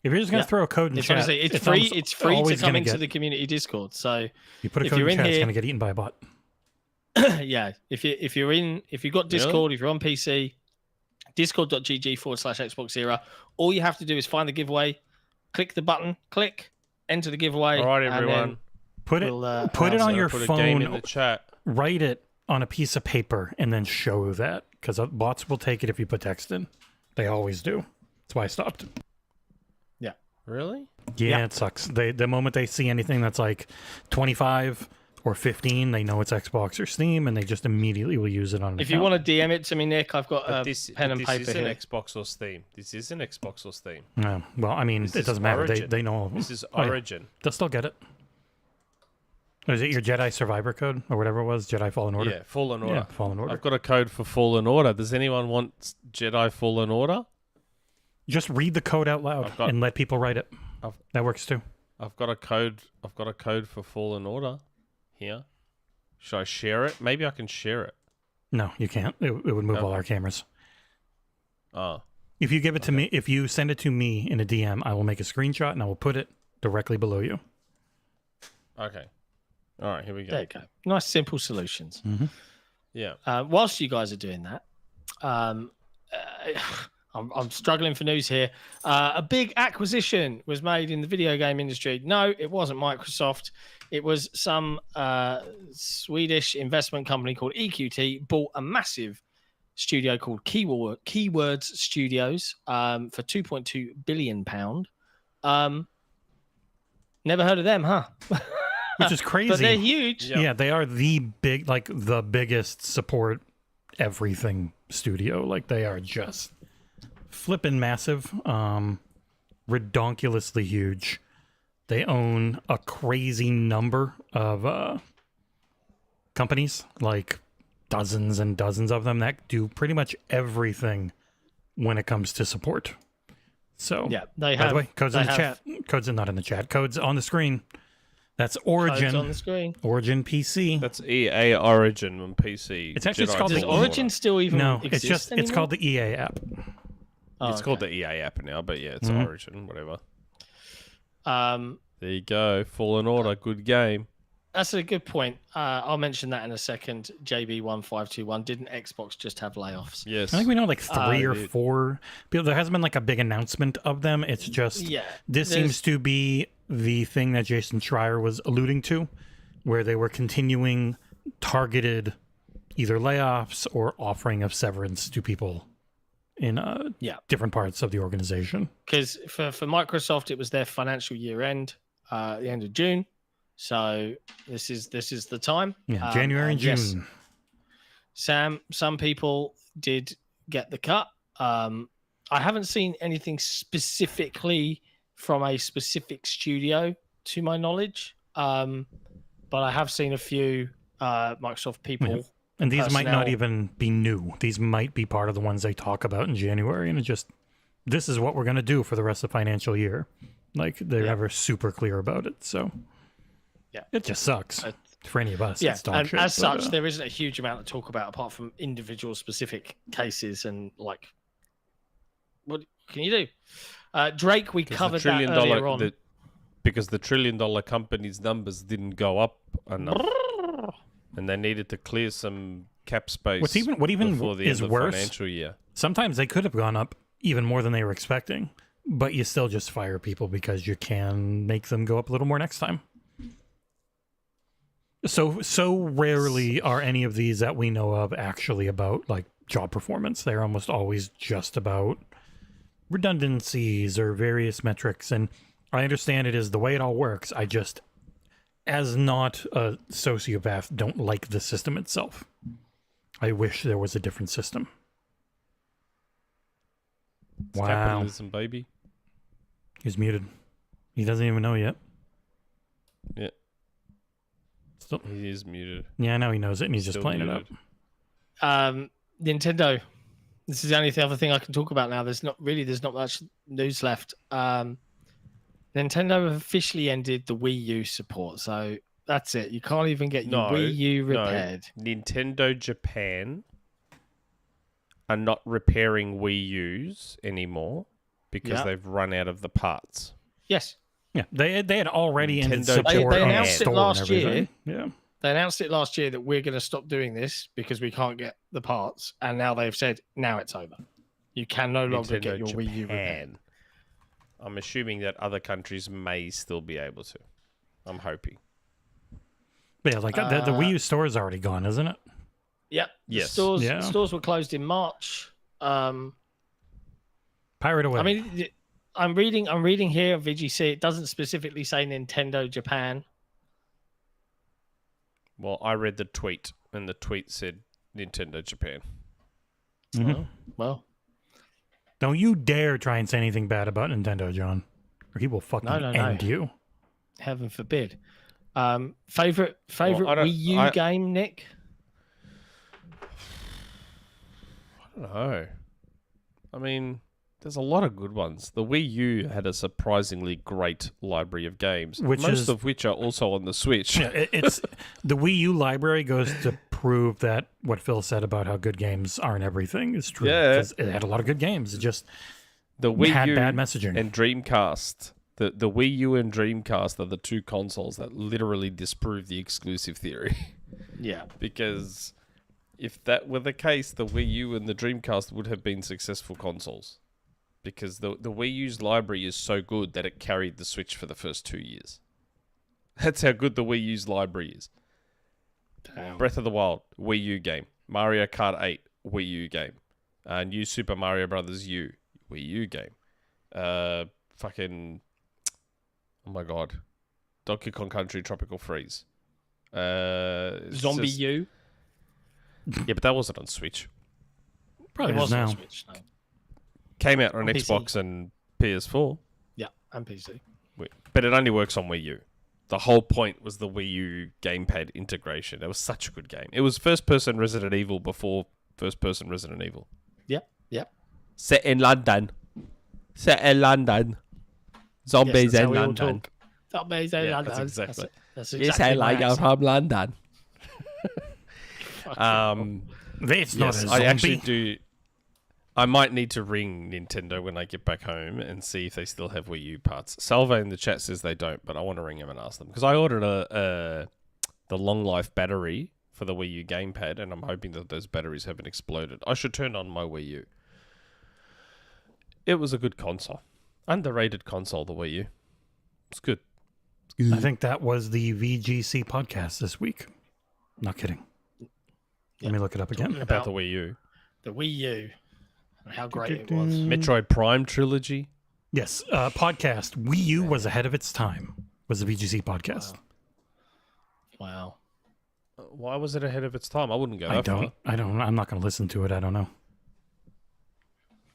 If you're just going to Yeah. throw a code in It's chat, honestly, it's free. It's free to always come gonna into get- the community Discord. So You put a if code you're in in chat, it's here- going to get eaten by a bot. yeah, if you've got Discord, if you're on PC, discord.gg/XboxEra, all you have to do is find the giveaway, click the button, enter the giveaway. All right, and everyone. then Put it we'll, put it announce on it. your Put a game in phone. the chat. Write it on a piece of paper and then show that because bots will take it if you put text in. They always do. That's why I stopped. Really? Yeah, Yeah. it sucks. The moment they see anything that's like 25 or 15, they know it's Xbox or Steam, and they just immediately will use it on an If you account. want to DM it to me, Nick, I've got a pen and this paper isn't here. Xbox or Steam. This isn't Xbox or Steam. No, well, I mean, This it is doesn't matter. Origin. They know. This is Oh, yeah. Origin. They'll still get it. Or is it your Jedi Survivor code or whatever it was? Jedi Fallen Order? Yeah, Fallen Order. Yeah, Fallen Order. I've got a code for Fallen Order. Does anyone want Jedi Fallen Order? Just read the code out loud I've got- and let people write it. I've- That works too. I've got a code. I've got a code for Fallen Order here. Should I share it? Maybe I can share it. No, you can't. It would move all Okay. our cameras. Oh, If you give it to me, if you send it to me in a DM, I will make a screenshot and I will put it directly below you. okay. All right, here we There go. you go. Nice, simple solutions. Yeah. Whilst you guys are doing that, I'm struggling for news here. A big acquisition was made in the video game industry. No, it wasn't Microsoft. It was some Swedish investment company called EQT bought a massive studio called Keywords Studios for £2.2 billion. Never heard of them, huh? Which is crazy. But they're huge. Yeah. Yeah, they are the biggest support everything studio. Like they are just flipping massive, redonkulously huge. They own a crazy number of companies, like dozens and dozens of them that do pretty much everything when it comes to support. So Yeah, they by have. the way, codes they in the have chat. Codes are not in the chat. Codes on the screen. That's Origin. codes on the screen. Origin PC. That's EA Origin on PC. It's actually Jedi called Does the Fallen Origin still even No, exist it's just it's anymore? called the EA app. Oh, It's called the EA app now, but yeah, it's Mhm. Origin, whatever. Um, There you go. Fallen Order, good game. that's a good point. I'll mention that in a second. JB1521. Didn't Xbox just have layoffs? Yes. I think we know like 3 or dude. 4 people. There hasn't been like a big announcement of them. It's just Yeah. this there's- seems to be the thing that Jason Schreier was alluding to, where they were continuing targeted either layoffs or offering of severance to people in Yeah. different parts of the organization. Because for Microsoft, it was their financial year end, the end of June. So this is the time. Yeah, January and June. yes, some people did get the cut. I haven't seen anything specifically from a specific studio, to my knowledge. But I have seen a few Microsoft people. Yeah. And these might not personnel- even be new. These might be part of the ones they talk about in January. And it just, this is what we're going to do for the rest of the financial year. Like, they're never super clear about it. So, Yeah. it just sucks for any of us. Yeah, It's dog and shit, as but, such, there isn't a huge amount to talk about apart from individual specific cases and like, what can you do? Drake, we covered that earlier on. Because the $1 trillion company's numbers didn't go up enough, and they needed to clear some cap space. what even before the is end of worse, financial year. sometimes they could have gone up even more than they were expecting, but you still just fire people because you can make them go up a little more next time. So rarely are any of these that we know of actually about like job performance. They're almost always just about redundancies or various metrics. And I understand it is the way it all works. I just, as not a sociopath, don't like the system itself. I wish there was a different system. It's Wow. capitalism, baby. He's muted. He doesn't even know yet. Yeah, Still, he is muted. yeah, I know he knows it, and he's just Still playing it up. muted. Nintendo. This is the only other thing I can talk about now. There's not much news left. Nintendo have officially ended the Wii U support, so that's it. You can't even get your Wii U repaired. No. Nintendo Japan are not repairing Wii U's anymore because Yeah. they've run out of the parts. Yes, Yeah, they had already ended Nintendo support They on the announced it store last and everything. year. Yeah, they announced it last year that we're going to stop doing this because we can't get the parts, and now they've said now it's over. You can no longer get your Wii U repaired. Japan. I'm assuming that other countries may still be able to. I'm hoping. but yeah, like the Wii U store is already gone, isn't it? Yep. Yes. The Yeah. stores were closed in March. Pirate away. I mean, I'm reading here VGC. It doesn't specifically say Nintendo Japan. Well, I read the tweet, and the tweet said Nintendo Japan. Well, Don't you dare try and say anything bad about Nintendo, John, or he will fucking No. end you. heaven forbid. Favorite I don't- Wii U I- game, Nick? I don't know. I mean, there's a lot of good ones. The Wii U had a surprisingly great library of games, most of which are also on the Switch. Yeah, it's the Wii U library goes to prove that what Phil said about how good games aren't everything is true. Yeah. 'Cause it had a lot of good games. It just The Wii had U bad messaging. and Dreamcast. The Wii U and Dreamcast are the two consoles that literally disprove the exclusive theory. Yeah. Because if that were the case, the Wii U and the Dreamcast would have been successful consoles. Because the Wii U's library is so good that it carried the Switch for the first 2 years. That's how good the Wii U's library is. Damn. Breath of the Wild, Wii U game. Mario Kart 8, Wii U game. New Super Mario Brothers U, Wii U game. Fucking... Oh my god. Donkey Kong Country Tropical Freeze. It's Zombie just- U. Yeah, but that wasn't on Switch. Probably It is wasn't now. on Switch. No. Came out on On PC. Xbox and PS4, Yeah, and PC. but it only works on Wii U. The whole point was the Wii U gamepad integration. It was such a good game. It was first-person Resident Evil before first-person Resident Evil. Yep. Set in London. Zombies Yes, that's how in we all London. talk. Zombies in Yeah, London. that's exactly. That's You exactly say my like you're accent. from London. It's not Yes, a I zombie. actually do. I might need to ring Nintendo when I get back home and see if they still have Wii U parts. Salva in the chat says they don't, but I want to ring them and ask them because I ordered the long life battery for the Wii U gamepad, and I'm hoping that those batteries haven't exploded. I should turn on my Wii U. It was a good console, underrated console. The Wii U, it's good. I think that was the VGC podcast this week. Not kidding. Let me look it up again. About the Wii U, The Wii U. And how great it was. Metroid Prime trilogy. Yes, podcast. Wii U was ahead of its time. Was the VGC podcast? Wow. Why was it ahead of its time? I wouldn't go I that far. don't. I'm not going to listen to it. I don't know.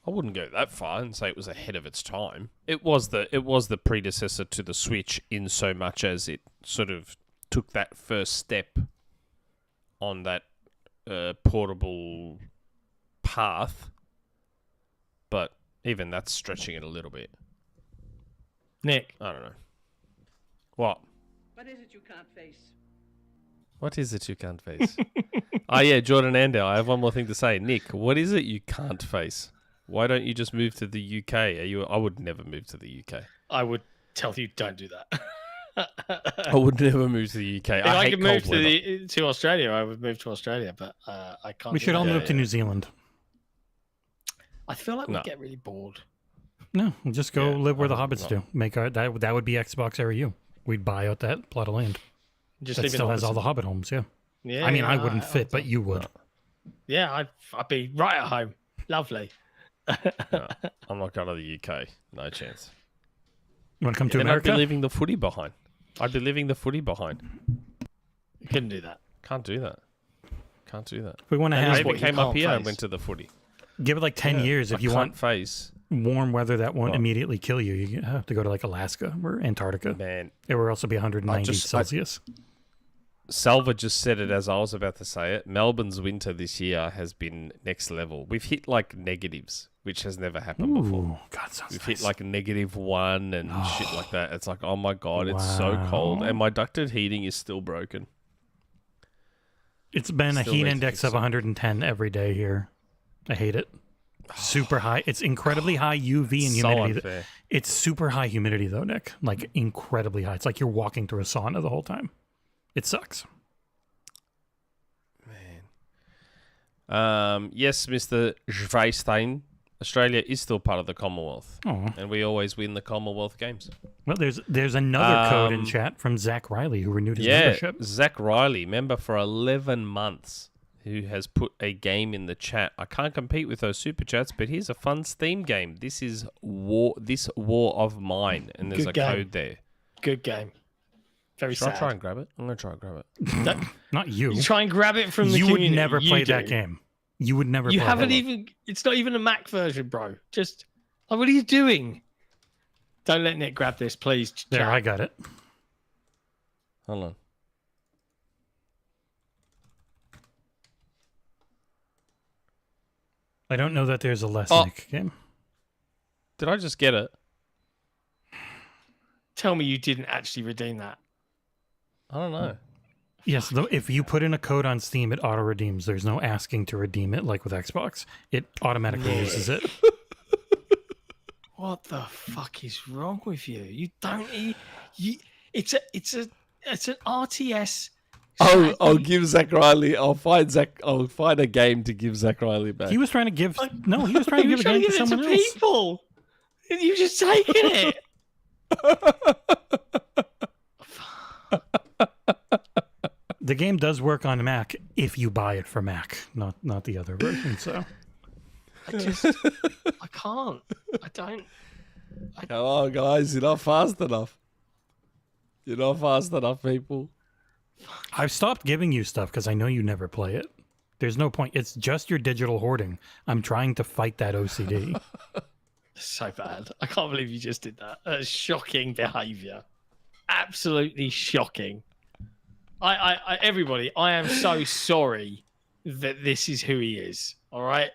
I wouldn't go that far and say it was ahead of its time. It was the predecessor to the Switch in so much as it sort of took that first step on that portable path. But even that's stretching it a little bit. Nick. I don't know. What? What is it you can't face? What is it you can't face? Oh yeah, Jordan Andel, I have one more thing to say. Nick, what is it you can't face? Why don't you just move to the UK? I would never move to the UK. I would tell you don't do that. I would never move to the UK. If I I hate could cold move weather. to Australia, I would move to Australia, but I can't. We do should all that. move to New Zealand. I feel like No. we get really bored. No, just go Yeah, live where the I would hobbits not. do. Make our that would be XboxEra U. We'd buy out that plot of land. Just That live in still has all the Hobbiton. hobbit homes. Yeah. Yeah, I mean, I yeah, wouldn't fit, but you would. Yeah, I'd be right at home. Lovely. No, I'm not going to the UK. No chance. You want to come to Then I'd be America? leaving the footy behind. I'd be leaving the footy behind. You couldn't do that. Can't do that. Can't do that. If we want to That have is I what even you came up can't here and face. went to the footy. give it like 10 years. If I you can't want face, warm weather that won't What? immediately kill you, you have to go to like Alaska or Antarctica. man. It will also be 190 I- Celsius. Salva just said it as I was about to say it. Melbourne's winter this year has been next level. We've hit like negatives, which has never happened before. Ooh, God, sounds We've nice. hit like -1 and shit like that. It's like, oh my god, it's so cold, Wow. and my ducted heating is still broken. It's been a Still heat needs to index fix of it. 110 every day here. I hate it. Super high. It's incredibly high UV and So humidity. unfair. It's super high humidity though, Nick. Like incredibly high. It's like you're walking through a sauna the whole time. It sucks. Yes, Mr. Schweinstein, Australia is still part of the Commonwealth, Oh. and we always win the Commonwealth Games. Well, there's another code in Um, chat from Zack Reilly who renewed his Yeah, membership. Zack Reilly, member for 11 months, who has put a game in the chat. I can't compete with those super chats, but here's a fun Steam game. This is War of Mine, and there's Good a game. code there. Good game. Very Should I sad. try and grab it? I'm gonna try and grab it. Don't- Not you. You try and grab it from the You would community. never You play do. that game. You would never You play haven't that. even. It's not even a Mac version, bro. Just like, what are you doing? Don't let Nick grab this, please. There, chat. I got it. Hold on. I don't know that there's a less Oh. Nick game. Did I just get it? Tell me you didn't actually redeem that. I don't know. Yes, though, if you put in a code on Steam, it auto redeems. There's no asking to redeem it like with Xbox. It automatically uses it. What the fuck is wrong with you? You don't. It's an RTS. I'll give Zack Reilly. I'll find a game to give Zack Reilly back. He was trying to give. No, he was trying to give a game to someone else. people. And you just taken it. The game does work on Mac if you buy it for Mac, not the other version. So I can't. I don't. Come on, guys. You're not fast enough. You're not fast enough, people. I've stopped giving you stuff because I know you never play it. There's no point. It's just your digital hoarding. I'm trying to fight that OCD. So bad. I can't believe you just did that. That's shocking behavior. Absolutely shocking. Everybody, I am so sorry that this is who he is. All right?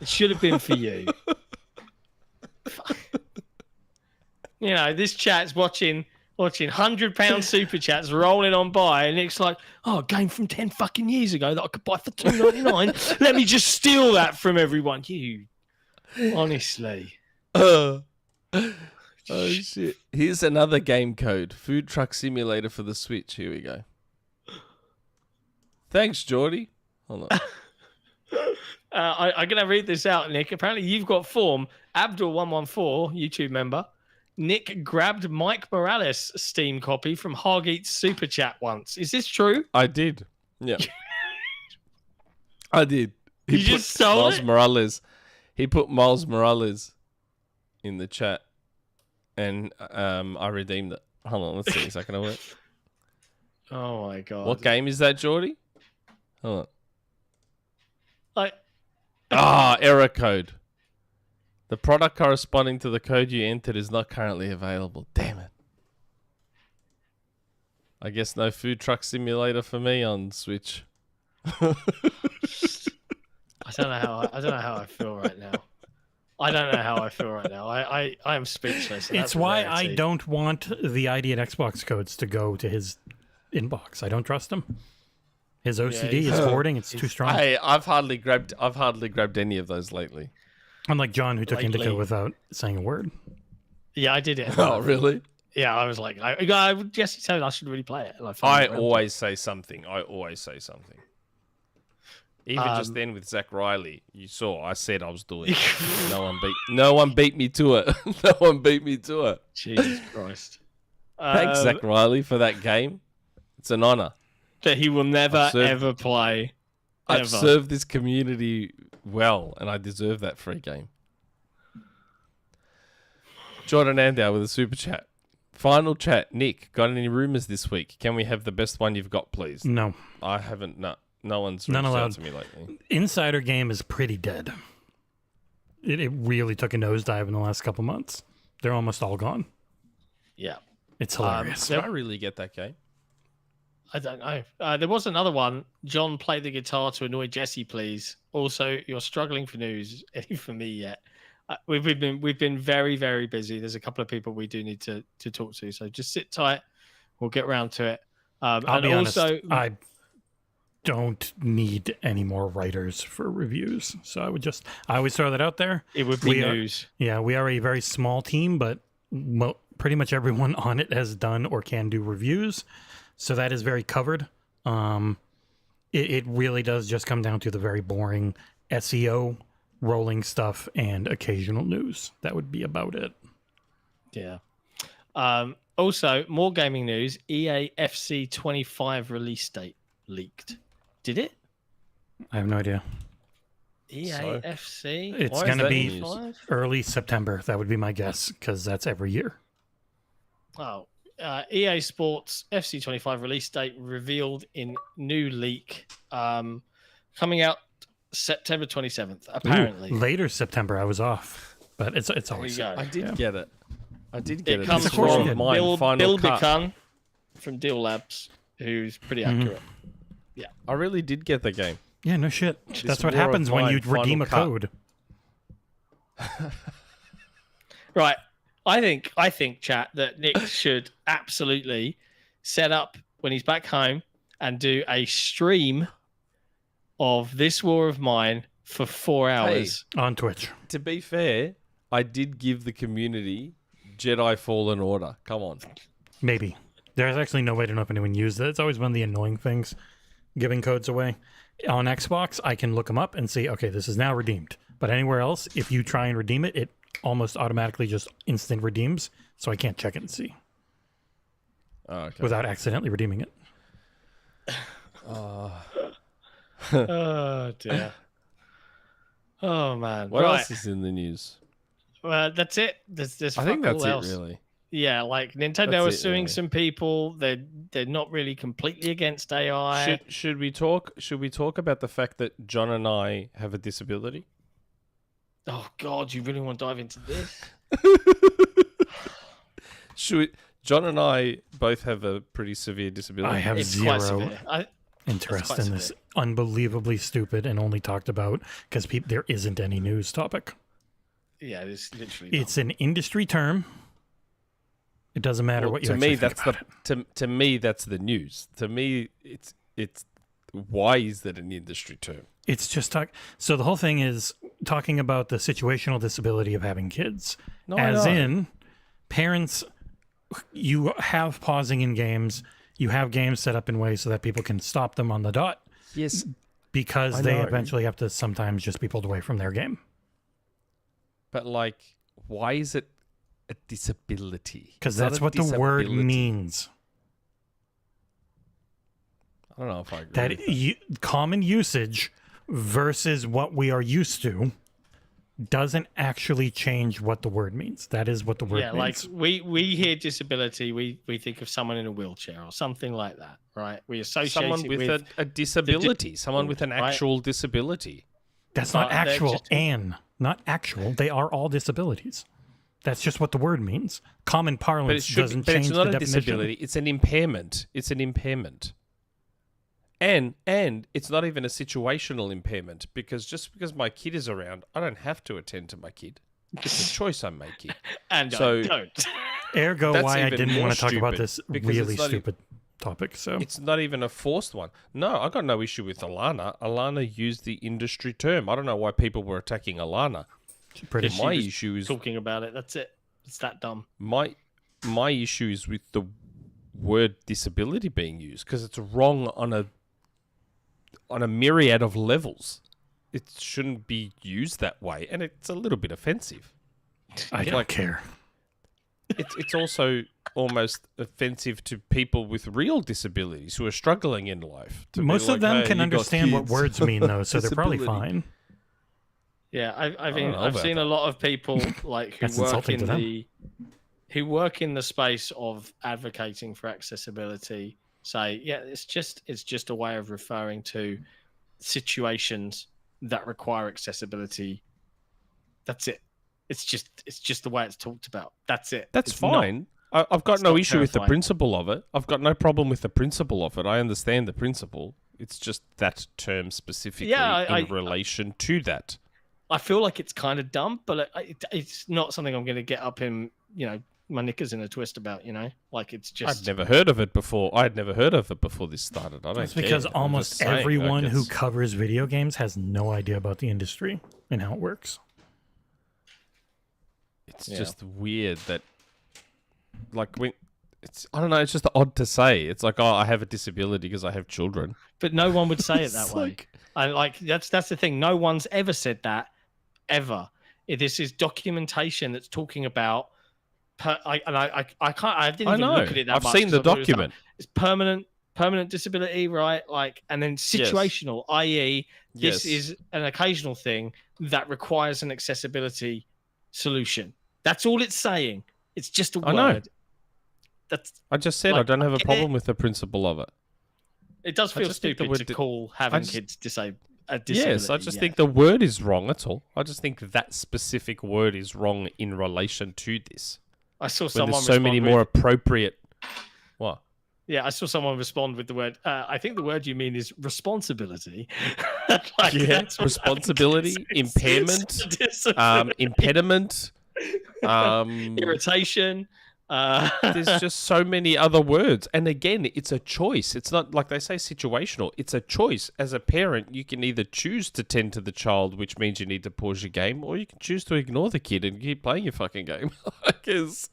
It should have been for you. You know, this chat's watching £100 super chats rolling on by, and it's like, oh, a game from 10 fucking years ago that I could buy for $2.99. Let me just steal that from everyone. You, honestly. Oh shit! Here's another game code: Food Truck Simulator for the Switch. Here we go. Thanks, Geordie. Hold on. I'm going to read this out, Nick. Apparently, you've got form. Abdul114, YouTube member. Nick grabbed Mike Morales' Steam copy from Hargeet's Super Chat once. Is this true? I did. Yeah, I did. You just stole Miles it? Morales. He put Miles Morales in the chat, and I redeemed it. Hold on, let's see. Is that going to work? Oh my god! What game is that, Geordie? Hold on. Like, Error code. The product corresponding to the code you entered is not currently available. Damn it. I guess no food truck simulator for me on Switch. I don't know how I feel right now. I don't know how I feel right now. I am speechless. it's why I don't want the ID at Xbox codes to go to his inbox. I don't trust him. His OCD is hoarding. It's too strong. Hey, I've hardly grabbed any of those lately. Unlike John, who took Lately. Indika without saying a word. Yeah, I did it. Oh, really? Yeah, I was like, Jesse told I should really play it. And I finally went. always say something. Even just then with Zack Reilly, you saw I said I was doing it. No one beat me to it. No one beat me to it. Jesus Christ. Thanks, Zack Reilly, for that game. It's an honor. That he will never, ever play. I've Ever. served this community well, and I deserve that free game. Jordan Andow with a super chat. Final chat. Nick, got any rumors this week? Can we have the best one you've got, please? No. I haven't. No one's None reached allowed. out to me lately. Insider game is pretty dead. It really took a nosedive in the last couple months. They're almost all gone. Yeah. It's hilarious. Did I really get that game? I don't know. There was another one. John, play the guitar to annoy Jesse, please. Also, you're struggling for news. Any for me yet? We've been very, very busy. There's a couple of people we do need to talk to. So just sit tight. We'll get round to it. I'll be honest. I don't need any more writers for reviews. So I always throw that out there. It would be news. We are a very small team, but pretty much everyone on it has done or can do reviews. So that is very covered. It really does just come down to the very boring SEO, rolling stuff, and occasional news. That would be about it. Yeah. Also, more gaming news. EA FC 25 release date leaked. Did it? I have no idea. EA So? FC? It's Why is going to that be news? early September. That would be my guess, because that's every year. Oh, EA Sports FC25 release date revealed in new leak, coming out September 27th. Apparently, Later September. I was off, but it's there always. you go. I did get it. I did get It it. comes This Of course from you was did. mine, Bill Final Cut. Bican from Deal Labs, who's pretty accurate. I really did get the game. Yeah, no shit. That's what War of happens when Mine you redeem Final a Cut. code. Right. I think, chat, that Nick should absolutely set up when he's back home and do a stream of this War of Mine for 4 hours. On Twitch. To be fair, I did give the community Jedi Fallen Order. Come on. Maybe. There's actually no way to know if anyone used it. It's always one of the annoying things, giving codes away. On Xbox, I can look them up and see, okay, this is now redeemed. But anywhere else, if you try and redeem it, it almost automatically just instant redeems, so I can't check it and see Oh, okay. without accidentally redeeming it. Oh, dear. Oh, man. What right. else is in the news? That's it. There's I think fuck that's all it, else. really. Yeah, like Nintendo That's are it, suing really. some people. They're not really completely against AI. Should we talk about the fact that John and I have a disability? Oh God, you really want to dive into this? John and I both have a pretty severe disability. I have It's quite zero severe. interest quite in this severe. unbelievably stupid and only talked about because there isn't any news topic. Yeah, it's literally. It's an industry term. It doesn't matter Well, what you to actually me, think that's about it. to me that's the news. To me, it's why is that an industry term? It's just talk. So the whole thing is talking about the situational disability of having kids, No, I as know. in parents. You have pausing in games. You have games set up in ways so that people can stop them on the dot Yes, because I they know. eventually have to sometimes just be pulled away from their game. but like, why is it a disability? Because It's not that's a what the word disability. means. I don't know if I agree. That with that. common usage versus what we are used to doesn't actually change what the word means. That is what the word Yeah, means. like we hear disability, we think of someone in a wheelchair or something like that, right? We associate Someone it with a disability, someone with an right? actual disability. That's not they're actual just- not actual. They are all disabilities. That's just what the word means. Common But parlance doesn't but change it's not the a definition. disability. It's an impairment. It's an impairment. And it's not even a situational impairment because just because my kid is around, I don't have to attend to my kid. It's a choice I'm making. and So- I don't. Ergo, That's why I even didn't more want to talk about stupid, this because it's really not e- stupid topic. So It's not even a forced one. No, I got no issue with Alana. Alana used the industry term. I don't know why people were attacking Alana. pretty. She My was issue is talking about it. That's it. It's that dumb. my issue is with the word disability being used because it's wrong on a myriad of levels. It shouldn't be used that way, and it's a little bit offensive. I don't care. It's also almost offensive to people with real disabilities who are struggling in life. to be Most of like, them "Hey, can you got understand what kids." words mean, though, so they're probably Disability. fine. Yeah, don't know I've about seen that. a lot of people like who That's work insulting in to them. who work in the space of advocating for accessibility say, yeah, it's just a way of referring to situations that require accessibility. That's it. It's just the way it's talked about. That's it. That's It's not- fine. I've got it's no not issue with the terrifying. principle of it. I've got no problem with the principle of it. I understand the principle. It's just that term specifically Yeah, in relation to that. I feel like it's kind of dumb, but it's not something I'm going to get up in, my knickers in a twist about, like it's just. I'd never heard of it before. I had never heard of it before this started. I don't That's because care. I'm almost just saying, like, everyone who it's- covers video games has no idea about the industry and how it works. It's Yeah. just weird that, like, I don't know. It's just odd to say. It's like, oh, I have a disability because I have children. But no one would say it that It's way. like- That's the thing. No one's ever said that ever. This is documentation that's talking about. I didn't even know. look at it that I've much. seen 'cause the I thought it was document. It's permanent disability, right? Like, and then situational, i.e., this Yes. is an occasional thing that requires an accessibility solution. That's all it's saying. It's just a I know. word. I just said I don't have a problem with the principle of it. It does feel just think the stupid word to call having just- kids disability. Yes, I just think the word is wrong. That's all. I just think that specific word is wrong in relation to this. I saw When someone there's so many respond more with- appropriate. What? Yeah, I saw someone respond with the word. I think the word you mean is responsibility. Like, Yeah, that's what responsibility, having kids is. impairment, Disability, impediment. irritation. There's just so many other words. And again, it's a choice. It's not like they say situational. It's a choice. As a parent, you can either choose to tend to the child, which means you need to pause your game, or you can choose to ignore the kid and keep playing your fucking game. Because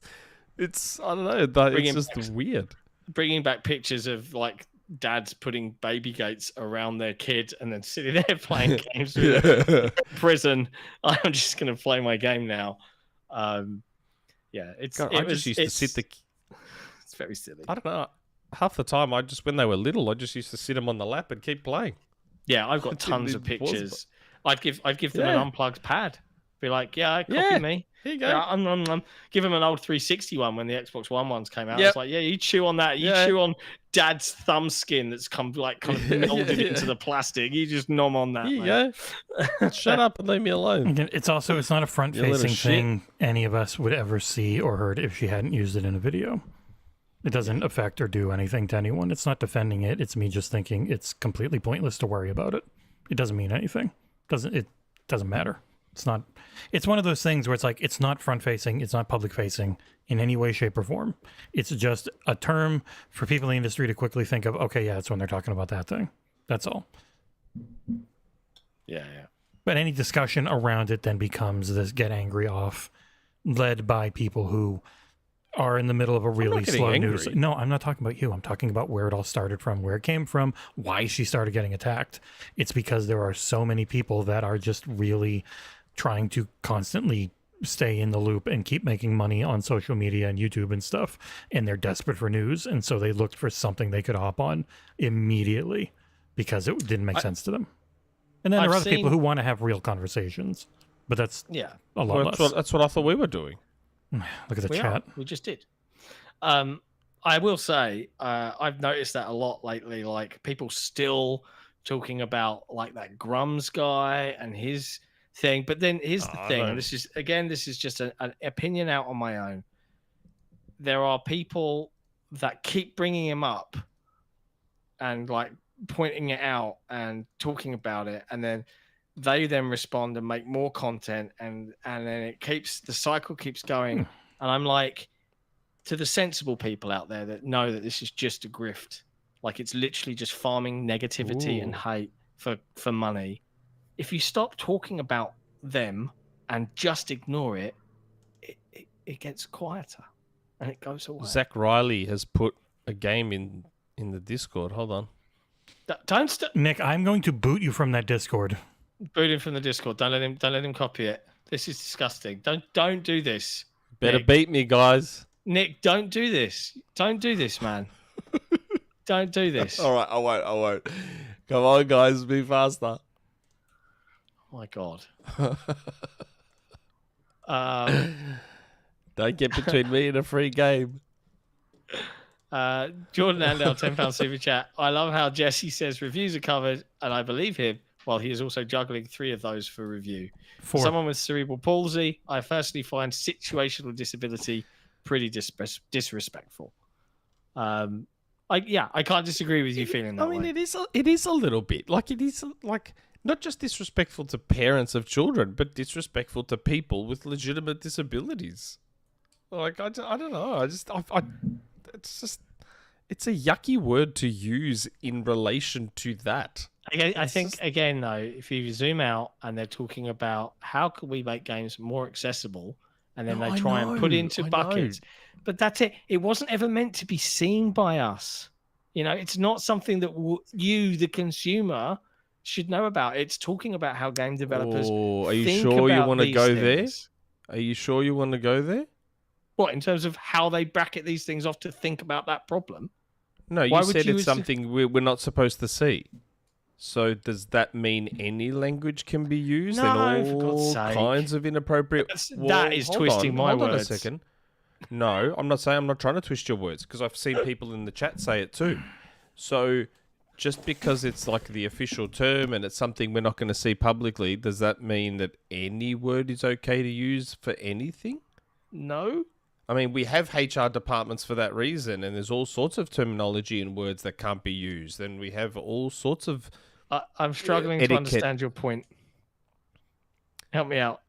it's, I don't know, it's just weird. Bringing back pictures of like dads putting baby gates around their kid and then sitting there playing games with them in prison. I'm just going to play my game now. Yeah, it's. God, it I was, just used to sit the. It's very silly. I don't know. Half the time, when they were little, I just used to sit them on the lap and keep playing. Yeah, I've got Didn't tons of even pause pictures. I'd give them an unplugged pad. Be like, copy me. Here you go. Yeah, give them an old 360 one when the Xbox One ones came out. Yep. It's like, yeah, you chew on that. You chew on Dad's thumb skin that's kind of molded into the plastic. You just nom on that. Here you go. Shut up and leave me alone. Again, it's not a front-facing thing any of us would ever see or heard if she hadn't used it in a video. It doesn't affect or do anything to anyone. It's not defending it. It's me just thinking it's completely pointless to worry about it. It doesn't mean anything. It doesn't matter. It's not. It's one of those things where it's like it's not front-facing. It's not public-facing in any way, shape, or form. It's just a term for people in the industry to quickly think of. Okay, yeah, it's when they're talking about that thing. That's all. Yeah. But any discussion around it then becomes this get angry off, led by people who are in the middle of a really slow news. No, I'm not talking about you. I'm talking about where it all started from, where it came from, why she started getting attacked. It's because there are so many people that are just really trying to constantly stay in the loop and keep making money on social media and YouTube and stuff. And they're desperate for news. And so they looked for something they could hop on immediately because it didn't make sense to them. And then there are other people who want to have real conversations, but that's a lot less. That's what I thought we were doing. Look at the chat. We just did. I will say, I've noticed that a lot lately. Like people still talking about like that Grums guy and his thing. But then here's the thing, and this is just an opinion out on my own. There are people that keep bringing him up and like pointing it out and talking about it, and then they then respond and make more content, and then the cycle keeps going. And I'm like, to the sensible people out there that know that this is just a grift, like it's literally just farming negativity and hate for money. If you stop talking about them and just ignore it, it gets quieter and it goes away. Zack Reilly has put a game in the Discord. Hold on. Nick, I'm going to boot you from that Discord. Boot him from the Discord. Don't let him copy it. This is disgusting. Don't do this. Better Nick. beat me, guys. Nick, don't do this. Don't do this, man. Don't do this. All right, I won't. Come on, guys, be faster. Oh my God. Don't get between me and a free game. Jordan Andel, £10 super chat. I love how Jesse says reviews are covered, and I believe him, while he is also juggling 3 of those for review. 4. Someone with cerebral palsy, I firstly find situational disability pretty disrespectful. I can't disagree with you feeling that way. I mean, it is a little bit. Like, it is, like, not just disrespectful to parents of children, but disrespectful to people with legitimate disabilities. Like, I don't know. It's a yucky word to use in relation to that. I think, again, though, if you zoom out and they're talking about how could we make games more accessible, and then they try and put into buckets. But that's it. It wasn't ever meant to be seen by us. You know, it's not something that you, the consumer, should know about. It's talking about how game developers are you think sure you about want to these go things. there? Are you sure you want to go there? What, in terms of how they bracket these things off to think about that problem? No, you said it's something we're not supposed to see. So does that mean any language can be used in No, for God's all sake. kinds of inappropriate... That is twisting my Hold on a words. second. No, I'm not saying, I'm not trying to twist your words, because I've seen people in the chat say it too. So just because it's like the official term and it's something we're not going to see publicly, does that mean that any word is okay to use for anything? No. I mean, we have HR departments for that reason, and there's all sorts of terminology and words that can't be used, and we have all sorts of... I'm struggling to understand your point. Help me out.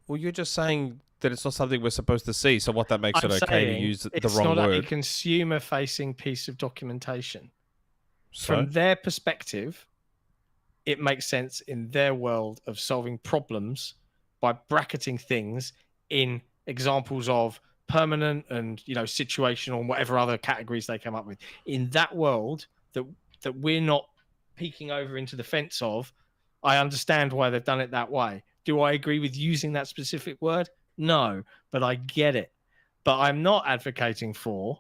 Well, you're just saying that it's not something we're supposed to see, so what, that makes it okay to use the wrong it's not word? a consumer-facing piece of documentation. So? From their perspective, it makes sense in their world of solving problems by bracketing things in examples of permanent and, you know, situational and whatever other categories they come up with. In that world that we're not peeking over into the fence of, I understand why they've done it that way. Do I agree with using that specific word? No, but I get it. But I'm not advocating for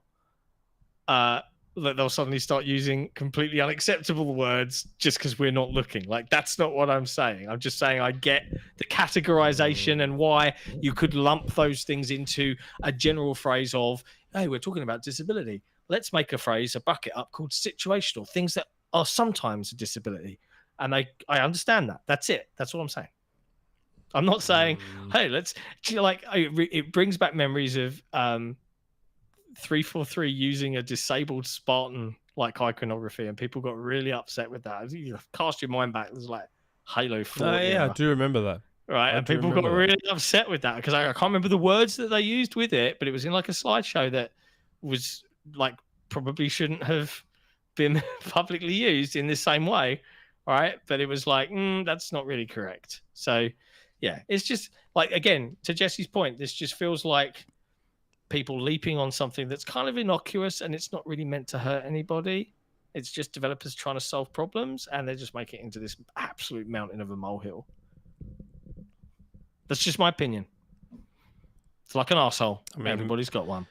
that they'll suddenly start using completely unacceptable words just because we're not looking. Like, that's not what I'm saying. I'm just saying I get the categorization and why you could lump those things into a general phrase of, hey, we're talking about disability. Let's make a phrase, a bucket up called situational, things that are sometimes a disability. And I understand that. That's it. That's what I'm saying. I'm not saying, hey, let's, like, it brings back memories of 343 using a disabled Spartan like iconography, and people got really upset with that. You cast your mind back, there's like Halo 4. Oh, yeah, I do remember that. Right, and people got really upset with that because I can't remember the words that they used with it, but it was in like a slideshow that was like probably shouldn't have been publicly used in the same way, right? But it was like, that's not really correct. So, yeah, it's just like, again, to Jesse's point, this just feels like people leaping on something that's kind of innocuous and it's not really meant to hurt anybody. It's just developers trying to solve problems, and they just make it into this absolute mountain of a molehill. That's just my opinion. It's like an arsehole. I mean, everybody's got one.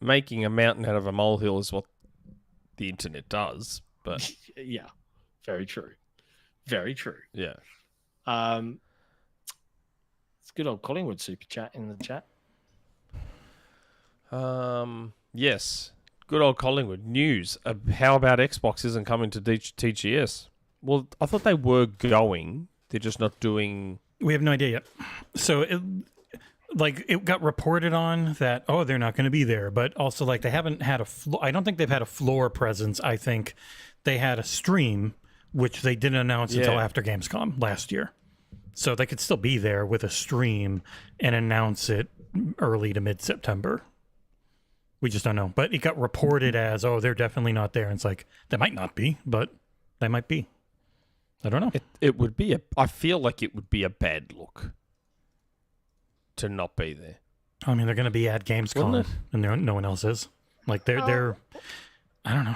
Making a mountain out of a molehill is what the internet does, but... Yeah, very true. Very true. Yeah. It's good old Collingwood super chat in the chat. Yes. Good old Collingwood. News. How about Xbox isn't coming to TGS? Well, I thought they were going. They're just not doing... We have no idea yet. So it got reported on that, they're not going to be there, but also like they haven't had I don't think they've had a floor presence. I think they had a stream, which they didn't announce until after Gamescom last year. So they could still be there with a stream and announce it early to mid-September. We just don't know. But it got reported as, they're definitely not there. And it's like, they might not be, but they might be. I don't know. It would be I feel like it would be a bad look to not be there. I mean, they're going to be at Gamescom, and no one else is. Like, they're I don't know.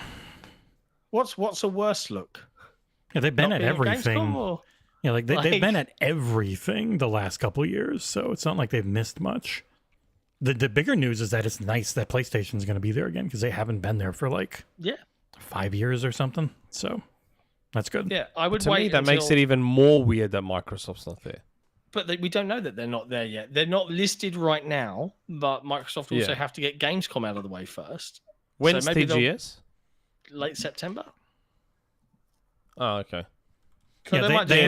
What's a worse look? Yeah, they've been at everything. Gamescom, Yeah, like they've been at everything the last couple of years, so it's not like they've missed much. The bigger news is that it's nice that PlayStation's going to be there again, because they haven't been there for 5 years or something. So that's good. Yeah, I would to wait. Me, that makes it even more weird that Microsoft's not there. But we don't know that they're not there yet. They're not listed right now, but Microsoft also have to get Gamescom out of the way first. When's so maybe TGS? Late September. Oh, okay. So they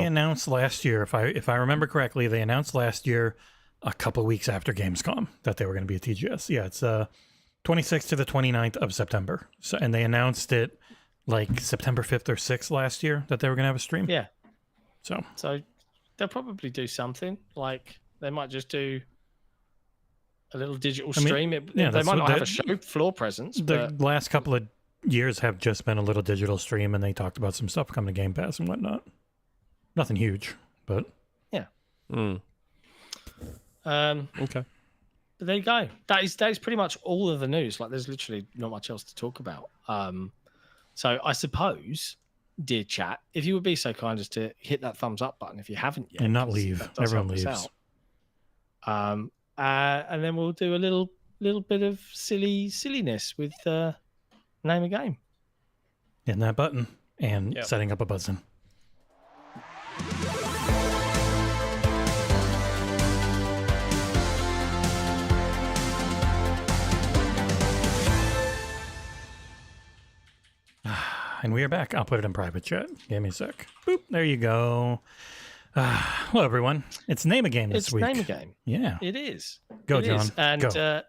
announced last year, if I remember correctly, they announced last year a couple of weeks after Gamescom that they were going to be at TGS. Yeah, it's 26th to the 29th of September. So, and they announced it like September 5th or 6th last year that they were going to have a stream. Yeah. So they'll probably do something. Like, they might just do a little digital stream. They might not have a show floor presence. The last couple of years have just been a little digital stream, and they talked about some stuff coming to Game Pass and whatnot. Nothing huge, but yeah. Okay. But there you go. That is pretty much all of the news. Like, there's literally not much else to talk about. So I suppose, dear chat, if you would be so kind as to hit that thumbs up button if you haven't yet, and not leave. Everyone leaves. And then we'll do a little bit of silliness with name a game. Hitting that button and setting up a button. And we are back. I'll put it in private chat. Give me a sec. Boop. There you go. Hello, everyone. It's Name a Game this week. It's Name a Game. Yeah. It is. Go, It John. is. And Go.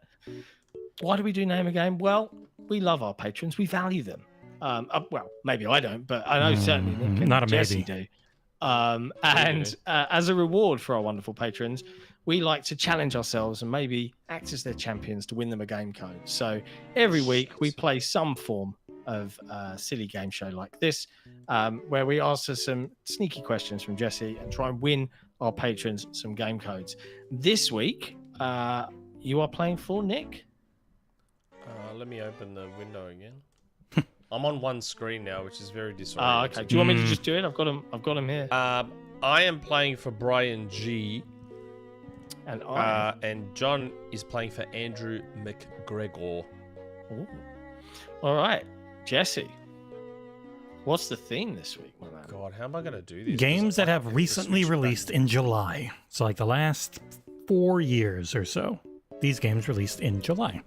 why do we do Name a Game? Well, we love our patrons. We value them. Well, maybe I don't, but I know certainly Nick and not a Jesse maybe. do. As a reward for our wonderful patrons, we like to challenge ourselves and maybe act as their champions to win them a game code. So every week we play some form of silly game show like this, where we answer some sneaky questions from Jesse and try and win our patrons some game codes. This week, you are playing for Nick. Let me open the window again. I'm on one screen now, which is very Oh, disorienting. okay. Do you want me to just do it? I've got him here. I am playing for Brian G. And John is playing for Andrew McGregor. Ooh. All right, Jesse. What's the theme this week, my man? God, how am I going to do this? Games that have recently released in July. So, like the last 4 years or so. These games released in July.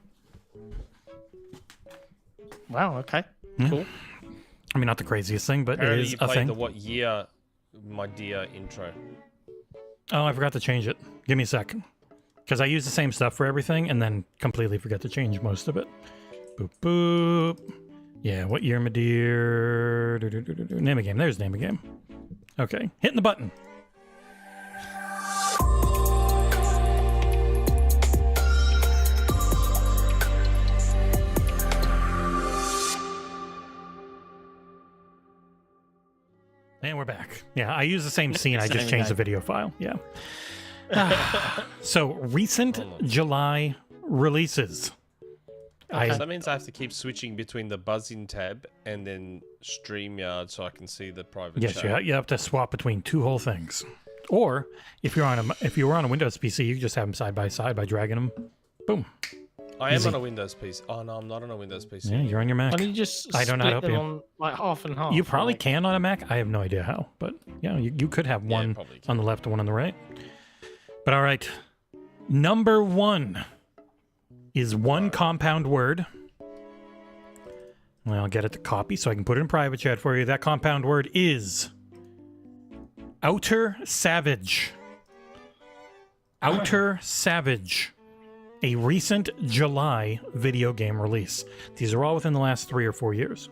Wow. Okay. Cool. I mean, not the craziest thing, but Apparently it is you a played thing. the what year, my dear intro. Oh, I forgot to change it. Give me a second. Because I use the same stuff for everything and then completely forget to change most of it. Boop, boop. Yeah, what year, my dear? Name a game. There's Name a Game. Okay, hitting the button. And we're back. Yeah, I use the same scene. I just changed the video file. Yeah. So, recent July releases. So that means I have to keep switching between the buzzing tab and then StreamYard so I can see the private Yes, chat. you have to swap between two whole things. Or if you were on a Windows PC, you can just have them side by side by dragging them. Boom. I am Easy. on a Windows PC. Oh no, I'm not on a Windows PC. Yeah, you're on your Mac. Why don't you just I don't know how split to them help on like half and half? You probably like- can on a Mac. I have no idea how, but yeah, you could have one probably can. on the left and one on the right. But all right, number one is one compound word. Well, I'll get it to copy so I can put it in private chat for you. That compound word is Outer Savage. Outer Savage. A recent July video game release. These are all within the last 3 or 4 years.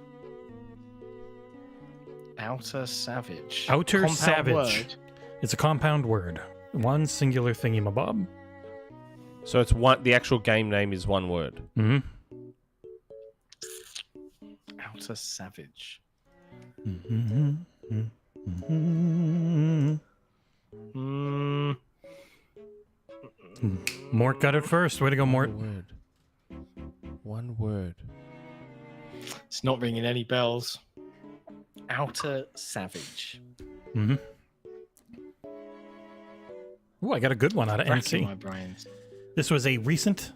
Outer Savage. Outer Compound Savage. word. It's a compound word. One singular thingamabob. So it's one. The actual game name is one word. Mm-hmm. Outer Savage. Mort got it first. Way to go, Mort. Word. One word. It's not ringing any bells. Outer Savage. Mm-hmm. Ooh, I got a good one out of Racking NC. my brains. This was a recent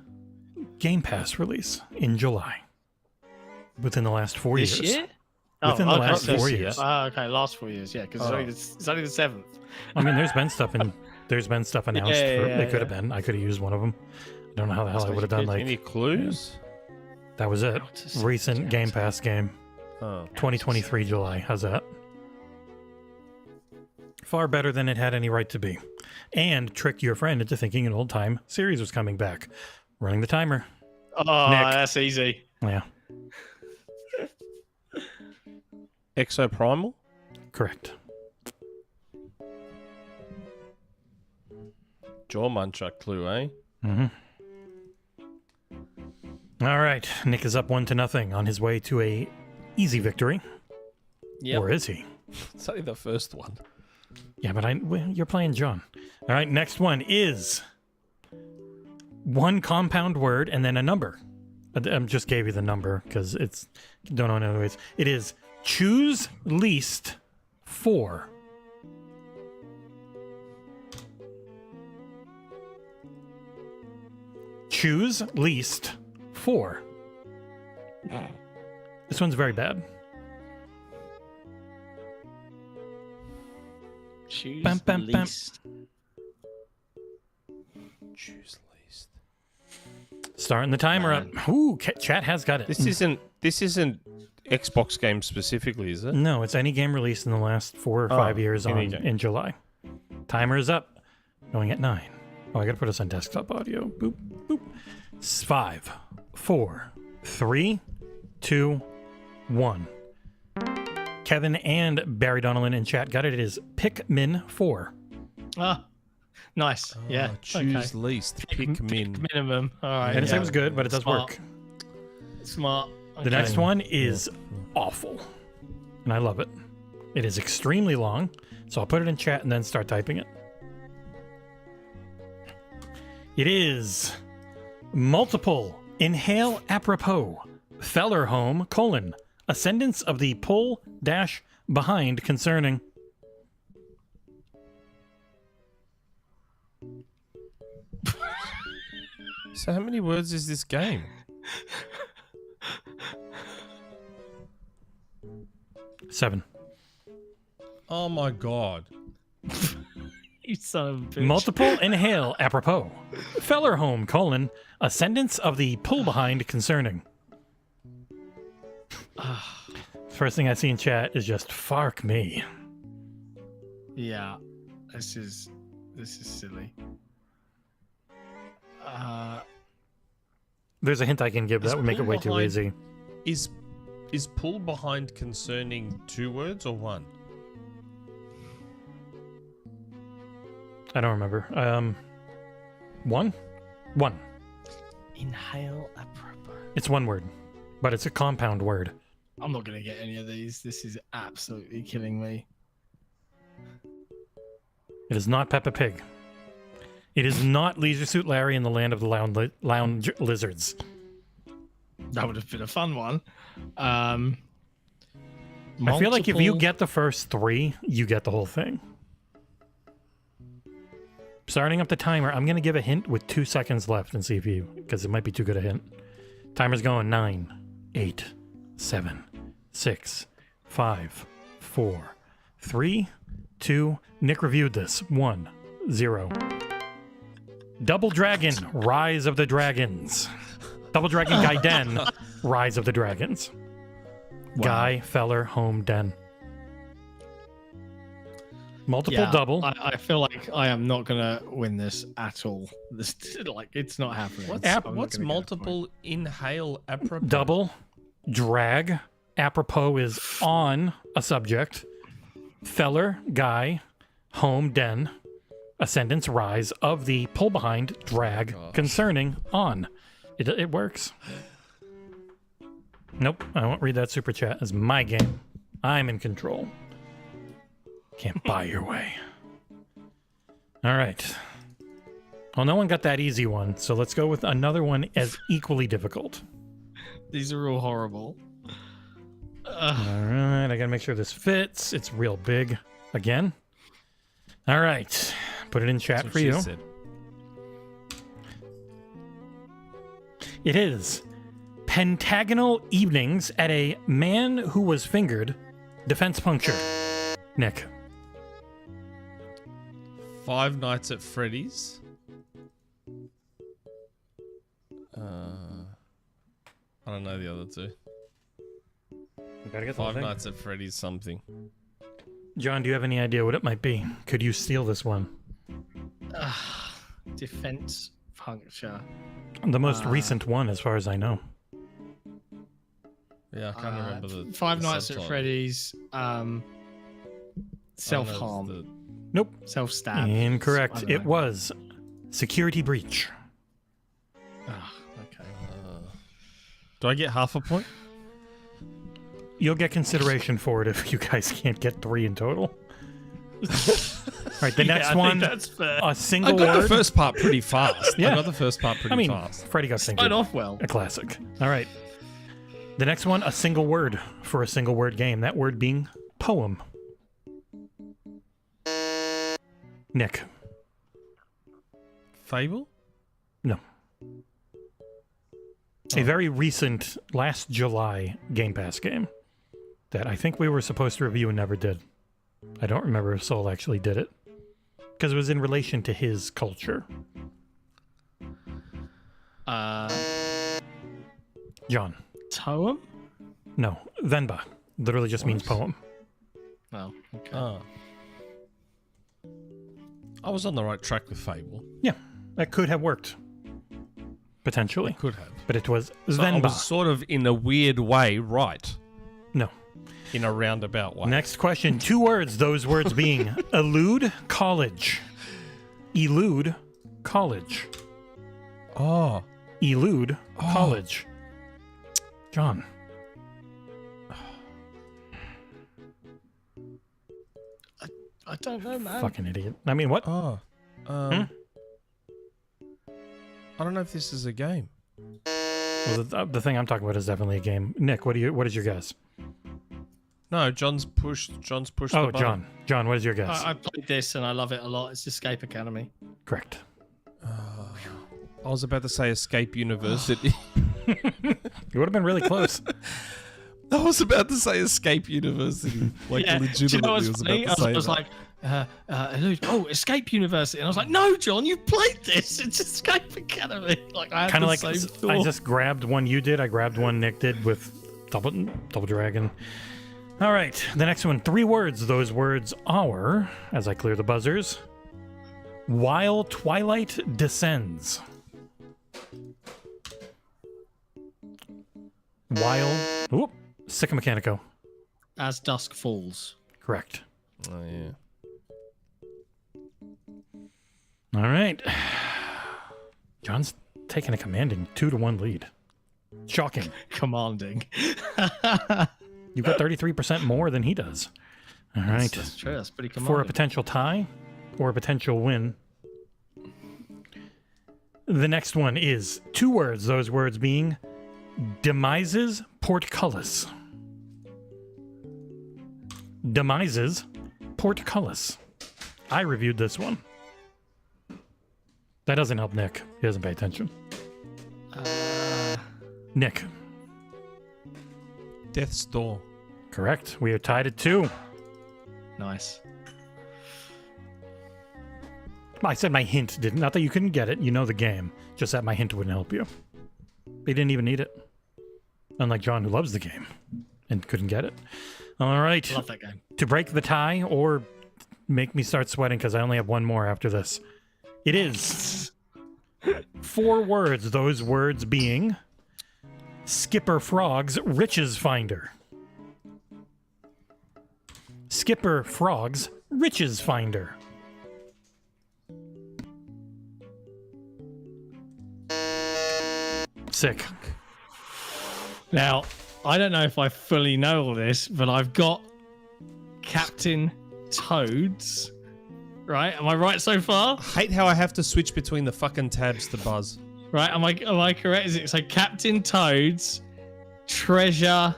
Game Pass release in July. Within the last 4 This years. year? Within the last this 4 year. years. Okay, last 4 years. Yeah, because it's only the 7th. I mean, there's been stuff announced. They could have yeah. been. I could have used one of them. I don't know how the hell I would have done. Any Like clues? that was it. Outer Savage, Recent Outer Game Pass game. Oh. 2023 July. How's that? Far better than it had any right to be. And tricked your friend into thinking an old time series was coming back. Running the timer. Oh, Nick. that's easy. Yeah, Exoprimal? correct. Jaw muncher clue, eh? All right. Nick is up 1-0 on his way to a easy victory. Yep. Or is he? It's only the first one. Yeah, but you're playing John. All right, next one is one compound word and then a number. I just gave you the number because don't know anyways. It is choose least 4. Choose least 4. This one's very bad. Choose Bam, bam, bam. least. Choose least. Starting the timer up. Ooh, chat has got it. This isn't Xbox game specifically, is it? No, it's any game released in the last 4 or 5 years in July. Timer is up. Going at 9. Oh, I gotta put us on desktop audio. Boop, boop. 5, 4, 3, 2, 1. Kevin and Barry Donnellan in chat got it. It is Pikmin 4. Ah, nice. Yeah. Choose least. Pick min. Minimum. All right. I didn't say it was good, but it does Smart. work. Smart. The next one is awful, and I love it. It is extremely long, so I'll put it in chat and then start typing it. It is multiple inhale apropos feller home : ascendance of the pull dash behind concerning. So how many words is this game? 7. Oh my god. You son of a bitch. Multiple inhale apropos feller home : ascendance of the pull behind concerning. First thing I see in chat is just fark me. Yeah. This is silly. There's a hint I can give that would make it way too behind- easy. Is pull behind concerning 2 words or 1? I don't remember. 1? 1. Inhale apropos. It's 1 word, but it's a compound word. I'm not gonna get any of these. This is absolutely killing me. It is not Peppa Pig. It is not Leisure Suit Larry in the Land of the Lounge Lizards. That would have been a fun one. I feel like if you get the first 3, you get the whole thing. Starting up the timer, I'm going to give a hint with 2 seconds left and see if you, because it might be too good a hint. Timer's going 9, 8, 7, 6, 5, 4, 3, 2. Nick reviewed this. 1, 0. Double Dragon, Rise of the Dragons. Double Dragon Gaiden, Rise of the Dragons. Wow. Guy Feller Home Den. Multiple double. I feel like I am not gonna win this at all. This it's not happening. What's multiple inhale apropos? Double drag. Apropos is on a subject. Feller, guy, home, den. Ascendance, rise of the pull behind, drag, concerning, on. It works. Nope, I won't read that super chat. It's my game. I'm in control. Can't buy your way. All right. Well, no one got that easy one, so let's go with another one as equally difficult. These are all horrible. All right, I gotta make sure this fits. It's real big. Again. All right, put it in chat for you. Said. It is pentagonal evenings at a man who was fingered. Defense puncture. Nick. Five Nights at Freddy's. I don't know the other two. We gotta get the whole Five thing. Nights at Freddy's something. John, do you have any idea what it might be? Could you steal this one? Defense puncture. The most recent one, as far as I know. Yeah, I can't remember the Five the Nights at subtitle. Freddy's. Self-harm. The- Nope. Self-stab. Incorrect. I don't It know. was security breach. Okay. Do I get half a point? You'll get consideration for it if you guys can't get 3 in total. All right, the next I one, think that's fair. a single I got word. the first part pretty fast. Yeah. I got the first part pretty I mean, fast. Freddie got Start fingered. off well. A classic. All right. The next one, a single word for a single word game. That word being poem. Nick. Fable? No. A very recent, last July Game Pass game that I think we were supposed to review and never did. I don't remember if Soul actually did it because it was in relation to his culture. Uh, John. Toem? No, Venba. Literally just means poem. Oh, okay. Oh. I was on the right track with Fable. Yeah, that could have worked. Potentially. Could have. But it was So I Venba. was sort of, in a weird way, right. No. In a roundabout way. Next question. 2 words, those words being elude, college. Elude, college. Oh. Elude, college. John. I don't know, man. Fucking idiot. I mean, what? Oh. I don't know if this is a game. Well, the thing I'm talking about is definitely a game. Nick, what is your guess? No, John's pushed Oh, the button. John. John, what is your guess? I played this and I love it a lot. It's Escape Academy. Correct. I was about to say Escape University. You would have been really close. I was about to say Escape University. Like, Yeah. Do legitimately you know what's was funny? about to say I was that. like, Escape University. And I was like, no, John, you played this. It's Escape Academy. Like, I had Kind the of like same thought. I just grabbed one you did. I grabbed one Nick did with Double Dragon. All right, the next one. 3 words. Those words are, as I clear the buzzers, while twilight descends. While, oop, Sycamechanico. As Dusk Falls. Correct. Oh, yeah. All right. John's taking a commanding 2-1 lead. Shocking. Commanding. You've got 33% more than he does. All right. That's true. That's pretty For commanding. a potential tie or a potential win. The next one is 2 words, those words being demises portcullis. Demises portcullis. I reviewed this one. That doesn't help Nick. He doesn't pay attention. Nick. Death's Door. Correct. We are tied at 2. Nice. I said my hint didn't. Not that you couldn't get it. You know the game. Just that my hint wouldn't help you. He didn't even need it. Unlike John, who loves the game and couldn't get it. All right. Love that game. To break the tie or make me start sweating because I only have one more after this. It is 4 words. Those words being Skipper Frog's Riches Finder. Skipper Frog's Riches Finder. Sick. Now, I don't know if I fully know all this, but I've got Captain Toads. Right? Am I right so far? Hate how I have to switch between the fucking tabs to buzz. Right? Am I correct? Is it so Captain Toads, Treasure?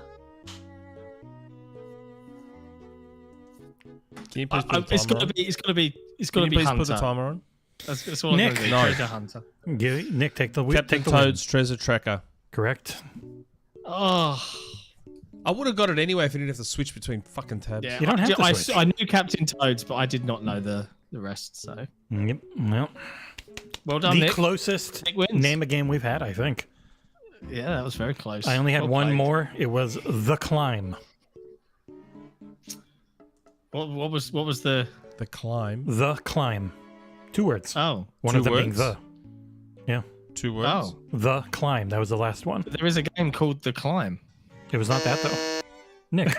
Can you please put the It's timer gotta on? be. It's gotta be. It's Can gotta you be please Hunter. put the timer on? That's all Nick. I'm gonna do. No. Treasure Hunter. Nick, take the Captain take the win. Toad's Treasure Tracker. Correct. Oh, I would have got it anyway if I didn't have to switch between fucking tabs. yeah. You don't have to I, switch. I knew Captain Toads, but I did not know the rest. So Yep. Well, well done, the Nick. closest Nick wins. name a game we've had, I think. Yeah, that was very close. I only had Well one played. more. It was The Climb. What was the? The Climb. The Climb. 2 words. Oh, One 2 of them being words? the. Yeah. 2 words. oh. The Climb. That was the last one. There is a game called The Climb. It was not that, though. Nick.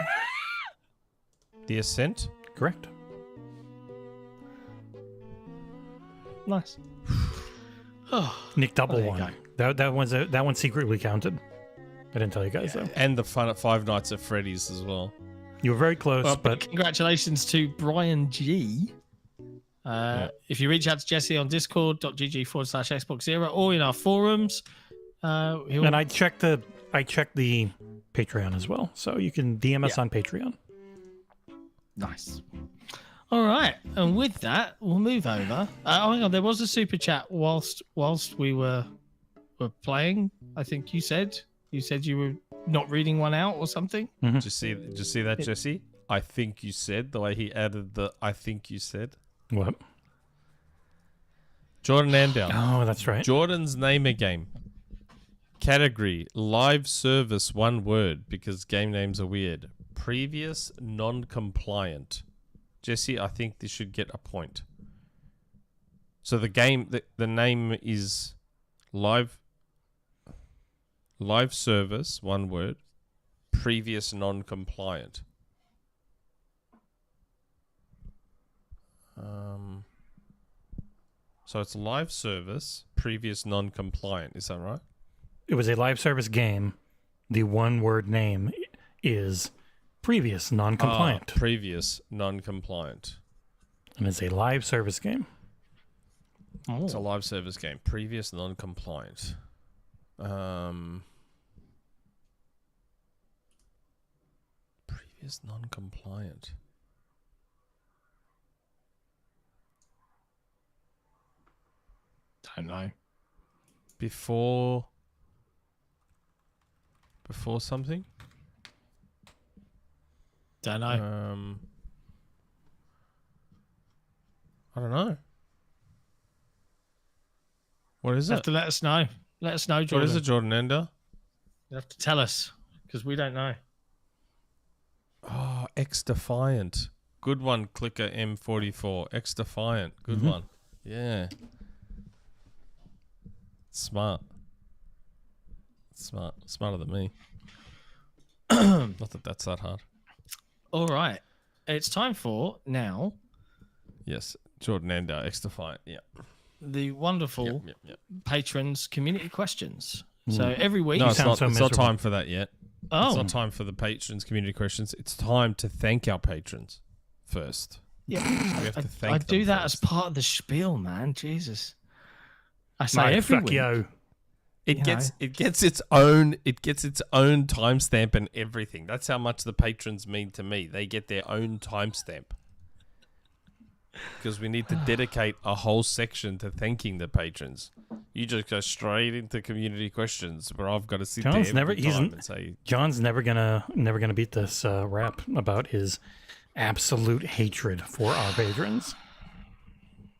The Ascent. Correct. Nice. Oh, Nick double there you one. That one secretly counted. I didn't tell you guys, though. And the fun at Five Nights at Freddy's as well. You were very close, well, but congratulations to Brian G. If you reach out to Jesse on discord.gg/XboxEra or in our forums, he'll... and I checked the Patreon as well, so you can DM us on Patreon. Nice. All right, and with that, we'll move over. Hang on, there was a super chat whilst we were playing. I think you said you were not reading one out or something. Did you see that, Jesse? I think you said the way he added the I think you said. What? Jordan Andell. Oh, that's right. Jordan's name a game. Category, live service, one word, because game names are weird. Previous non-compliant. Jesse, I think this should get a point. So the game, the name is live service, one word, previous non-compliant. So it's live service, previous non-compliant. Is that right? It was a live service game. The one-word name is previous non-compliant. Previous non-compliant. And it's a live service game. It's a live service game. Previous non-compliant. Previous non-compliant. Don't know. Before something? Don't know. I don't know. What is You have it? to let us know. Let us know, Jordan. What is it, Jordan Ender? You have to tell us because we don't know. Oh, X-Defiant. Good one, Clicker M44. X-Defiant. Good one. Yeah. Smart. Smarter than me. Not that that's that hard. All right. It's time for now Yes. Jordan Ender, X-Defiant. Yeah. the wonderful Yep. patrons community questions. So every week. No, it's sound not, so it's not miserable. time for that yet. It's Oh, not time for the patrons community questions. It's time to thank our patrons first. yeah. We have to thank I them do that first. as part of the spiel, man. Jesus. I say Mike, every fuck week. you. It You gets know. it gets its own timestamp and everything. That's how much the patrons mean to me. They get their own timestamp. Because we need to dedicate a whole section to thanking the patrons. You just go straight into community questions where I've got to sit John's there never- every he's time n- and say, John's never gonna beat this rap about his absolute hatred for our patrons.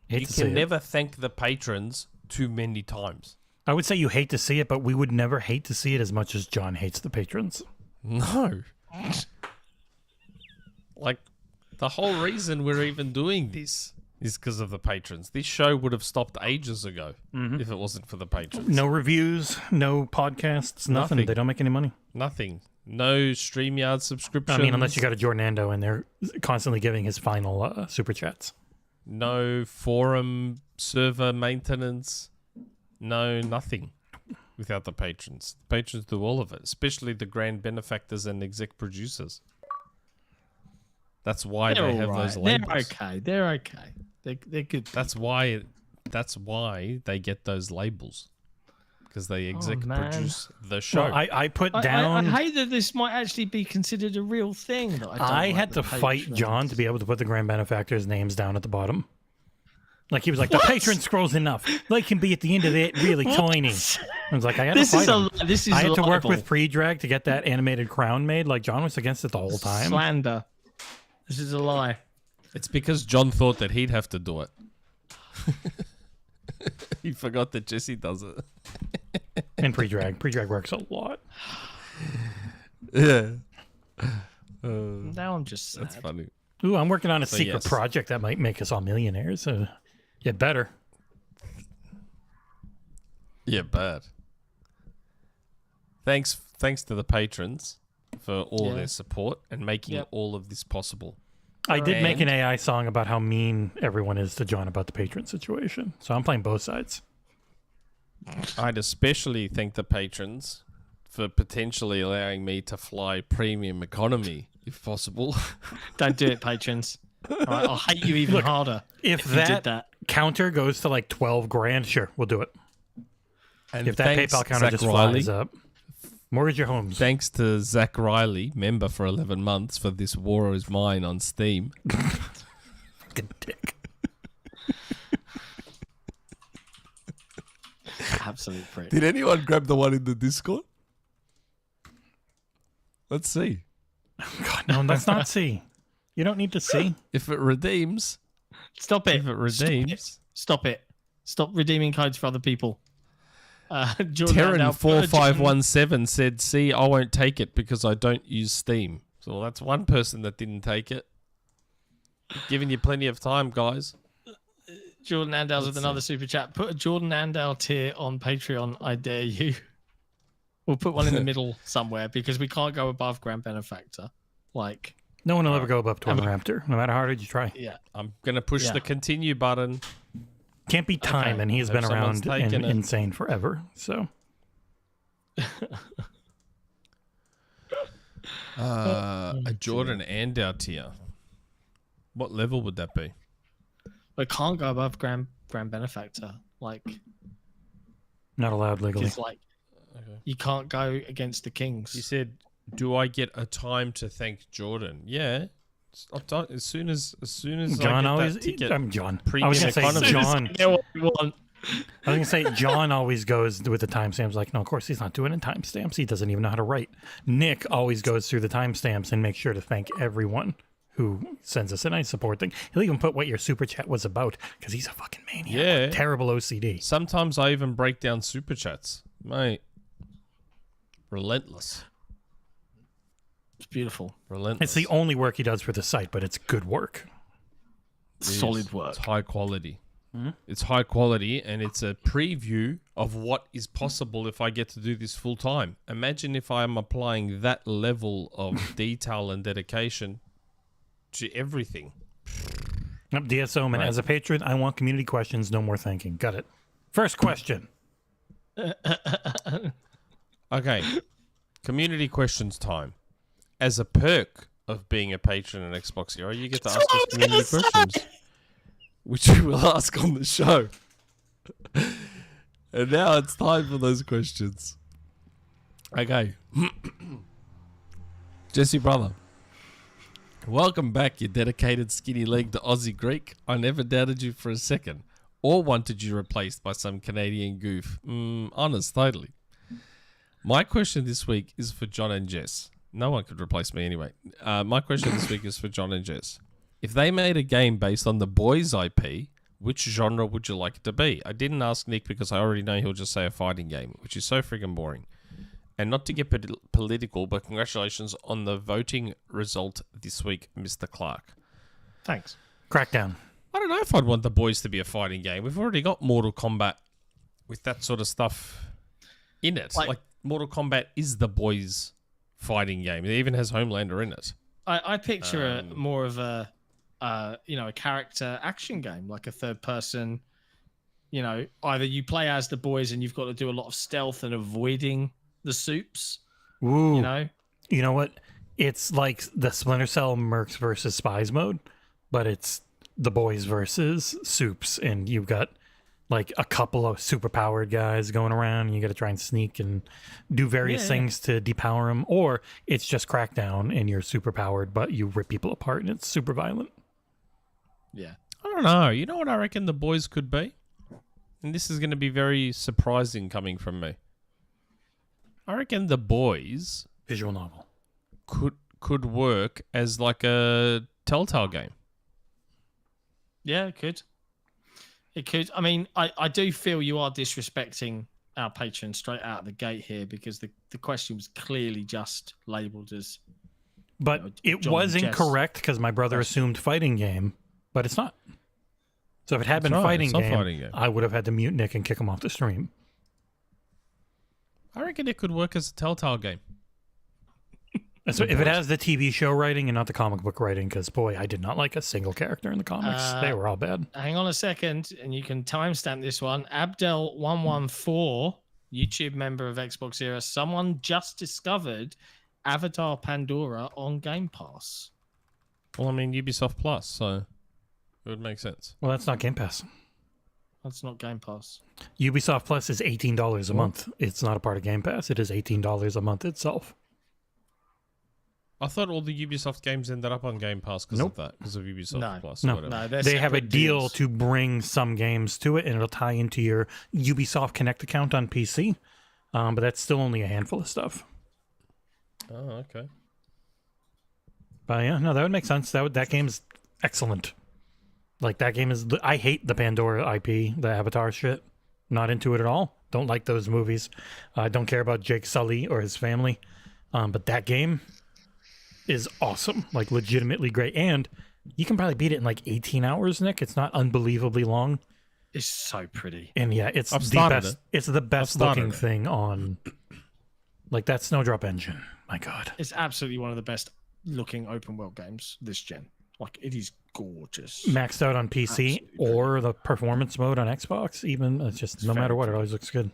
Hate you to see can it. never thank the patrons too many times. I would say you hate to see it, but we would never hate to see it as much as John hates the patrons. No. Like, the whole reason we're even doing this is because of the patrons. This show would have stopped ages ago if it wasn't for the patrons. No reviews, no podcasts, nothing. Nothing. They don't make any money. Nothing. No StreamYard subscription. I mean, unless you got a Jordan Ando and they're constantly giving his final super chats. No forum server maintenance. No, nothing without the patrons. The patrons do all of it, especially the grand benefactors and exec producers. That's why They're they have all those right. labels. They're okay. They're okay. They're good. That's why they get those labels. Because they exec man. produce the show. Well, I put I down. hate that this might actually be considered a real thing. That I, don't I like had the to fight patrons. John to be able to put the grand benefactors' names down at the bottom. Like he was like, the patron scrolls enough. They can be at the end of it really tiny. I was like, I had This to is fight him. this is I had to work libel. with pre-drag to get that animated crown made. Like John was against it the whole time. slander. This is a lie. It's because John thought that he'd have to do it. He forgot that Jesse does it. And pre-drag. Pre-drag works a lot. Yeah. Now I'm just sad. That's funny. Ooh, I'm working on a So, secret yes. project that might make us all millionaires. So get better. Yeah, bad. Thanks to the patrons for all Yeah. their support and making Yep. all of this possible. I did make an And- AI song about how mean everyone is to John about the patron situation. So I'm playing both sides. I'd especially thank the patrons for potentially allowing me to fly premium economy, if possible. Don't do it, patrons. All right, I'll hate you even harder If you did that, that. counter goes to like 12 grand, sure, we'll do it. And If that thanks, PayPal counter Zack just Reilly. flies up. Mortgage your homes. Thanks to Zack Reilly, member for 11 months, for this War Is Mine on Steam. Fucking dick. Absolute prick. Did anyone grab the one in the Discord? Let's see. God, no, let's not see. You don't need to see. If it redeems, Stop it. if it redeems, Stop it. Stop redeeming codes for other people. Jordan Andal, Terran4517 said, "See, I won't take it because I don't use Steam." So that's one person that didn't take it. Giving you plenty of time, guys. Jordan Andal's with another super chat. Put a Jordan Andal tier on Patreon, I dare you. We'll put one in the middle somewhere because we can't go above Grand Benefactor. Like, no one will ever go above Twin Raptor, no matter how hard you try. yeah. I'm going to push the continue button. Can't be time, and he's been around and insane forever. So, a Jordan Andal tier. What level would that be? We can't go above Grand Benefactor. Like, not allowed legally. it's like you can't go against the kings. You said, "Do I get a time to thank Jordan?" Yeah. As soon as John I get always. that ticket, I'm John. I premium was gonna say economy. John. Get what we want. I was gonna say John always goes with the timestamps. Like, no, of course he's not doing it in timestamps. He doesn't even know how to write. Nick always goes through the timestamps and makes sure to thank everyone who sends us a nice support thing. He'll even put what your super chat was about because he's a fucking maniac. Yeah. With terrible OCD. Sometimes I even break down super chats, mate. Relentless. It's beautiful. Relentless. It's the only work he does for the site, but it's good work. Solid work. It's high quality. It's high quality, and it's a preview of what is possible if I get to do this full time. Imagine if I am applying that level of detail and dedication to everything. Yep, DSO, man. Right. As a patron, I want community questions. No more thinking. Got it. First question. Okay. Community questions time. As a perk of being a patron in XboxEra, you get to ask us community questions, which we will ask on the show. And now it's time for those questions. Okay. Jesse, brother. Welcome back, you dedicated skinny-legged Aussie Greek. I never doubted you for a second, or wanted you replaced by some Canadian goof. Honest, totally. My question this week is for Jon and Jess. No one could replace me anyway. My question this week is for Jon and Jess. If they made a game based on the Boys IP, which genre would you like it to be? I didn't ask Nick because I already know he'll just say a fighting game, which is so friggin' boring. And not to get political, but congratulations on the voting result this week, Mr. Clark. Thanks. Crackdown. I don't know if I'd want the Boys to be a fighting game. We've already got Mortal Kombat with that sort of stuff in it. Like Mortal Kombat is the Boys fighting game. It even has Homelander in it. I picture more of a character action game, like a third person. You know, either you play as the Boys and you've got to do a lot of stealth and avoiding the soups. Ooh. You know what? It's like the Splinter Cell Mercs versus Spies mode, but it's the Boys versus Soups, and you've got like a couple of super powered guys going around, and you got to try and sneak and do various things to depower them, or it's just Crackdown and you're super powered, but you rip people apart and it's super violent. Yeah. I don't know. You know what I reckon the Boys could be? And this is going to be very surprising coming from me. I reckon the Boys Visual novel could work as like a Telltale game. Yeah, it could. It could. I mean, I do feel you are disrespecting our patrons straight out of the gate here because the question was clearly just labelled as... But it Jon was and Jess. incorrect because my brother assumed fighting game, but it's not. So if it had been fighting game, I would have had to mute Nick and kick him off the stream. I reckon it could work as a Telltale game. So if it has the TV show writing and not the comic book writing, because boy, I did not like a single character in the comics. They were all bad. Hang on a second, and you can timestamp this one. Abdel114, YouTube member of XboxEra, someone just discovered Avatar Pandora on Game Pass. Well, I mean, Ubisoft Plus, so it would make sense. Well, that's not Game Pass. That's not Game Pass. Ubisoft Plus is $18 a month. It's not a part of Game Pass. It is $18 a month itself. I thought all the Ubisoft games ended up on Game Pass because of that, because of Ubisoft Plus. No, whatever. they have a deal to bring some games to it, and it'll tie into your Ubisoft Connect account on PC. But that's still only a handful of stuff. Oh, okay. But yeah, no, that would make sense. That game's excellent. Like, that game is... I hate the Pandora IP, the Avatar shit. Not into it at all. Don't like those movies. I don't care about Jake Sully or his family. But that game is awesome. Like, legitimately great. And you can probably beat it in like 18 hours, Nick. It's not unbelievably long. It's so pretty. And yeah, it's I've the started best. it. It's the best looking it. thing on, like, that Snowdrop engine. My God. It's absolutely one of the best looking open world games this gen. Like, it is gorgeous. Maxed out on PC or the performance mode on Xbox, even. It's just no matter what, it always looks good.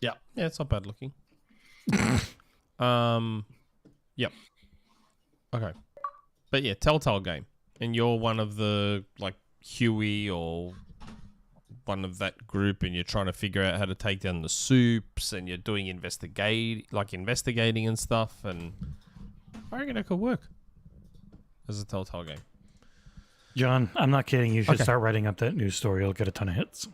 Yeah. Yeah, it's not bad looking. Yep. Okay. But yeah, Telltale game. And you're one of the, like, Huey or one of that group, and you're trying to figure out how to take down the soups, and you're doing investigating and stuff, and I reckon it could work as a Telltale game. John, I'm not kidding. You should start writing up that news story. You'll get a ton of hits.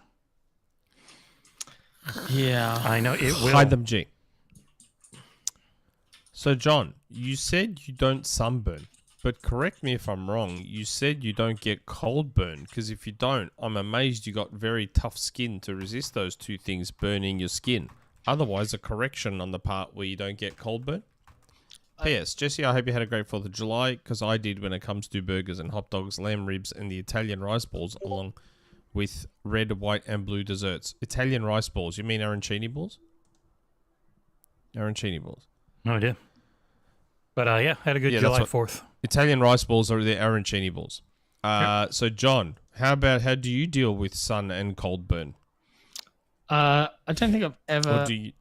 Yeah. I know it will. Hytham G. So, John, you said you don't sunburn, but correct me if I'm wrong. You said you don't get cold burn, because if you don't, I'm amazed you got very tough skin to resist those two things burning your skin. Otherwise, a correction on the part where you don't get cold burn. P.S. Jesse, I hope you had a great 4th of July, because I did when it comes to burgers and hot dogs, lamb ribs, and the Italian rice balls, along with red, white, and blue desserts. Italian rice balls, you mean arancini balls? Arancini balls. No idea. But yeah, had a good July 4th. Italian rice balls are the arancini balls. So, John, how do you deal with sun and cold burn? I don't think I've ever Or do you...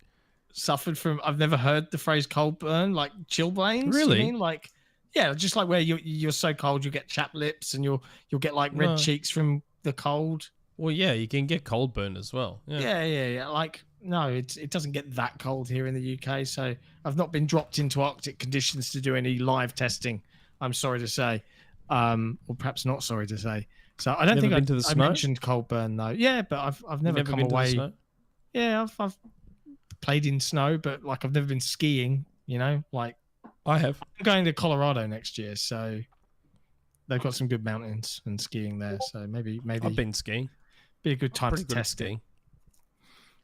suffered from. I've never heard the phrase cold burn, like chilblains. Really? You mean? Like, yeah, just like where you're so cold you get chapped lips and you'll get like red cheeks from the cold. Well, yeah, you can get cold burn as well. Yeah. Like, no, it doesn't get that cold here in the UK, so I've not been dropped into Arctic conditions to do any live testing. I'm sorry to say, or perhaps not sorry to say. So I don't think I mentioned cold burn though. Yeah, but I've never come away. Yeah, I've played in snow, but like I've never been skiing. You know, like I have. I'm going to Colorado next year, so they've got some good mountains and skiing there. So maybe I've been skiing. Be a good time to test it.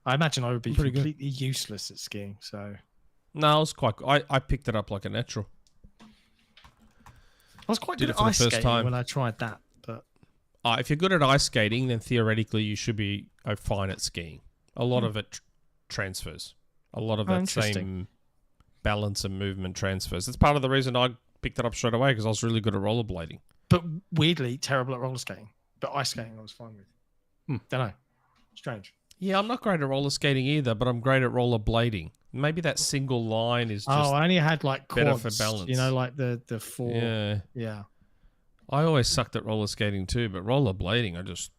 I imagine I would be completely useless at skiing. So no, I was quite. I picked it up like a natural. I was quite good at ice skating when I tried that. But if you're good at ice skating, then theoretically you should be fine at skiing. A lot of it transfers. A lot of that same balance and movement transfers. That's part of the reason I picked it up straight away, because I was really good at rollerblading. But weirdly terrible at roller skating. But ice skating I was fine with. Don't know. Strange. Yeah, I'm not great at roller skating either, but I'm great at rollerblading. Maybe that single line is just I only had like quads, better for balance. You know, like the four. Yeah. I always sucked at roller skating too, but rollerblading, I just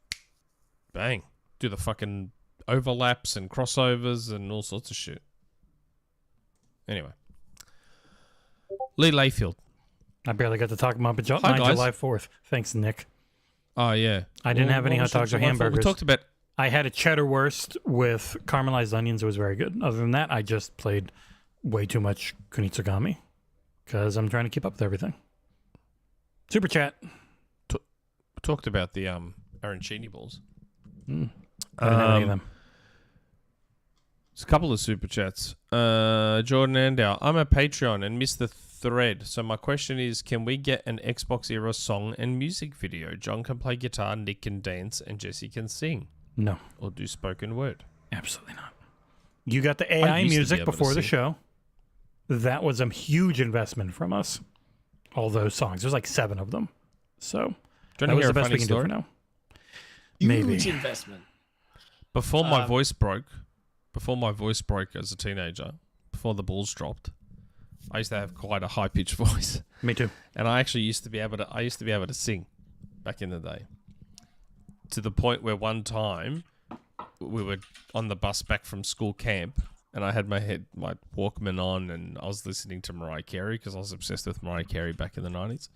bang, do the fucking overlaps and crossovers and all sorts of shit. Anyway, LeeLayfield. I barely got to talk about Hi, guys. July 4th. Thanks, Nick. Oh yeah, I didn't have any hot dogs or hamburgers. We talked about. I had a cheddar wurst with caramelized onions. It was very good. Other than that, I just played way too much Kunitsu-Gami because I'm trying to keep up with everything. Superchat. Talked about the arancini balls. I didn't have any of them. There's a couple of super chats. Jordan Andow, I'm a Patreon and missed the thread. So my question is, can we get an Xbox era song and music video? John can play guitar, Nick can dance, and Jesse can sing. No. Or do spoken word. Absolutely not. You got the AI music before the show. That was a huge investment from us. All those songs. There's like 7 of them. So that was the best we can do for now. Maybe. Huge investment. Before my voice broke as a teenager, before the balls dropped, I used to have quite a high pitched voice. Me too. And I actually used to be able to sing back in the day. To the point where one time we were on the bus back from school camp, and I had my Walkman on, and I was listening to Mariah Carey because I was obsessed with Mariah Carey back in the 90s.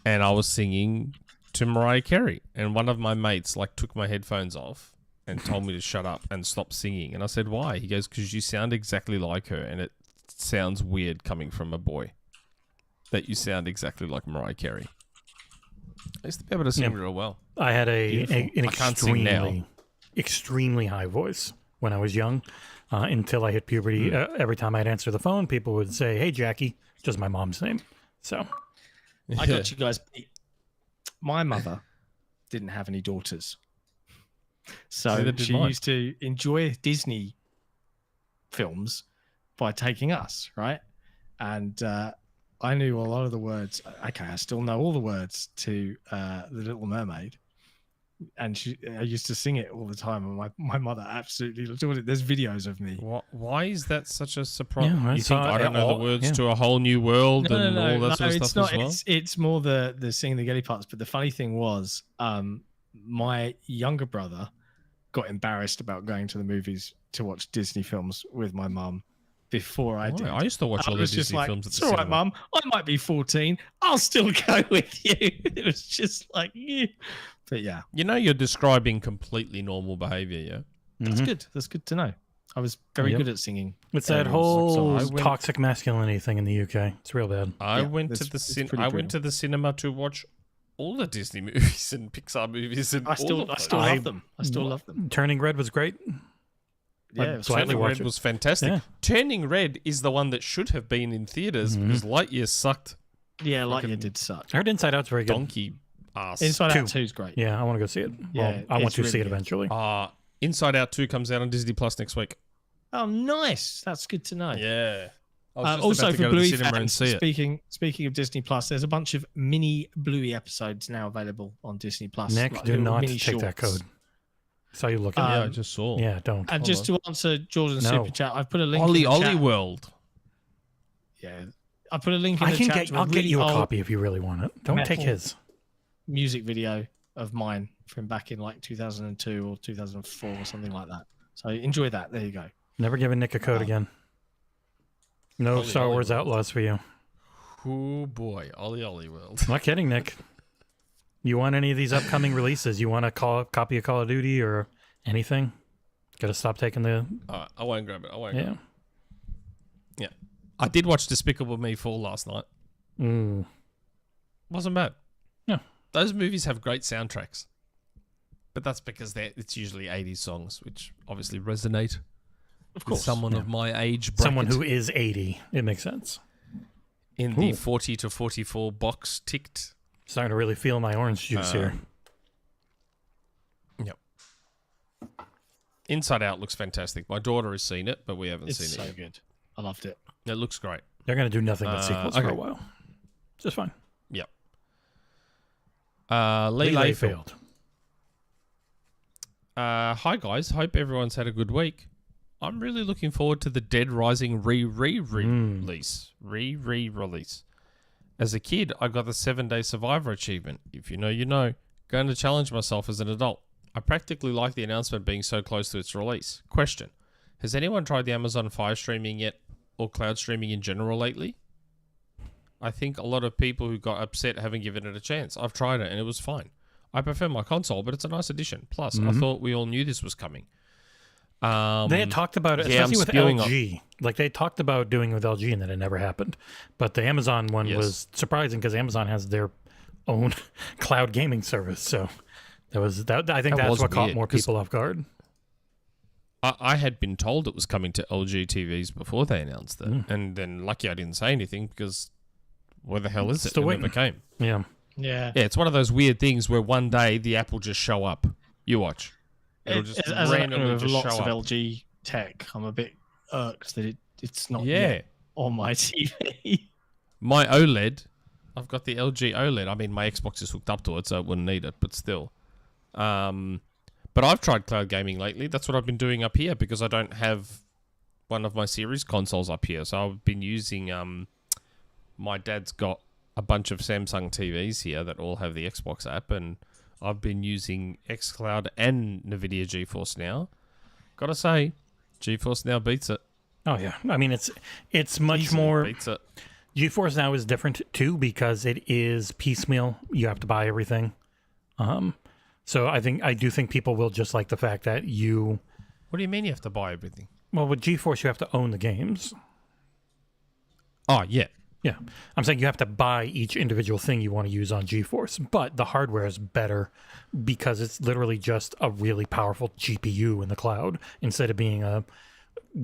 And I was singing to Mariah Carey, and one of my mates took my headphones off and told me to shut up and stop singing. And I said, why? He goes, because you sound exactly like her, and it sounds weird coming from a boy that you sound exactly like Mariah Carey. I used to be able to sing real well. I had an I can't sing now. extremely extremely high voice when I was young. Until I hit puberty, every time I'd answer the phone, people would say, "Hey, Jackie," just my mom's name. So I got you guys beat. My mother didn't have any daughters. So Neither did she mine. used to enjoy Disney films by taking us, right? And I knew a lot of the words. Okay, I still know all the words to The Little Mermaid. And I used to sing it all the time, and my mother absolutely adored it. There's videos of me. Why is that such a surprise? Yeah, I you saw think I it don't know the all- words yeah. to A Whole New World and all that sort of it's stuff not. as well? It's more the singing the Gelly parts. But the funny thing was, my younger brother got embarrassed about going to the movies to watch Disney films with my mum before I did. I used to watch all the was just Disney like, films at it's the all right, cinema. mum. I might be 14. I'll still go with you. It was just like, yeah. But yeah, You know, you're describing completely normal behavior, yeah? that's good. That's good to know. I was very Yep. good at singing. it's that Everyone's whole like, so I went- toxic masculinity thing in the UK. It's real bad. I Yeah, went to it's the pretty I brutal. went to the cinema to watch all the Disney movies and Pixar movies, and I still all of those. love them. I still love them. Turning Red was great. Yeah, I'd it was slightly Turning watch Red it. was fantastic. Yeah. Turning Red is the one that should have been in theaters because Lightyear sucked Yeah, Lightyear did suck. I heard Inside Out's very good. donkey ass. Inside Out Two. 2 is great. Yeah, I want to go see it. Yeah, Well, I want it's to see really it good. eventually. Inside Out 2 comes out on Disney Plus next week. Oh, nice. That's good to know. Yeah. I was just Also, about to for go to the Bluey cinema and fans, see it. speaking of Disney Plus, there's a bunch of mini Bluey episodes now available on Disney Plus. Nick, like do little not mini take that shorts. code. Saw you looking. Yeah, I Um, just saw. yeah, don't. And just to answer Jordan's No. super chat, I've put a link. Ollie in the Ollie chat. World. Yeah, I put a link in I the can chat. get. to I'll get really you a old copy if you really want it. Don't take metal. his. music video of mine from back in like 2002 or 2004 or something like that. So enjoy that. There you go. Never giving Nick a code again. No Ollie Star Ollie Wars World. Outlaws for you. Oh boy, Ollie Ollie World. I'm not kidding, Nick. You want any of these upcoming releases? You want a copy of Call of Duty or anything? Gotta stop taking the. I won't grab it. I won't. Grab Yeah. it. Yeah. I did watch Despicable Me 4 last night. Mm. Wasn't bad. Yeah. Those movies have great soundtracks. But that's because it's usually 80s songs, which obviously resonate Of with someone of my age bracket. Someone who is 80. It makes sense. in the Ooh. 40 to 44 box ticked. Starting to really feel my orange juice here. Yep. Inside Out looks fantastic. My daughter has seen it, but we haven't It's seen so it yet. good. I loved it. It looks great. They're gonna do nothing but sequels for okay. a while. Just fine. Yep. LeeLayfield. failed. Hi guys, hope everyone's had a good week. I'm really looking forward to the Dead Rising re-release. Re-release. As a kid, I got the 7-Day Survivor achievement. If you know, you know. Going to challenge myself as an adult. I practically like the announcement being so close to its release. Question. Has anyone tried the Amazon Fire streaming yet, or cloud streaming in general lately? I think a lot of people who got upset haven't given it a chance. I've tried it and it was fine. I prefer my console, but it's a nice addition. Plus, I thought we all knew this was coming. They had talked about it, yeah, I'm especially with spewing LG. Like they talked about doing it with LG, and then it never happened. But the Amazon one Yes. was surprising because Amazon has their own cloud gaming service. So that was that. I think That that's was what caught weird, more 'cause- people off guard. I had been told it was coming to LG TVs before they announced it. And then lucky I didn't say anything because where the hell is it? Still It waiting. never came. Yeah, Yeah. Yeah, it's one of those weird things where one day the app will just show up. You watch. It'll just As an owner randomly of just lots show of up. LG tech, I'm a bit irked that it's not Yeah. yet on my TV. My OLED, I've got the LG OLED. I mean, my Xbox is hooked up to it, so it wouldn't need it, but still. But I've tried cloud gaming lately. That's what I've been doing up here because I don't have one of my series consoles up here. So I've been using, my dad's got a bunch of Samsung TVs here that all have the Xbox app, and I've been using xCloud and NVIDIA GeForce Now. Gotta say, GeForce Now beats it. oh yeah. I mean, it's much Easily more. beats it. GeForce Now is different too because it is piecemeal. You have to buy everything. So I do think people will just like the fact that you. What do you mean you have to buy everything? Well, with GeForce, you have to own the games. Oh, yeah. Yeah. I'm saying you have to buy each individual thing you want to use on GeForce, but the hardware is better because it's literally just a really powerful GPU in the cloud instead of being a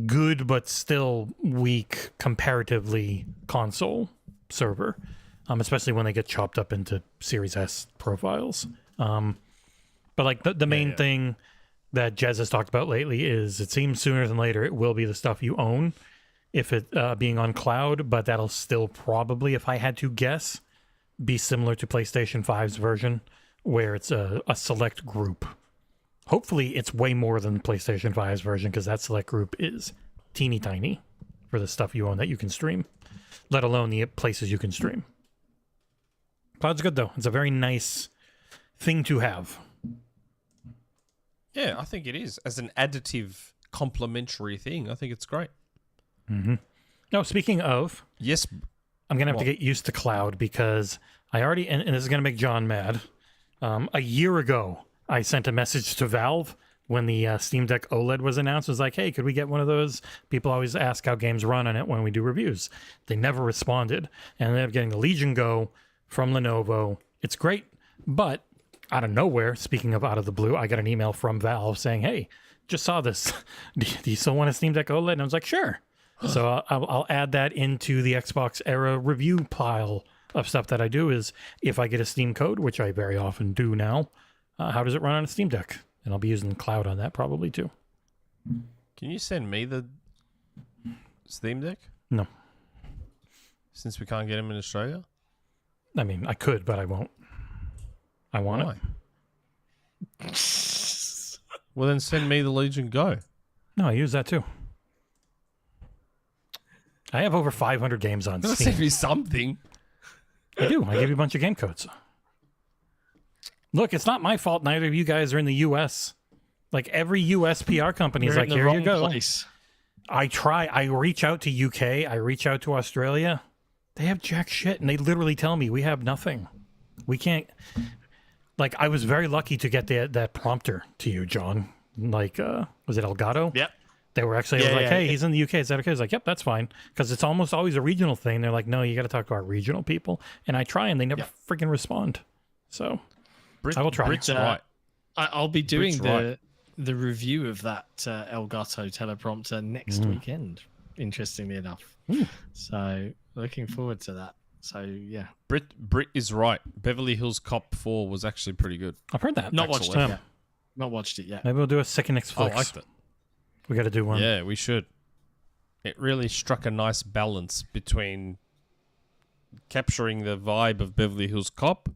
good but still weak comparatively console server, especially when they get chopped up into Series S profiles. But like the main thing that Jez has talked about lately is it seems sooner than later it will be the stuff you own if it being on cloud, but that'll still probably, if I had to guess, be similar to PlayStation 5's version, where it's a select group. Hopefully, it's way more than PlayStation 5's version, because that select group is teeny tiny for the stuff you own that you can stream, let alone the places you can stream. Cloud's good, though. It's a very nice thing to have. Yeah, I think it is. As an additive, complementary thing, I think it's great. Mm-hmm. No, speaking of, yes, I'm going to have to get used to cloud because I already, and this is going to make John mad. A year ago, I sent a message to Valve when the Steam Deck OLED was announced. It was like, hey, could we get one of those? People always ask how games run on it when we do reviews. They never responded. And I ended up getting the Legion Go from Lenovo. It's great, but out of nowhere, speaking of out of the blue, I got an email from Valve saying, hey, just saw this. Do you still want a Steam Deck OLED? And I was like, sure. So I'll add that into the XboxEra review pile of stuff that I do is if I get a Steam code, which I very often do now, how does it run on a Steam Deck? And I'll be using cloud on that probably too. Can you send me the Steam Deck? No. Since we can't get them in Australia? I mean, I could, but I won't. I want it. Well, then send me the Legion Go. No, I use that too. I have over 500 games on Steam. Send me something. I do. I give you a bunch of game codes. Look, it's not my fault neither of you guys are in the U.S. Like every U.S. PR company is like, here you go. Place. I try. I reach out to UK. I reach out to Australia. They have jack shit, and they literally tell me we have nothing. We can't. Like, I was very lucky to get that prompter to you, John. Like, was it Elgato? Yep. They were actually like, hey, he's in the UK. Is that okay? I was like, yep, that's fine. Because it's almost always a regional thing. They're like, no, you got to talk to our regional people. And I try, and they never freaking respond. So I will try. Right. I'll be doing the review of that Elgato teleprompter next weekend, interestingly enough. So looking forward to that. So, yeah. Brit is right. Beverly Hills Cop 4 was actually pretty good. I've heard that. Not watched it yet. Not watched it yet. Maybe we'll do a second Netflix. I liked it. We got to do one. Yeah, we should. It really struck a nice balance between capturing the vibe of Beverly Hills Cop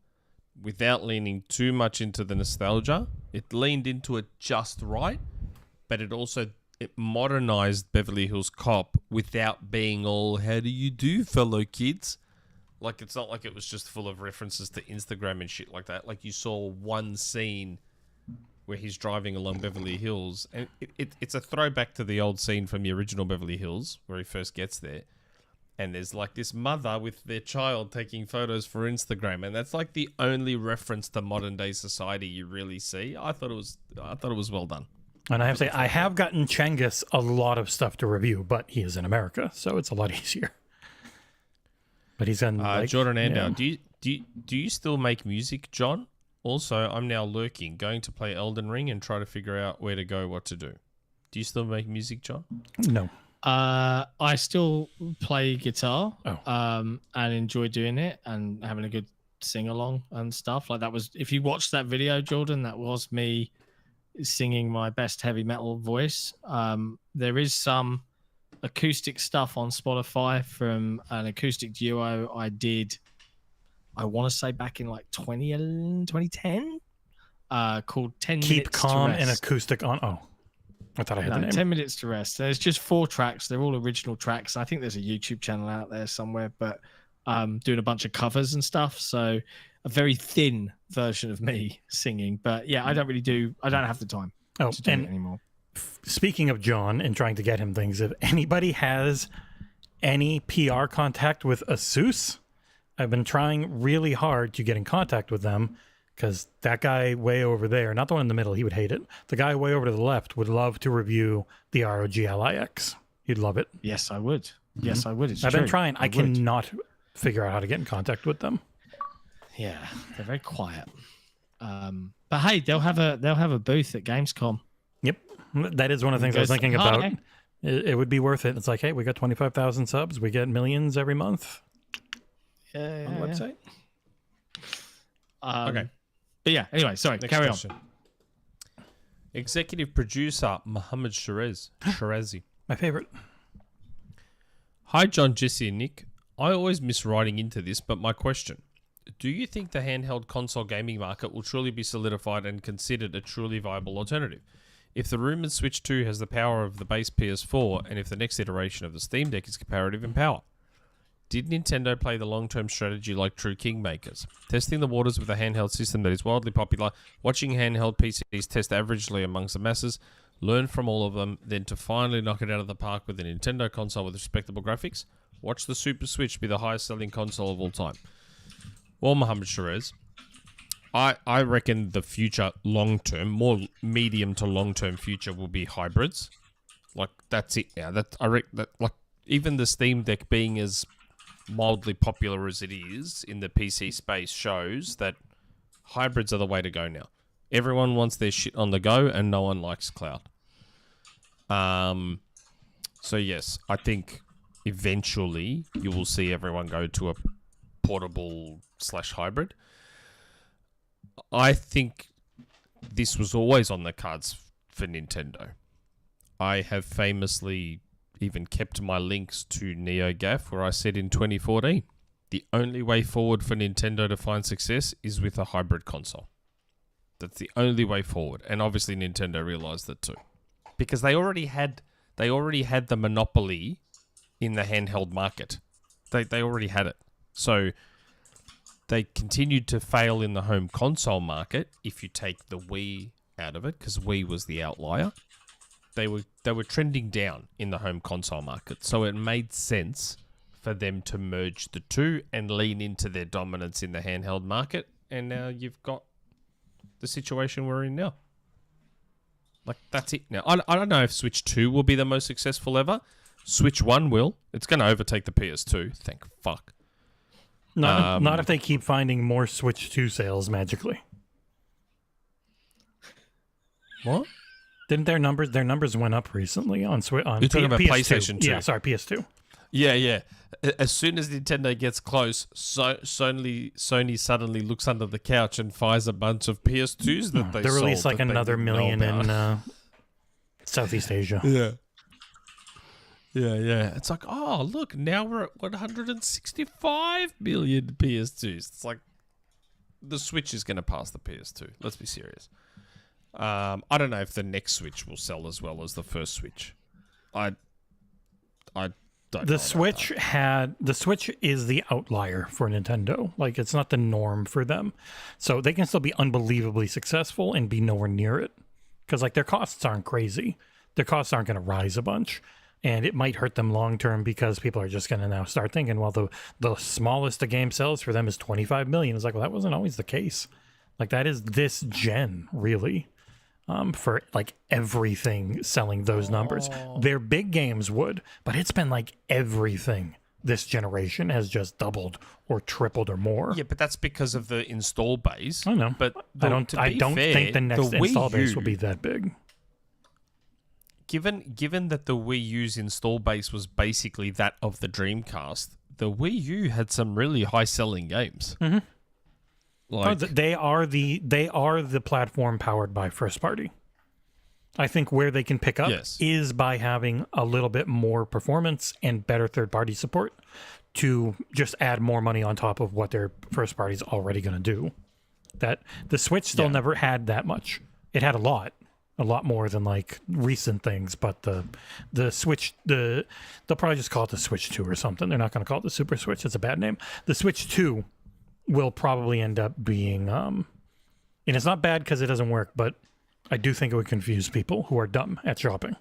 without leaning too much into the nostalgia. It leaned into it just right, but it modernized Beverly Hills Cop without being all, how do you do, fellow kids? Like, it's not like it was just full of references to Instagram and shit like that. Like, you saw one scene where he's driving along Beverly Hills, and it's a throwback to the old scene from the original Beverly Hills where he first gets there, and there's like this mother with their child taking photos for Instagram, and that's like the only reference to modern day society you really see. I thought it was well done. And I have to say, I have gotten Changus a lot of stuff to review, but he is in America, so it's a lot easier. But he's in Jordan Andau. Do you still make music, John? Also, I'm now lurking, going to play Elden Ring and try to figure out where to go, what to do. Do you still make music, John? No. I still play guitar and enjoy doing it and having a good sing-along and stuff. Like that was, if you watched that video, Jordan, that was me singing my best heavy metal voice. There is some acoustic stuff on Spotify from an acoustic duo I did, I want to say back in like 2010, called 10 Keep Minutes Calm to Rest. and Acoustic on. Oh, I thought I had the name. 10 Minutes to Rest. There's just 4 tracks. They're all original tracks. I think there's a YouTube channel out there somewhere, but doing a bunch of covers and stuff. So a very thin version of me singing. But yeah, I don't have the time to do it anymore. Speaking of John and trying to get him things, if anybody has any PR contact with Asus, I've been trying really hard to get in contact with them because that guy way over there, not the one in the middle, he would hate it. The guy way over to the left would love to review the ROG Ally X. He'd love it. Yes, I would. Yes, I would. I've been trying. I cannot figure out how to get in contact with them. Yeah, they're very quiet. But hey, they'll have a booth at Gamescom. Yep, that is one of the things I was thinking about. It would be worth it. It's like, hey, we got 25,000 subs. We get millions every month on the website. Okay. But yeah, anyway, sorry, Next carry question. Executive producer Mohammed Sherazzie. My favorite. Hi, John, Jesse, and Nick. I always miss writing into this, but my question. Do you think the handheld console gaming market will truly be solidified and considered a truly viable alternative? If the rumoured Switch 2 has the power of the base PS4, and if the next iteration of the Steam Deck is comparative in power, did Nintendo play the long-term strategy like true kingmakers? Testing the waters with a handheld system that is wildly popular, watching handheld PCs test averagely amongst the masses, learn from all of them, then to finally knock it out of the park with a Nintendo console with respectable graphics? Watch the Super Switch be the highest-selling console of all time. Well, Mohammed Sherez, I reckon the future long-term, more medium to long-term future will be hybrids. Like, that's it now. I reckon that, like, even the Steam Deck being as mildly popular as it is in the PC space shows that hybrids are the way to go now. Everyone wants their shit on the go and no one likes cloud. So yes, I think eventually you will see everyone go to a portable / hybrid. I think this was always on the cards for Nintendo. I have famously even kept my links to NeoGAF, where I said in 2014, the only way forward for Nintendo to find success is with a hybrid console. That's the only way forward. And obviously Nintendo realized that too. Because they already had the monopoly in the handheld market. They already had it. So they continued to fail in the home console market if you take the Wii out of it, because Wii was the outlier. They were trending down in the home console market. So it made sense for them to merge the two and lean into their dominance in the handheld market. And now you've got the situation we're in now. Like, that's it now. I don't know if Switch 2 will be the most successful ever. Switch 1 will. It's going to overtake the PS2. Thank fuck. Not if they keep finding more Switch 2 sales magically. What? Didn't their numbers went up recently on Switch? You're talking about PS2. PlayStation 2. Yeah, sorry, PS2. Yeah. As soon as Nintendo gets close, Sony suddenly looks under the couch and fires a bunch of PS2s that they sold. Released like another million in Southeast Asia. Yeah. It's like, oh, look, now we're at 165 million PS2s. It's like the Switch is going to pass the PS2. Let's be serious. I don't know if the next Switch will sell as well as the first Switch. I don't know. The Switch is the outlier for Nintendo. Like, it's not the norm for them. So they can still be unbelievably successful and be nowhere near it. Because, like, their costs aren't crazy. Their costs aren't going to rise a bunch. And it might hurt them long term because people are just going to now start thinking, well, the smallest a game sells for them is 25 million. It's like, well, that wasn't always the case. Like, that is this gen, really. For like everything selling those numbers. Their big games would, but it's been like everything this generation has just doubled or tripled or more. Yeah, but that's because of the install base. I know. But I don't think the next install base will be that big. Given that the Wii U's install base was basically that of the Dreamcast, the Wii U had some really high selling games. Mm-hmm. Like, they are the platform powered by first party. I think where they can pick up is by having a little bit more performance and better third party support to just add more money on top of what their first party is already going to do. That the Switch still never had that much. It had a lot more than like recent things, but the Switch, they'll probably just call it the Switch 2 or something. They're not going to call it the Super Switch. It's a bad name. The Switch 2 will probably end up being, and it's not bad because it doesn't work, but I do think it would confuse people who are dumb at shopping.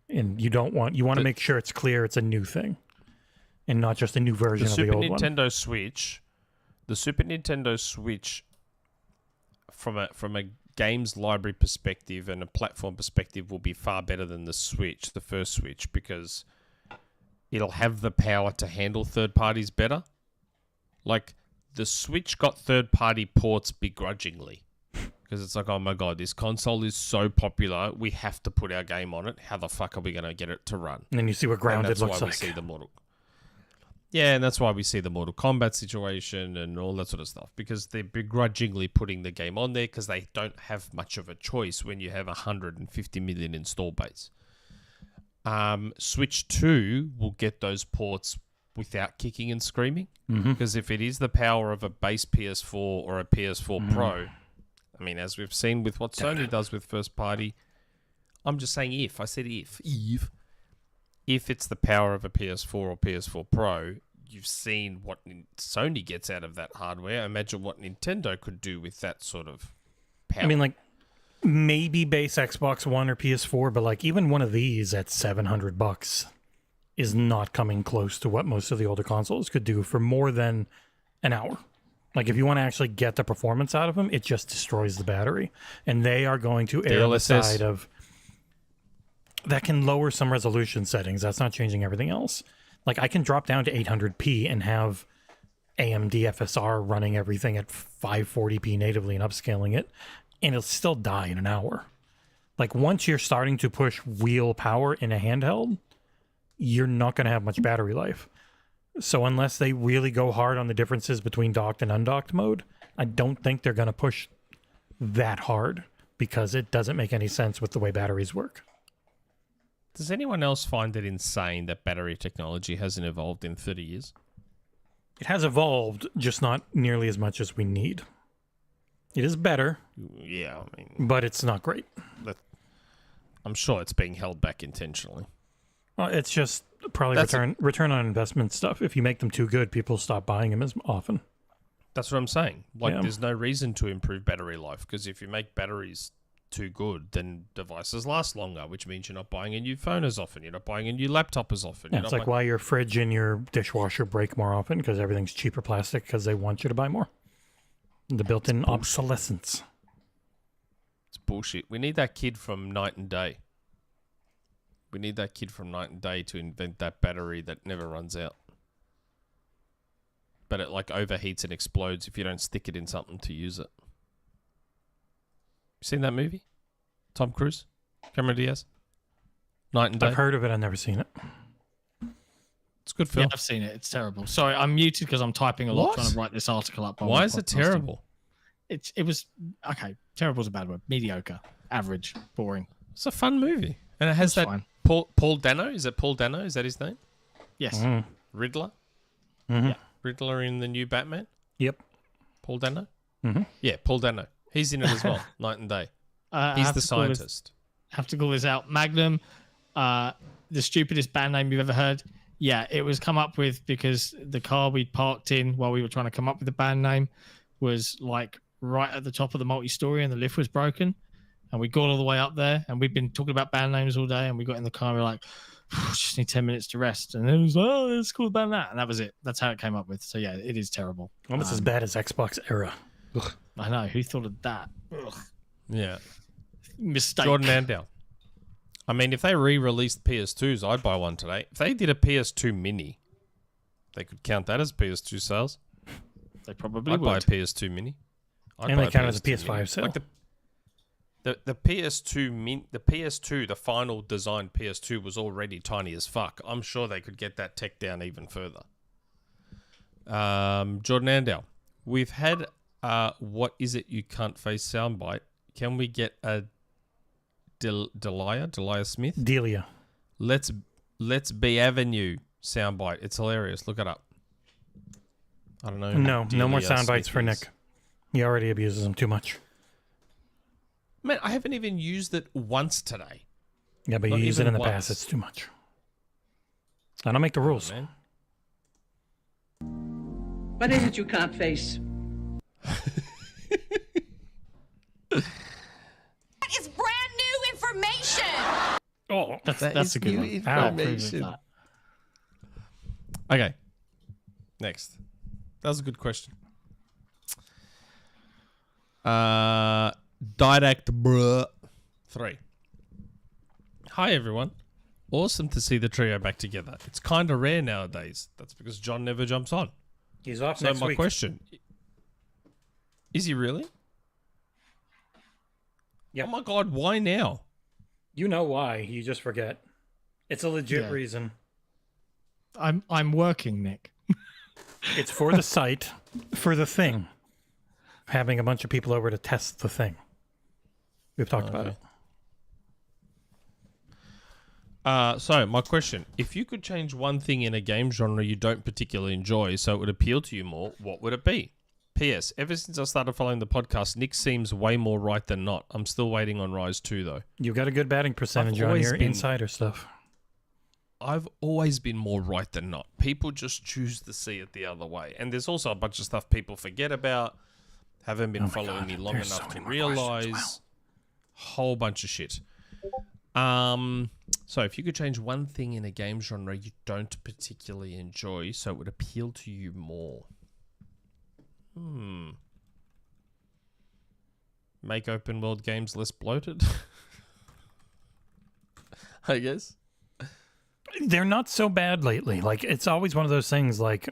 And you want to make sure it's clear it's a new thing and not just a new version of the old one. The Super Nintendo Switch, from a games library perspective and a platform perspective, will be far better than the first Switch, because it'll have the power to handle third parties better. Like, the Switch got third-party ports begrudgingly. Because it's like, oh my god, this console is so popular, we have to put our game on it. How the fuck are we going to get it to run? And then you see what Grounded looks like. Yeah, and that's why we see the Mortal Kombat situation and all that sort of stuff. Because they're begrudgingly putting the game on there because they don't have much of a choice when you have 150 million install base. Switch 2 will get those ports without kicking and screaming. Because if it is the power of a base PS4 or a PS4 Pro, I mean, as we've seen with what Sony does with first party, I'm just saying if. I said if. If it's the power of a PS4 or PS4 Pro, you've seen what Sony gets out of that hardware. Imagine what Nintendo could do with that sort of power. I mean, like, maybe base Xbox One or PS4, but like even one of these at $700 is not coming close to what most of the older consoles could do for more than an hour. Like, if you want to actually get the performance out of them, it just destroys the battery. And they are going to err on the side of... That can lower some resolution settings. That's not changing everything else. Like, I can drop down to 800p and have AMD FSR running everything at 540p natively and upscaling it, and it'll still die in an hour. Like, once you're starting to push wheel power in a handheld, you're not going to have much battery life. So unless they really go hard on the differences between docked and undocked mode, I don't think they're going to push that hard because it doesn't make any sense with the way batteries work. Does anyone else find it insane that battery technology hasn't evolved in 30 years? It has evolved, just not nearly as much as we need. It is better. Yeah, I mean... But it's not great. I'm sure it's being held back intentionally. Well, it's just probably return on investment stuff. If you make them too good, people stop buying them as often. That's what I'm saying. Like, there's no reason to improve battery life, because if you make batteries too good, then devices last longer, which means you're not buying a new phone as often, you're not buying a new laptop as often. Yeah, it's like why your fridge and your dishwasher break more often, because everything's cheaper plastic, because they want you to buy more. The built-in obsolescence. It's bullshit. We need that kid from Night and Day. We need that kid from Night and Day to invent that battery that never runs out. But it like overheats and explodes if you don't stick it in something to use it. Seen that movie? Tom Cruise? Cameron Diaz? Night and Day? I've heard of it, I've never seen it. It's a good film. Yeah, I've seen it. It's terrible. Sorry, I'm muted because I'm typing a lot trying to write this article up. Why is it terrible? It was... Okay, terrible is a bad word. Mediocre. Average. Boring. It's a fun movie. And it has that... Fine. Paul Dano? Is it Paul Dano? Is that his name? Yes. Riddler? Yeah. Riddler in the new Batman? Yep. Paul Dano? Yeah, Paul Dano. He's in it as well. Night and Day. He's the scientist. Have to call this out. Magnum, the stupidest band name you've ever heard. Yeah, it was come up with because the car we parked in while we were trying to come up with the band name was like right at the top of the multi-story and the lift was broken. And we got all the way up there and we'd been talking about band names all day and we got in the car and we were like, just need 10 minutes to rest. And it was like, oh, let's call the band that. And that was it. That's how it came up with. So yeah, it is terrible. Almost as bad as XboxEra. I know. Who thought of that? Ugh. Yeah. Mistake. Jordan Andell. I mean, if they re-released PS2s, I'd buy one today. If they did a PS2 Mini, they could count that as PS2 sales. They probably I'd would. buy a PS2 Mini. And they count it as a PS5 sale. Like the PS2 the PS2, the final designed PS2 was already tiny as fuck. I'm sure they could get that tech down even further. Jordan Andell. We've had what is it you can't face soundbite. Can we get a Delia Smith? Delia. Let's be Avenue soundbite. It's hilarious. Look it up. I don't know. No more sound bites for Nick. He already abuses them too much. Man, I haven't even used it once today. Yeah, but you use it in the past. It's too much. I don't make the rules. Man. What is it you can't face? That is brand new information. Oh, that's a good one. Information. Okay. Next. That was a good question. Didact bruh 3. Hi everyone. Awesome to see the trio back together. It's kind of rare nowadays. That's because John never jumps on. He's off So next my week. question, is he really? Yep. Oh my God, why now? You know why? You just forget. It's a legit Yeah. reason. I'm working, Nick. It's for the site, for the thing. Having a bunch of people over to test the thing. We've talked about it. So my question, if you could change one thing in a game genre you don't particularly enjoy so it would appeal to you more, what would it be? P.S. Ever since I started following the podcast, Nick seems way more right than not. I'm still waiting on Rise 2, though. You got a good batting percentage I've on always your been- insider stuff. I've always been more right than not. People just choose to see it the other way. And there's also a bunch of stuff people forget about, haven't been following me long There's so enough to many more questions, realize. Whole bunch of shit. So if you could change one thing in a game genre you don't particularly enjoy so it would appeal to you more. Make open world games less bloated? I guess. They're not so bad lately. Like, it's always one of those things, like,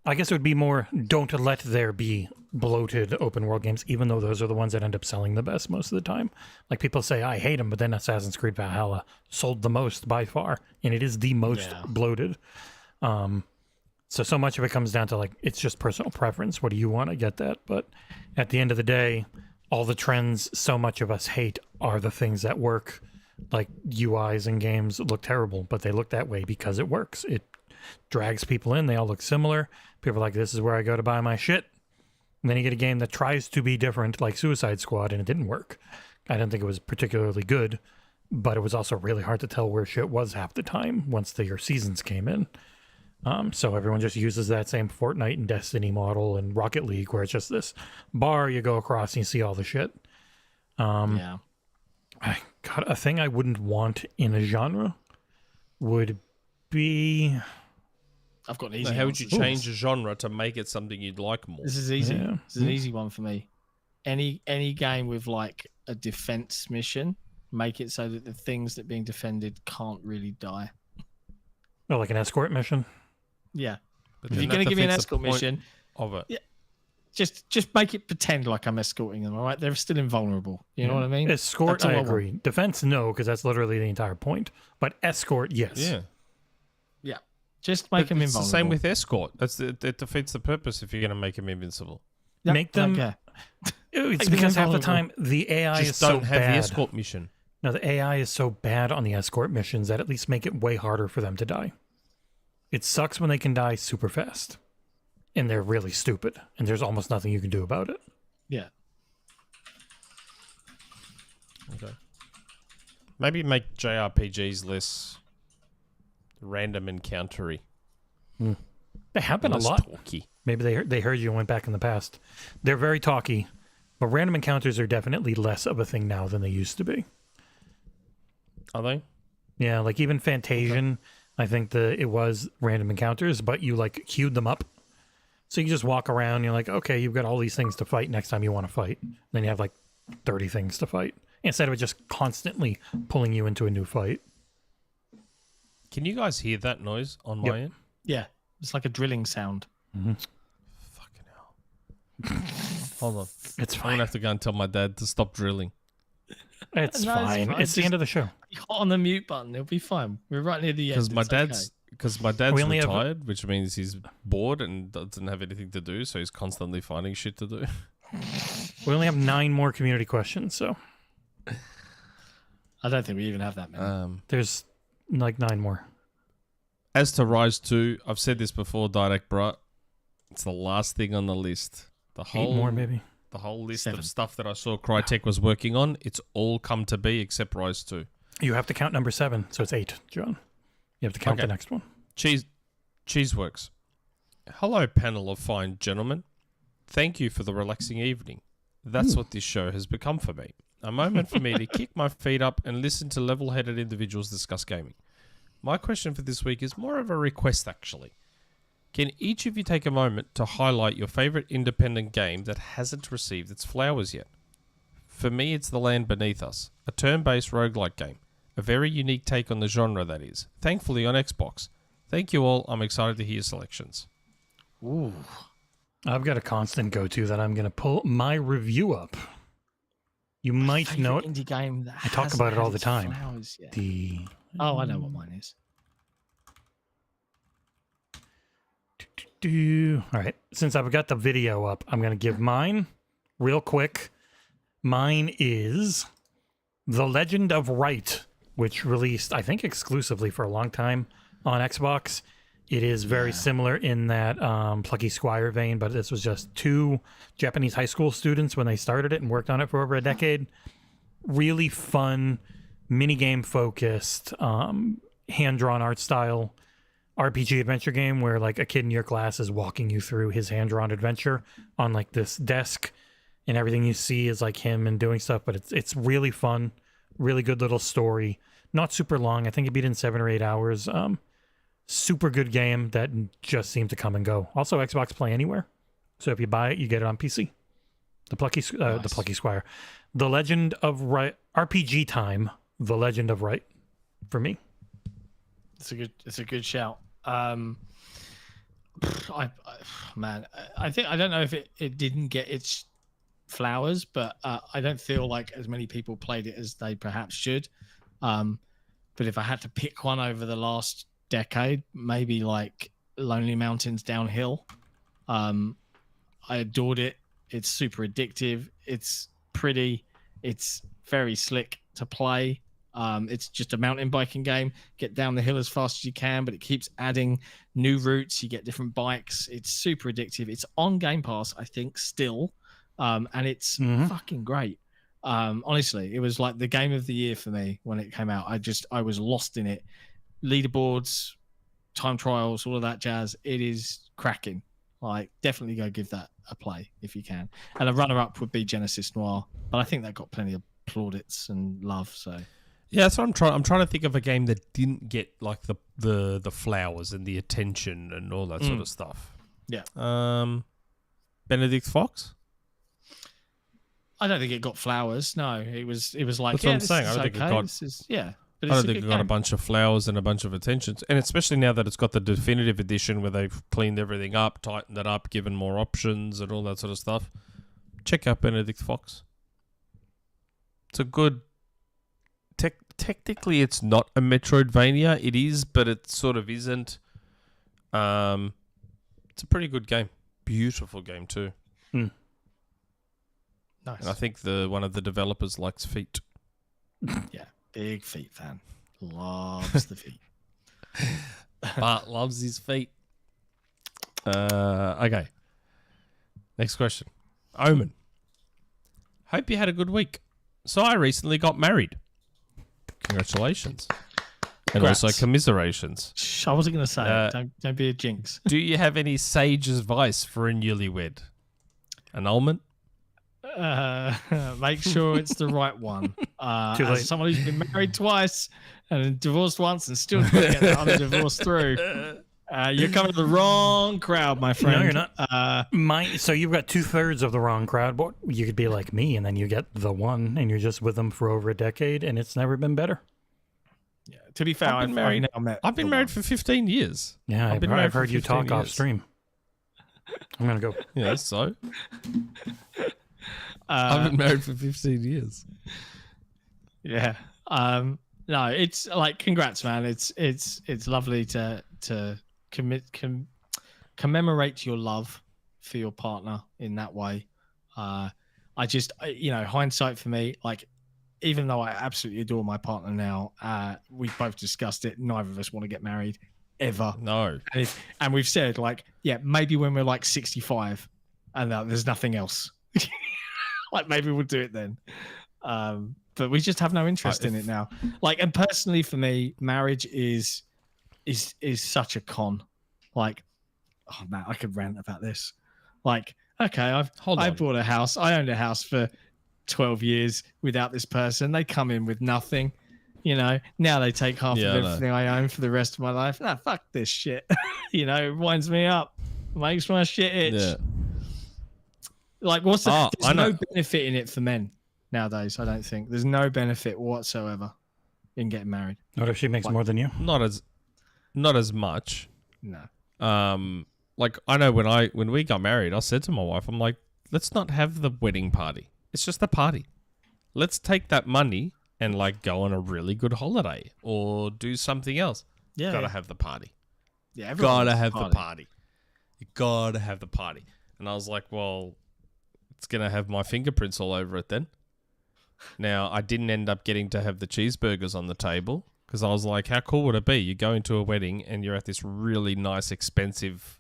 I guess it would be more, don't let there be bloated open world games, even though those are the ones that end up selling the best most of the time. Like, people say, I hate them, but then Assassin's Creed Valhalla sold the most by far, and it is the most bloated. So much of it comes down to, like, it's just personal preference. What do you want? I get that. But at the end of the day, all the trends so much of us hate are the things that work. Like, UIs in games look terrible, but they look that way because it works. It drags people in. They all look similar. People are like, this is where I go to buy my shit. And then you get a game that tries to be different, like Suicide Squad, and it didn't work. I didn't think it was particularly good, but it was also really hard to tell where shit was half the time once your seasons came in. So everyone just uses that same Fortnite and Destiny model and Rocket League, where it's just this bar you go across and you see all the shit. Yeah. God, a thing I wouldn't want in a genre would be... I've got an easy So how would you answer. change a genre to make it something you'd like more? This is easy. Yeah. This is an easy one for me. Any game with like a defense mission, make it so that the things that are being defended can't really die. Oh, like an escort mission? Yeah. But If then you're going that to give me an defeats the escort point mission, of it. Yeah. just make it pretend like I'm escorting them, all right? They're still invulnerable. You know what I mean? Escort, That's all I want. agree. Defense, no, because that's literally the entire point. But escort, yes. Yeah. Yeah. Just make them It's the invulnerable. same with escort. It defeats the purpose if you're going to make them invincible. Yep, Make them... okay. It's them because half the invulnerable. time the AI is Just so don't have bad. the escort mission. No, the AI is so bad on the escort missions that at least make it way harder for them to die. It sucks when they can die super fast. And they're really stupid. And there's almost nothing you can do about it. Yeah. Okay. Maybe make JRPGs less random encountery. They happen a Less lot. talky. Maybe they heard you and went back in the past. They're very talky. But random encounters are definitely less of a thing now than they used to be. Are they? Yeah, like even Fantasian, I think it was random encounters, but you like queued them up. So you just walk around, you're like, okay, you've got all these things to fight next time you want to fight. Then you have like 30 things to fight. Instead of it just constantly pulling you into a new fight. Can you guys hear that noise on Yep. my end? Yeah. It's like a drilling sound. Fucking hell. Hold on. It's I'm fine. going to have to go and tell my dad to stop drilling. It's No, it's fine. fine. It's the end of the show. Hot on the mute button. It'll be fine. We're right near the end. Because my It's dad's... okay. Because my dad's We only have- retired, which means he's bored and doesn't have anything to do, so he's constantly finding shit to do. We only have 9 more community questions, so I don't think we even have that many. there's like 9 more. As to Rise 2, I've said this before, Direct Bruh. It's the last thing on the list. The 8 more, maybe. The whole list 7. of stuff that I saw Crytek was working on, it's all come to be except Rise 2. You have to count number 7, so it's 8, John. You have to count Okay. the next one. Cheeseworks. Hello, panel of fine gentlemen. Thank you for the relaxing evening. That's what this show has become for me. A moment for me to kick my feet up and listen to level-headed individuals discuss gaming. My question for this week is more of a request, actually. Can each of you take a moment to highlight your favorite independent game that hasn't received its flowers yet? For me, it's The Land Beneath Us, a turn-based roguelike game. A very unique take on the genre, that is. Thankfully on Xbox. Thank you all. I'm excited to hear your selections. Ooh. I've got a constant go-to that I'm going to pull my review up. You might know it. Indie game that I talk hasn't about it had all the its time. flowers yet. Oh, I know what mine is. All right. Since I've got the video up, I'm going to give mine real quick. Mine is The Legend of Right, which released, I think, exclusively for a long time on Xbox. It is very similar in that Plucky Squire vein, but this was just 2 Japanese high school students when they started it and worked on it for over a decade. Really fun, minigame focused, hand-drawn art style RPG adventure game where like a kid in your class is walking you through his hand-drawn adventure on like this desk, and everything you see is like him and doing stuff, but it's really fun, really good little story. Not super long. I think it beat in 7 or 8 hours. Super good game that just seemed to come and go. Also, Xbox Play Anywhere. So if you buy it, you get it on PC. The Plucky Squire. The Legend of Right. RPG time. The Legend of Right. For me. It's a good shout. I think I don't know if it didn't get its flowers, but I don't feel like as many people played it as they perhaps should. But if I had to pick one over the last decade, maybe like Lonely Mountains Downhill. I adored it. It's super addictive. It's pretty. It's very slick to play. It's just a mountain biking game. Get down the hill as fast as you can, but it keeps adding new routes. You get different bikes. It's super addictive. It's on Game Pass, I think, still. And it's fucking great. Honestly, it was like the game of the year for me when it came out. I was lost in it. Leaderboards, time trials, all of that jazz. It is cracking. Like, definitely go give that a play if you can. And a runner-up would be Genesis Noir, but I think that got plenty of plaudits and love. So yeah, that's what I'm trying. I'm trying to think of a game that didn't get like the flowers and the attention and all that sort of stuff. Yeah. Benedict Fox. I don't think it got flowers. No, it was like. That's what I'm saying. I don't think it got. But I don't think it got a bunch of flowers and a bunch of attentions, and especially now that it's got the definitive edition where they've cleaned everything up, tightened it up, given more options and all that sort of stuff. Check out Benedict Fox. It's a good. Technically, it's not a Metroidvania. It is, but it sort of isn't. It's a pretty good game. Beautiful game too. Mm. Nice. And I think one of the developers likes feet. Yeah, big feet fan. Loves the feet. Bart loves his feet. Okay. Next question. Omen. Hope you had a good week. So I recently got married. Congratulations. And Congrats. also commiserations. Shh, I wasn't going to say it. Don't be a jinx. Do you have any sage advice for a newlywed? Annulment? Make sure it's the right one. Too late. As someone who's been married twice and divorced once and still trying to get that other divorce through, you're coming to the wrong crowd, my friend. No, you're not. So you've got 2/3 of the wrong crowd. But you could be like me, and then you get the one, and you're just with them for over a decade, and it's never been better. Yeah, to be fair, I've been married. I've been married for 15 years. Yeah, I've heard you talk off years. stream. I'm gonna go. Yeah, so. I've been married for 15 years. Yeah. No, it's like, congrats, man. It's lovely to commemorate your love for your partner in that way. Hindsight for me, like, even though I absolutely adore my partner now, we both discussed it. Neither of us want to get married ever. No. And we've said, like, yeah, maybe when we're like 65 and there's nothing else. Like, maybe we'll do it then. But we just have no interest in it now. Like, and personally for me, marriage is such a con. Like, oh man, I could rant about this. Like, okay, I bought a house. I owned a house for 12 years without this person. They come in with nothing. You know, now they take half of everything I own for the rest of my life. Nah, fuck this shit. You know, it winds me up. Makes my shit itch. Yeah. Like, there's no benefit in it for men nowadays, I don't think. There's no benefit whatsoever in getting married. What if she makes more than you? Not as much. No. like I know when we got married, I said to my wife, I'm like, let's not have the wedding party. It's just a party. Let's take that money and like go on a really good holiday or do something else. Yeah. Gotta have the party. Yeah, everyone Gotta wants have to the party. You gotta have the party. And I was like, well, it's gonna have my fingerprints all over it then. Now, I didn't end up getting to have the cheeseburgers on the table because I was like, how cool would it be? You go into a wedding and you're at this really nice, expensive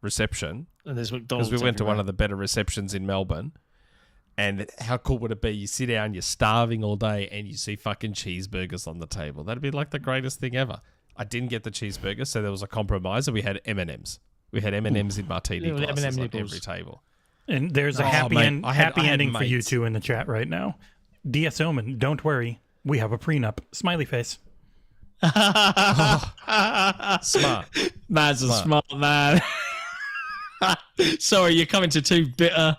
reception. And there's McDonald's Because we went to one everywhere. of the better receptions in Melbourne. And how cool would it be? You sit down, you're starving all day, and you see fucking cheeseburgers on the table. That'd be like the greatest thing ever. I didn't get the cheeseburger, so there was a compromise, and we had M&Ms. We had M&Ms in martini Little glasses M&M on nipples. every table. And there's a Oh, happy, mate, I had ending for you mates. two in the chat right now. DS Omen, don't worry. We have a prenup. Smiley face. Smart. Man's a smart man. Sorry, you're coming to two bitter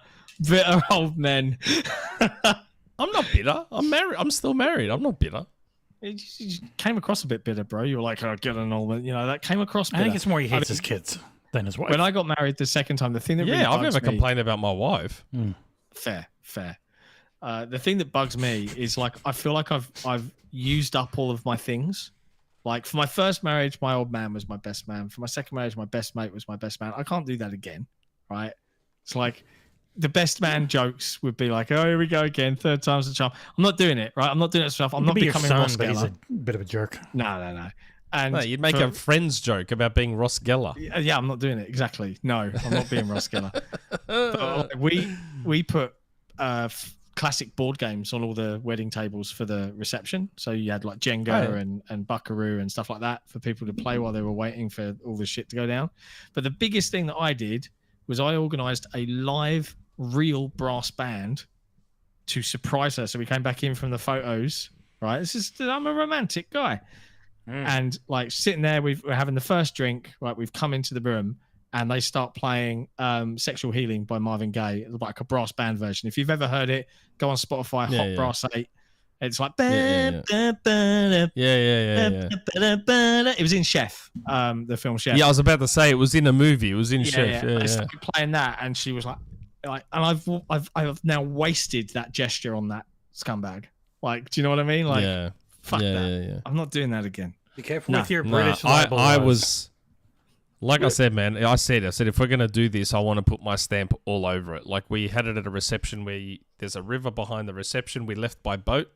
old men. I'm not bitter. I'm married. I'm still married. I'm not bitter. You just came across a bit bitter, bro. You were like, "Oh, get an old," you know, that came across bitter. I think it's more he hates his kids than his wife. When I got married the second time, the thing that really Yeah, I've bugs never me, complained about my wife. Fair. The thing that bugs me is like I feel like I've used up all of my things. Like for my first marriage, my old man was my best man. For my second marriage, my best mate was my best man. I can't do that again, right? It's like the best man jokes would be like, "Oh, here we go again, third time's the charm." I'm not doing it, right? I'm not doing it stuff. I'm He not could be your becoming son, Ross but he's Geller. a bit of a jerk. No. And No, you'd make for- a friend's joke about being Ross Geller. Yeah, I'm not doing it. Exactly. No, I'm not being Ross Geller. But, like, we put classic board games on all the wedding tables for the reception. So you had like Jenga and Buckaroo and stuff like that for people to play while they were waiting for all the shit to go down. But the biggest thing that I did was I organised a live, real brass band to surprise her. So we came back in from the photos, right? I'm a romantic guy. And like sitting there, we're having the first drink, right? We've come into the room and they start playing Sexual Healing by Marvin Gaye, like a brass band version. If you've ever heard it, go on Spotify, Hot Brass 8. It's like, Yeah. it was in Chef, the film Chef. Yeah, I was about to say it was in a movie. It was in Chef. They Yeah. started playing that and she was like, and I've now wasted that gesture on that scumbag. Like, do you know what I mean? Like, yeah. fuck Yeah, that. yeah. I'm not doing that again. Be careful No. with your No, British I libel laws. was, like I said, man, I said, if we're going to do this, I want to put my stamp all over it. Like we had it at a reception where there's a river behind the reception. We left by boat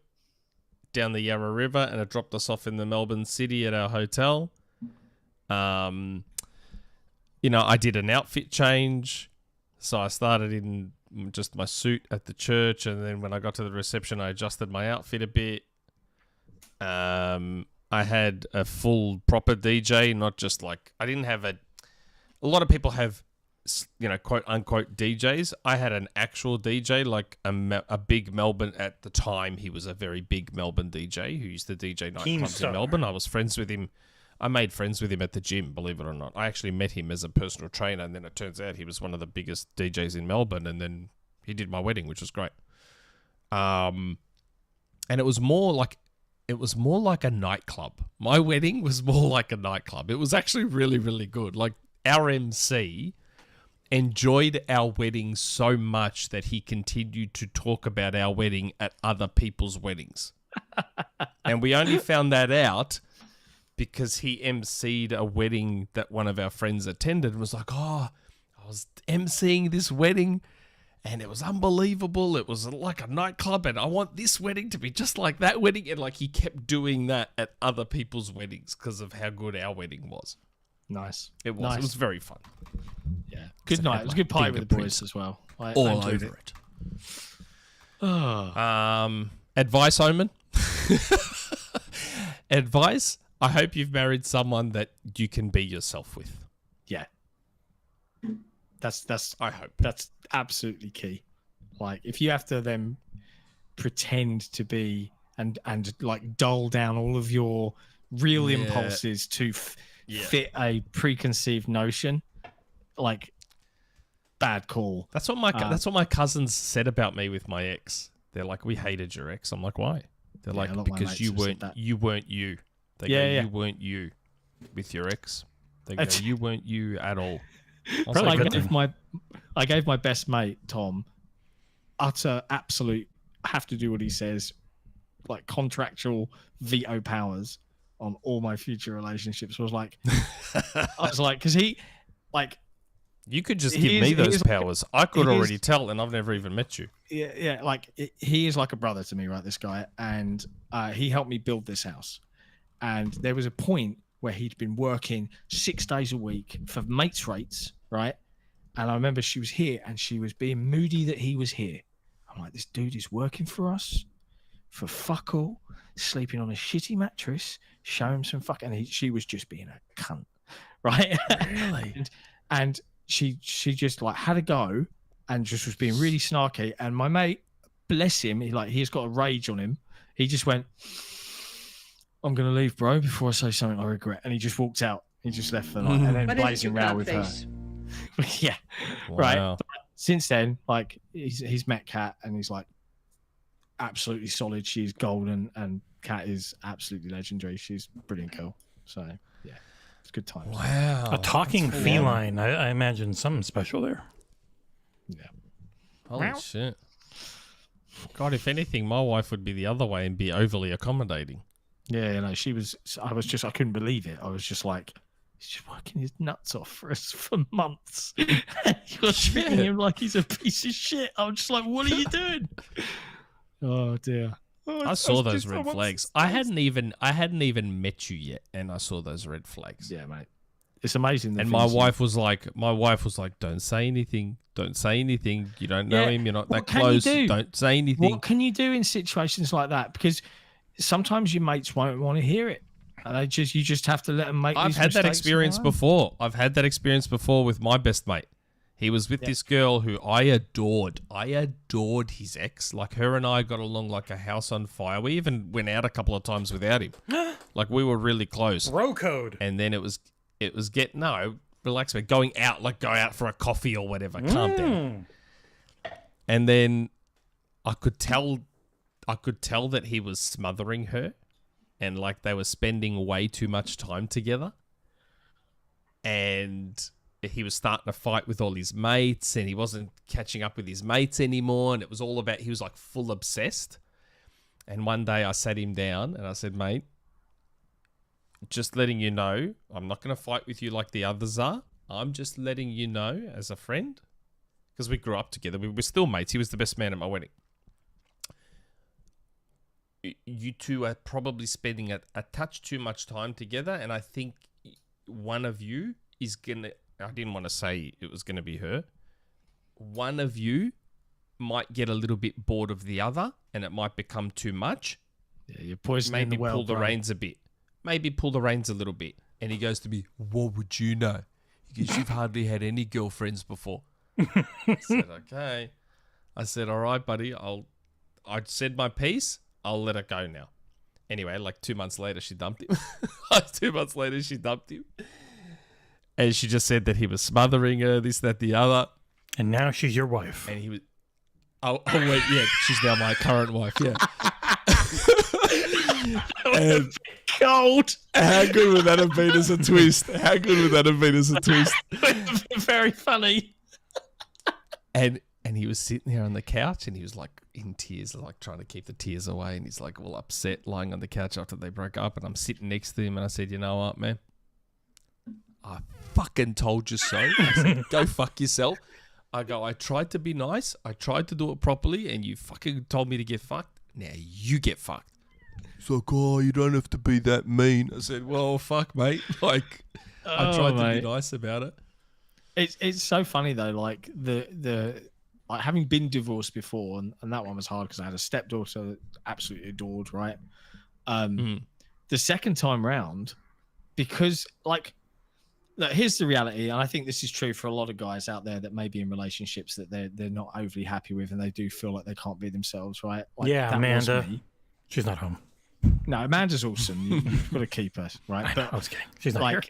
down the Yarra River and it dropped us off in the Melbourne city at our hotel. I did an outfit change. So I started in just my suit at the church. And then when I got to the reception, I adjusted my outfit a bit. I had a full proper DJ, not just like I didn't have a lot of people have, quote unquote DJs. I had an actual DJ, like a big Melbourne at the time. He was a very big Melbourne DJ who used to DJ nightclubs in Melbourne. I was friends with him. I made friends with him at the gym, believe it or not. I actually met him as a personal trainer, and then it turns out he was one of the biggest DJs in Melbourne, and then he did my wedding, which was great. And it was more like a nightclub. My wedding was more like a nightclub. It was actually really, really good. Like our MC enjoyed our wedding so much that he continued to talk about our wedding at other people's weddings. And we only found that out because he MC'd a wedding that one of our friends attended and was like, "Oh, I was MCing this wedding and it was unbelievable. It was like a nightclub and I want this wedding to be just like that wedding." And like he kept doing that at other people's weddings because of how good our wedding was. Nice. It was. Nice. It was very fun. Yeah. Good night. It was a good party with the boys as well. I enjoyed it. Oh. Advice, Omen. Advice. I hope you've married someone that you can be yourself with. Yeah. That's I hope. that's absolutely key. Like if you have to then pretend to be and like dull down all of your real impulses to fit a preconceived notion, like bad call. That's what my cousins said about me with my ex. They're like, "We hated your ex." I'm like, "Why?" They're Yeah, like, a lot of my "Because mates you have said weren't that. you." They Yeah, go, yeah. "You weren't you with your ex." They go, "You weren't you at all." Probably a good I gave my best mate Tom utter absolute have to do what he says, like contractual veto powers on all my future relationships. I was like, because he, like, You could just give me those powers. I could already tell, and I've never even met you. yeah, like he is like a brother to me, right? This guy, and he helped me build this house. And there was a point where he'd been working 6 days a week for mates rates, right? And I remember she was here, and she was being moody that he was here. I'm like, this dude is working for us for fuck all, sleeping on a shitty mattress. Show him some fuck, and she was just being a cunt, right? Really? and she just like had a go and just was being really snarky. And my mate, bless him, he's got a rage on him. He just went, I'm gonna leave, bro, before I say something I regret. And he just walked out. He just left for the night, and then What is it blazing you row can't with face? her. Yeah, Wow. right. But since then, like he's met Kat, and he's like absolutely solid. She's golden, and Kat is absolutely legendary. She's a brilliant girl. So yeah, it's good times. Wow. A talking feline. I imagine something special there. Yeah. Holy shit. God, if anything, my wife would be the other way and be overly accommodating. Yeah, you know, I couldn't believe it. I was just like, he's just working his nuts off for us for months. You're treating him like he's a piece of shit. I'm just like, what are you doing? Oh dear. I saw those red flags. I hadn't even met you yet, and I saw those red flags. Yeah, mate. It's amazing. And my wife was like, don't say anything. Don't say anything. You don't know him. You're not that close. Don't say anything. What can you do in situations like that? Because sometimes your mates won't want to hear it. And you just have to let them make. I've had that experience before. I've had that experience before with my best mate. He was with this girl who I adored. I adored his ex. Like, her and I got along like a house on fire. We even went out a couple of times without him. Like, we were really close. Bro code. And then relax, mate. Go out for a coffee or whatever. Calm down. And then I could tell that he was smothering her, and like they were spending way too much time together. And he was starting to fight with all his mates, and he wasn't catching up with his mates anymore. And it was all about, he was like full obsessed. And one day I sat him down and I said, mate, just letting you know, I'm not going to fight with you like the others are. I'm just letting you know as a friend, because we grew up together. We were still mates. He was the best man at my wedding. You two are probably spending a touch too much time together, and I think one of you is going to, I didn't want to say it was going to be her. One of you might get a little bit bored of the other, and it might become too much. Yeah, you're poisoning the well. Maybe pull the reins a bit. Maybe pull the reins a little bit. And he goes to me, what would you know? Because you've hardly had any girlfriends before. I said, okay. I said, all right, buddy. I said my piece. I'll let it go now. Anyway, like 2 months later, she dumped him. 2 months later, she dumped him. And she just said that he was smothering her, this, that, the other. And now she's your wife. And he was... Oh wait, yeah. She's now my current wife, yeah. And cold. how good would that have been as a twist? How good would that have been as a twist? Very funny. And he was sitting there on the couch, and he was like in tears, like trying to keep the tears away. And he's like all upset, lying on the couch after they broke up. And I'm sitting next to him, and I said, you know what, man? I fucking told you so. I said, go fuck yourself. I go, I tried to be nice. I tried to do it properly, and you fucking told me to get fucked. Now you get fucked. He's like, oh, you don't have to be that mean. I said, well, fuck, mate. Like, I tried to be nice about it. It's so funny though, like the like having been divorced before, and that one was hard because I had a stepdaughter that I absolutely adored, right? The second time round, because like, look, here's the reality, and I think this is true for a lot of guys out there that may be in relationships that they're not overly happy with, and they do feel like they can't be themselves, right? Like, yeah, that was Amanda. me. She's not home. No, Amanda's awesome. You've got to keep her, right? I was kidding. She's not here.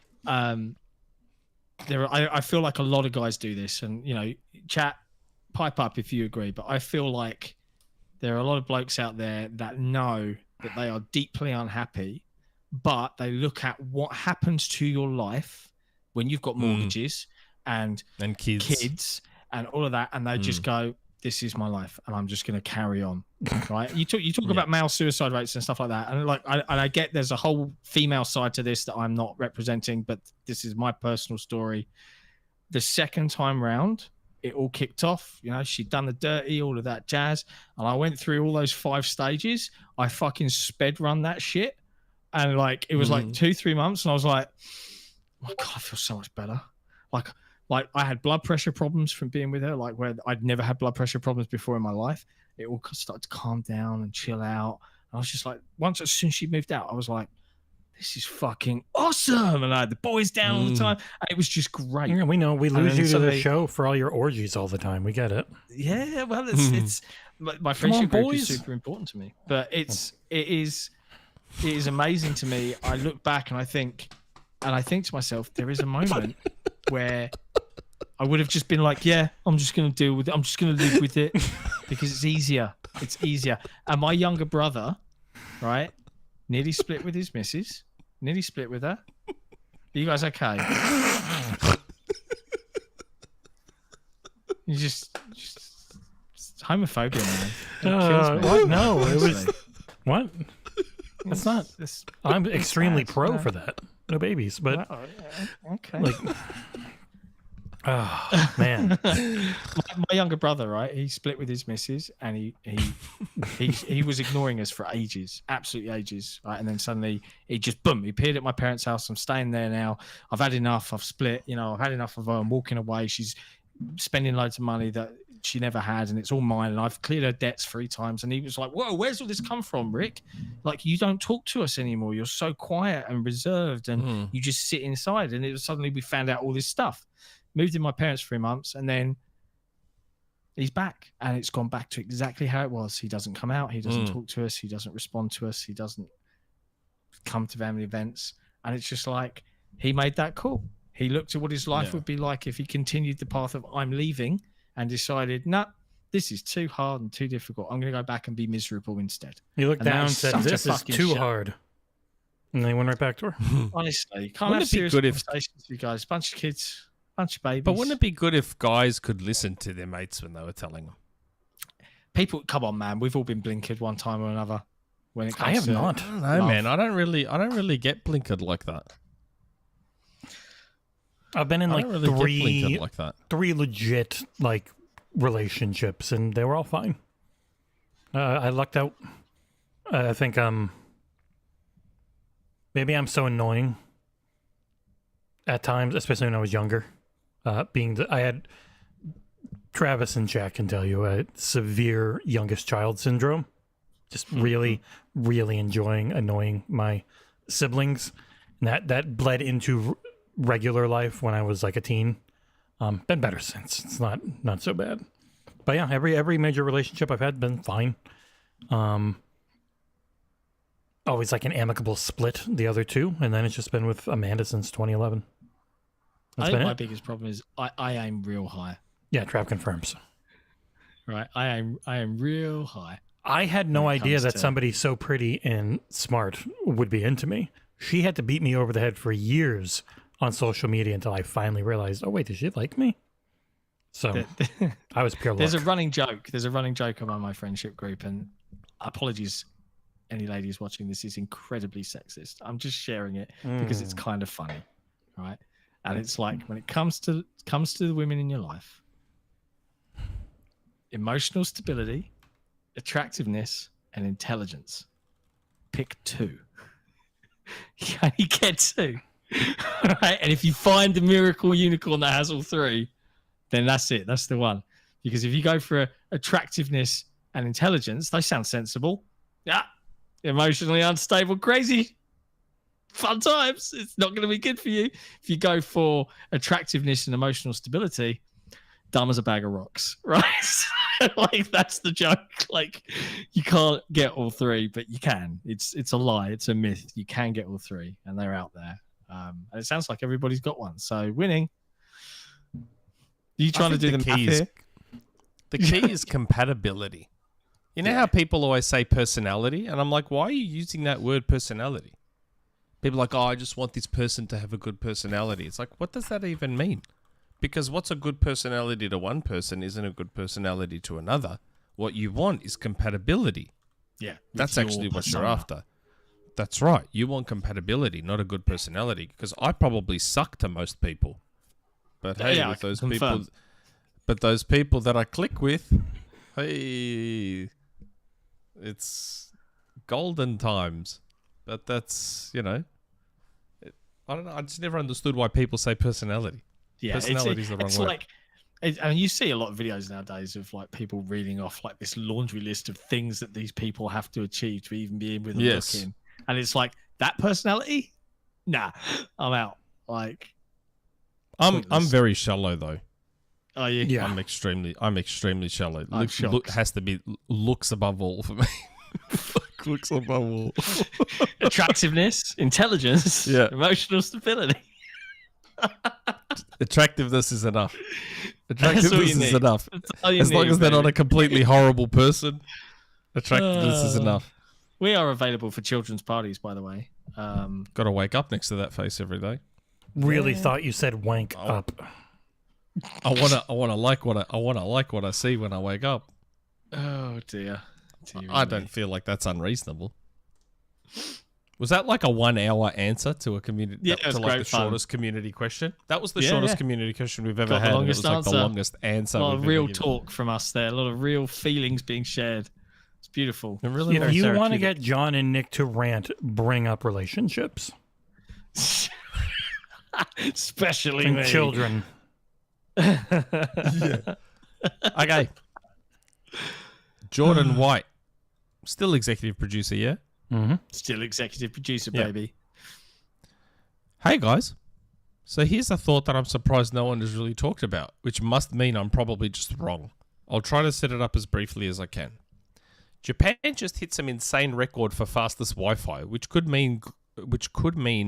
I feel like a lot of guys do this, and you know, chat, pipe up if you agree. But I feel like there are a lot of blokes out there that know that they are deeply unhappy, but they look at what happens to your life when you've got mortgages, and kids and all of that, and they just go, this is my life and I'm just going to carry on. Right. You talk about male suicide rates and stuff like that. And like, I get there's a whole female side to this that I'm not representing, but this is my personal story. The second time round, it all kicked off. You know, she'd done the dirty, all of that jazz. And I went through all those 5 stages. I fucking sped run that shit. And like, it was like 2-3 months. And I was like, oh my God, I feel so much better. Like I had blood pressure problems from being with her, like where I'd never had blood pressure problems before in my life. It all started to calm down and chill out. And I was just like, as soon as she moved out, I was like, this is fucking awesome. And I had the boys down all the time. And it was just great. Yeah, we know. We lose you to the show for all your orgies all the time. We get it. Yeah, well, it's my friendship group is super important to me. But it is amazing to me. I look back and I think to myself, there is a moment where I would have just been like, yeah, I'm just going to deal with it. I'm just going to live with it because it's easier. It's easier. And my younger brother, right, nearly split with his missus. Nearly split with her. Are you guys okay? You just homophobia, man. It kills me. What? No, it was what? That's not. I'm extremely pro for that. No babies, but okay. Like, oh man, my younger brother, right? He split with his missus, and he was ignoring us for ages, absolutely ages, right? And then suddenly he just boom, he appeared at my parents' house. I'm staying there now. I've had enough. I've split. You know, I've had enough of her. I'm walking away. She's spending loads of money that she never had, and it's all mine. And I've cleared her debts 3 times. And he was like, "Whoa, where's all this come from, Rick? Like, you don't talk to us anymore. You're so quiet and reserved, and you just sit inside." And it was suddenly we found out all this stuff. Moved in my parents 3 months, and then he's back, and it's gone back to exactly how it was. He doesn't come out. He doesn't talk to us. He doesn't respond to us. He doesn't come to family events. And it's just like, he made that call. He looked at what his life would be like if he continued the path of I'm leaving, and decided, nah, this is too hard and too difficult. I'm going to go back and be miserable instead. He looked down and said, this is too hard. And they went right back to her. Honestly, you can't have serious conversations with you guys. Bunch of kids, bunch of babies. But wouldn't it be good if guys could listen to their mates when they were telling them? People, come on, man. We've all been blinkered one time or another. When it comes I have to not. I don't know, man. I don't really get blinkered like that. I've been in like really three legit like relationships, and they were all fine. I lucked out. I think maybe I'm so annoying at times, especially when I was younger. I had Travis and Jack can tell you severe youngest child syndrome. Just really, really enjoying annoying my siblings, and that bled into regular life when I was like a teen. Been better since. It's not so bad. But yeah, every major relationship I've had been fine. Always like an amicable split the other 2, and then it's just been with Amanda since 2011. I think my biggest problem is I aim real high. Yeah, Trav confirms. Right, I am real high. I had no idea that somebody so pretty and smart would be into me. She had to beat me over the head for years on social media until I finally realized, oh, wait, does she like me? So I was pure luck. There's a running joke among my friendship group, and apologies, any ladies watching this, is incredibly sexist. I'm just sharing it because it's kind of funny, right? And it's like, when it comes to the women in your life, emotional stability, attractiveness, and intelligence. Pick 2. You only get 2. Right? And if you find the miracle unicorn that has all 3, then that's it. That's the one. Because if you go for attractiveness and intelligence, they sound sensible. Yeah. Emotionally unstable, crazy, fun times. It's not going to be good for you. If you go for attractiveness and emotional stability, dumb as a bag of rocks, right? Like, that's the joke. Like, you can't get all 3, but you can. It's a lie. It's a myth. You can get all 3, and they're out there. And it sounds like everybody's got one. So winning. You trying to do the math here? The key is compatibility. You know how people always say personality? And I'm like, why are you using that word personality? People are like, oh, I just want this person to have a good personality. It's like, what does that even mean? Because what's a good personality to one person isn't a good personality to another. What you want is compatibility. Yeah. That's actually what you're after. That's right. You want compatibility, not a good personality. Because I probably suck to most people. But hey, Yeah, with I those can people, confirm. but those people that I click with, hey, it's golden times. But that's, you know, I don't know. I just never understood why people say personality. Yeah, Personality is the wrong it's word. like, I mean, you see a lot of videos nowadays of like people reading off like this laundry list of things that these people have to achieve to even be in with them Yes. looking, and it's like that personality. Nah, I'm out. Like, I'm pointless. very shallow though. Are you? Yeah. I'm extremely shallow. I'm shocked. Has to be looks above all for me. Looks above all. Attractiveness, intelligence, Yeah. emotional stability. Attractiveness is enough. That's all Attractiveness you is need. enough. That's all you As long need, as they're not baby. a completely horrible person, attractiveness is enough. We are available for children's parties, by the way. Got to wake up next to that face every day. Really thought you said wank up. I wanna like what I see when I wake up. Oh dear. I don't feel like that's unreasonable. Was that like a 1 hour answer to a community? Yeah, it was to like great the fun. shortest community question. That was the Yeah, shortest yeah. community question we've ever Got the had. And it longest was like the answer. longest answer. A lot we've of ever real given. talk from us there. A lot of real feelings being shared. It's beautiful. It really If was. you want to therapeutic. get Jon and Nick to rant, bring up relationships Especially and me. children. Okay. Jordan White, still executive producer, yeah? Still executive producer, Yeah. baby. Hey guys. So here's a thought that I'm surprised no one has really talked about, which must mean I'm probably just wrong. I'll try to set it up as briefly as I can. Japan just hit some insane record for fastest Wi-Fi, which could mean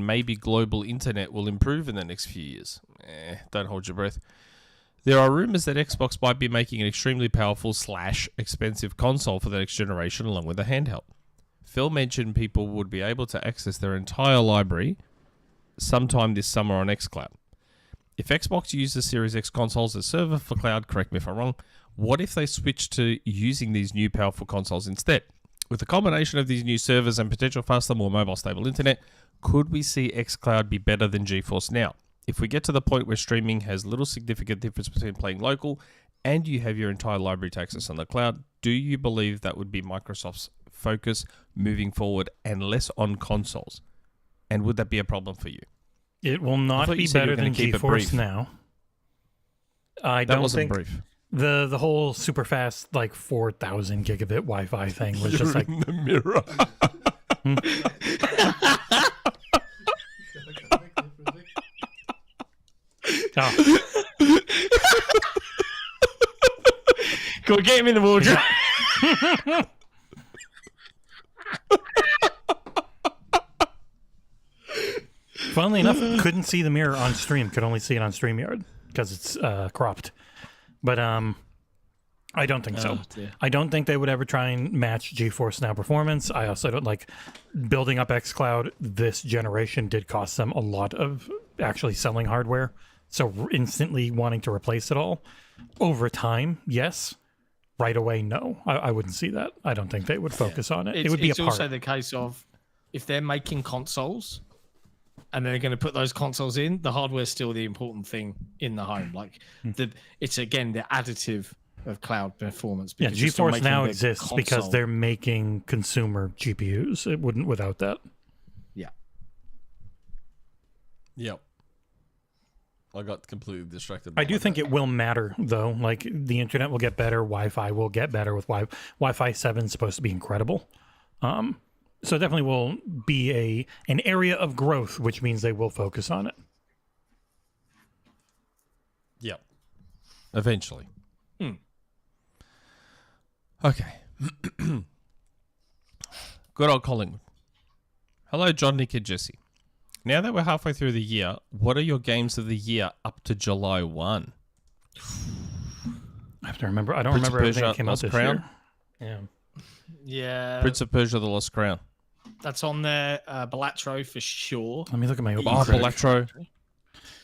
maybe global internet will improve in the next few years. Don't hold your breath. There are rumors that Xbox might be making an extremely powerful / expensive console for the next generation along with a handheld. Phil mentioned people would be able to access their entire library sometime this summer on xCloud. If Xbox uses Series X consoles as server for cloud, correct me if I'm wrong, what if they switch to using these new powerful consoles instead? With the combination of these new servers and potential faster, more mobile stable internet, could we see xCloud be better than GeForce Now? If we get to the point where streaming has little significant difference between playing local and you have your entire library to access on the cloud, do you believe that would be Microsoft's focus moving forward and less on consoles? And would that be a problem for you? It will not thought you be said you better were than gonna keep it GeForce brief. Now. I That don't wasn't think brief. the whole super fast like 4,000 gigabit Wi-Fi thing was just like in the mirror. oh, Go on, get him in the wardrobe. funnily enough, couldn't see the mirror on stream. Could only see it on StreamYard because it's cropped. But I don't think so. Oh, dear. I don't think they would ever try and match GeForce Now performance. I also don't like building up xCloud. This generation did cost them a lot of actually selling hardware. So instantly wanting to replace it all over time, yes. Right away, no. I wouldn't see that. I don't think they would focus on it. It would be a It's part. also the case of if they're making consoles and they're going to put those consoles in, the hardware's still the important thing in the home. Like it's again the additive of cloud performance. Yeah, because you're still GeForce making Now the exists because console. they're making consumer GPUs. It wouldn't without that. Yeah. Yep. I got completely distracted. I do think it will matter, though. Like, the internet will get better. Wi-Fi will get better with Wi-Fi 7 is supposed to be incredible. So it definitely will be an area of growth, which means they will focus on it. Yep. Eventually. Okay. Good old Collingwood. Hello, Jon, Nick, and Jesse. Now that we're halfway through the year, what are your games of the year up to July 1? I have to remember. I don't Prince of remember everything Persia, that came out Lost this Crown? year. Yeah. Prince of Persia, The Lost Crown. That's on there. Balatro for sure. Let me look at my open Oh, critic. Balatro.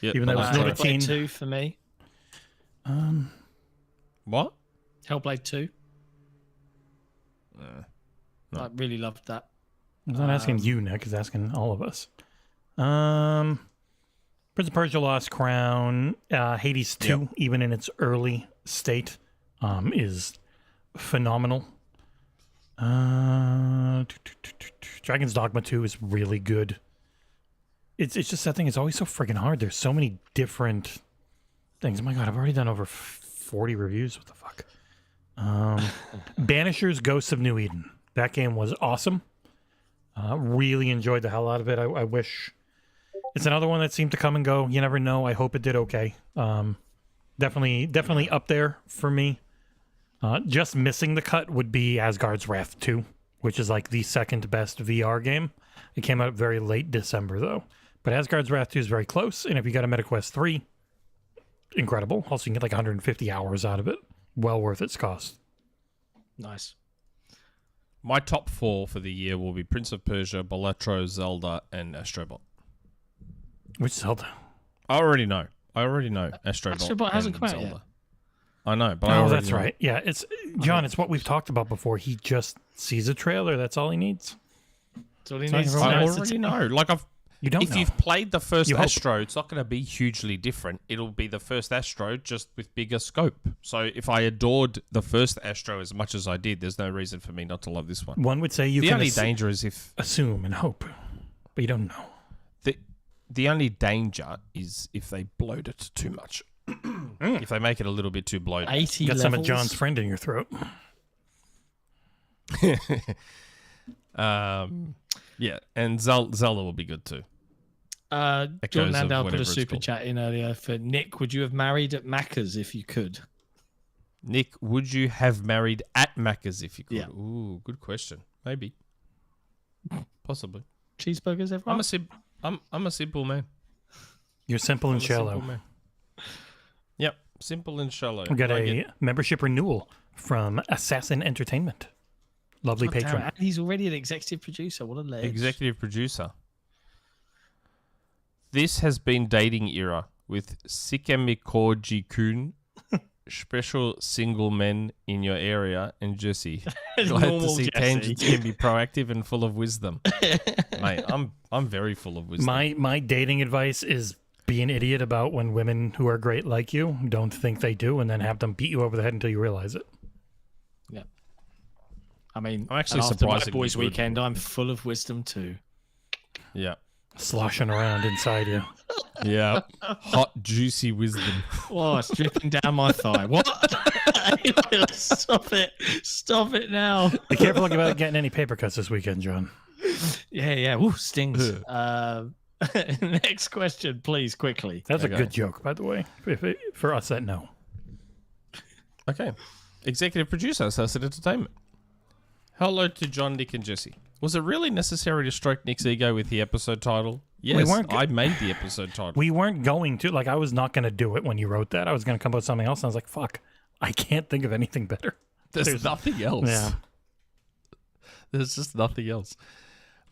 Yep, Even though it's Balatro. not a Play teen. 2 for me. What? Hellblade 2. I really loved that. I'm not asking you, Nick. He's asking all of us. Prince of Persia: Lost Crown, Hades 2, even in its early state, is phenomenal. Dragon's Dogma 2 is really good. It's just that thing. It's always so freaking hard. There's so many different things. Oh my god, I've already done over 40 reviews. What the fuck? Banishers: Ghosts of New Eden. That game was awesome. Really enjoyed the hell out of it. I wish it's another one that seemed to come and go. You never know. I hope it did okay. Definitely up there for me. Just missing the cut would be Asgard's Wrath 2, which is like the second best VR game. It came out very late December though. But Asgard's Wrath 2 is very close, and if you got a MetaQuest 3, incredible. Also, you can get like 150 hours out of it. Well worth its cost. Nice. My top 4 for the year will be Prince of Persia, Balatro, Zelda, and Astrobot. Which Zelda? I already know. Astrobot. Astrobot hasn't come out Zelda. yet. I know, but I Oh, already that's know. right. Yeah, it's John. It's what we've talked about before. He just sees a trailer. That's all he needs. That's all he So needs. everyone I knows already know. Like You don't if know. you've played the first You hope. Astro, it's not going to be hugely different. It'll be the first Astro, just with bigger scope. So if I adored the first Astro as much as I did, there's no reason for me not to love this one. One would say you The can only danger is if assume and hope, but you don't know. the only danger is if they bloat it too much. If they make it a little bit too bloated. 80 Got levels. some of John's friend in your throat. Yeah, and Zelda will be good too. Jordan Echoes of Andal put whatever a it's super called. chat in earlier for Nick. Would you have married at Macca's if you could? Nick, would you have married at Macca's if you could? Yeah. Ooh, good question. Maybe. Possibly. Cheeseburgers, everyone? I'm a simple man. You're simple and I'm a simple shallow. man. Yep, simple and shallow. We got Like a it. membership renewal from Ass4ssin Entertainment. Lovely God damn patron. it, he's already an executive producer. What a ledge. Executive producer. This has been dating era with Sikemikoji-kun, special single men in your area, and Jesse. Glad to Normal see Jesse. tangents can be proactive and full of wisdom. Mate, I'm very full of wisdom. My dating advice is be an idiot about when women who are great like you don't think they do, and then have them beat you over the head until you realize it. Yeah. I mean, I'm actually after my surprisingly boys' good. weekend, I'm full of wisdom too. Yeah. Sloshing around inside you. Yeah. Hot, juicy wisdom. Oh, it's dripping down my thigh. What? Stop it. Stop it now. Be careful about getting any paper cuts this weekend, John. Yeah. Woo, stings. Next question, please, quickly. That's Okay. a good joke, by the way, for us that know. Okay. Executive producer, Surgent Entertainment. Hello to Jon, Nick, and Jesse. Was it really necessary to stroke Nick's ego with the episode title? Yes, weren't I made the episode title. We weren't going to. Like, I was not going to do it when you wrote that. I was going to come up with something else. And I was like, fuck, I can't think of anything better. There's nothing else. Yeah. There's just nothing else.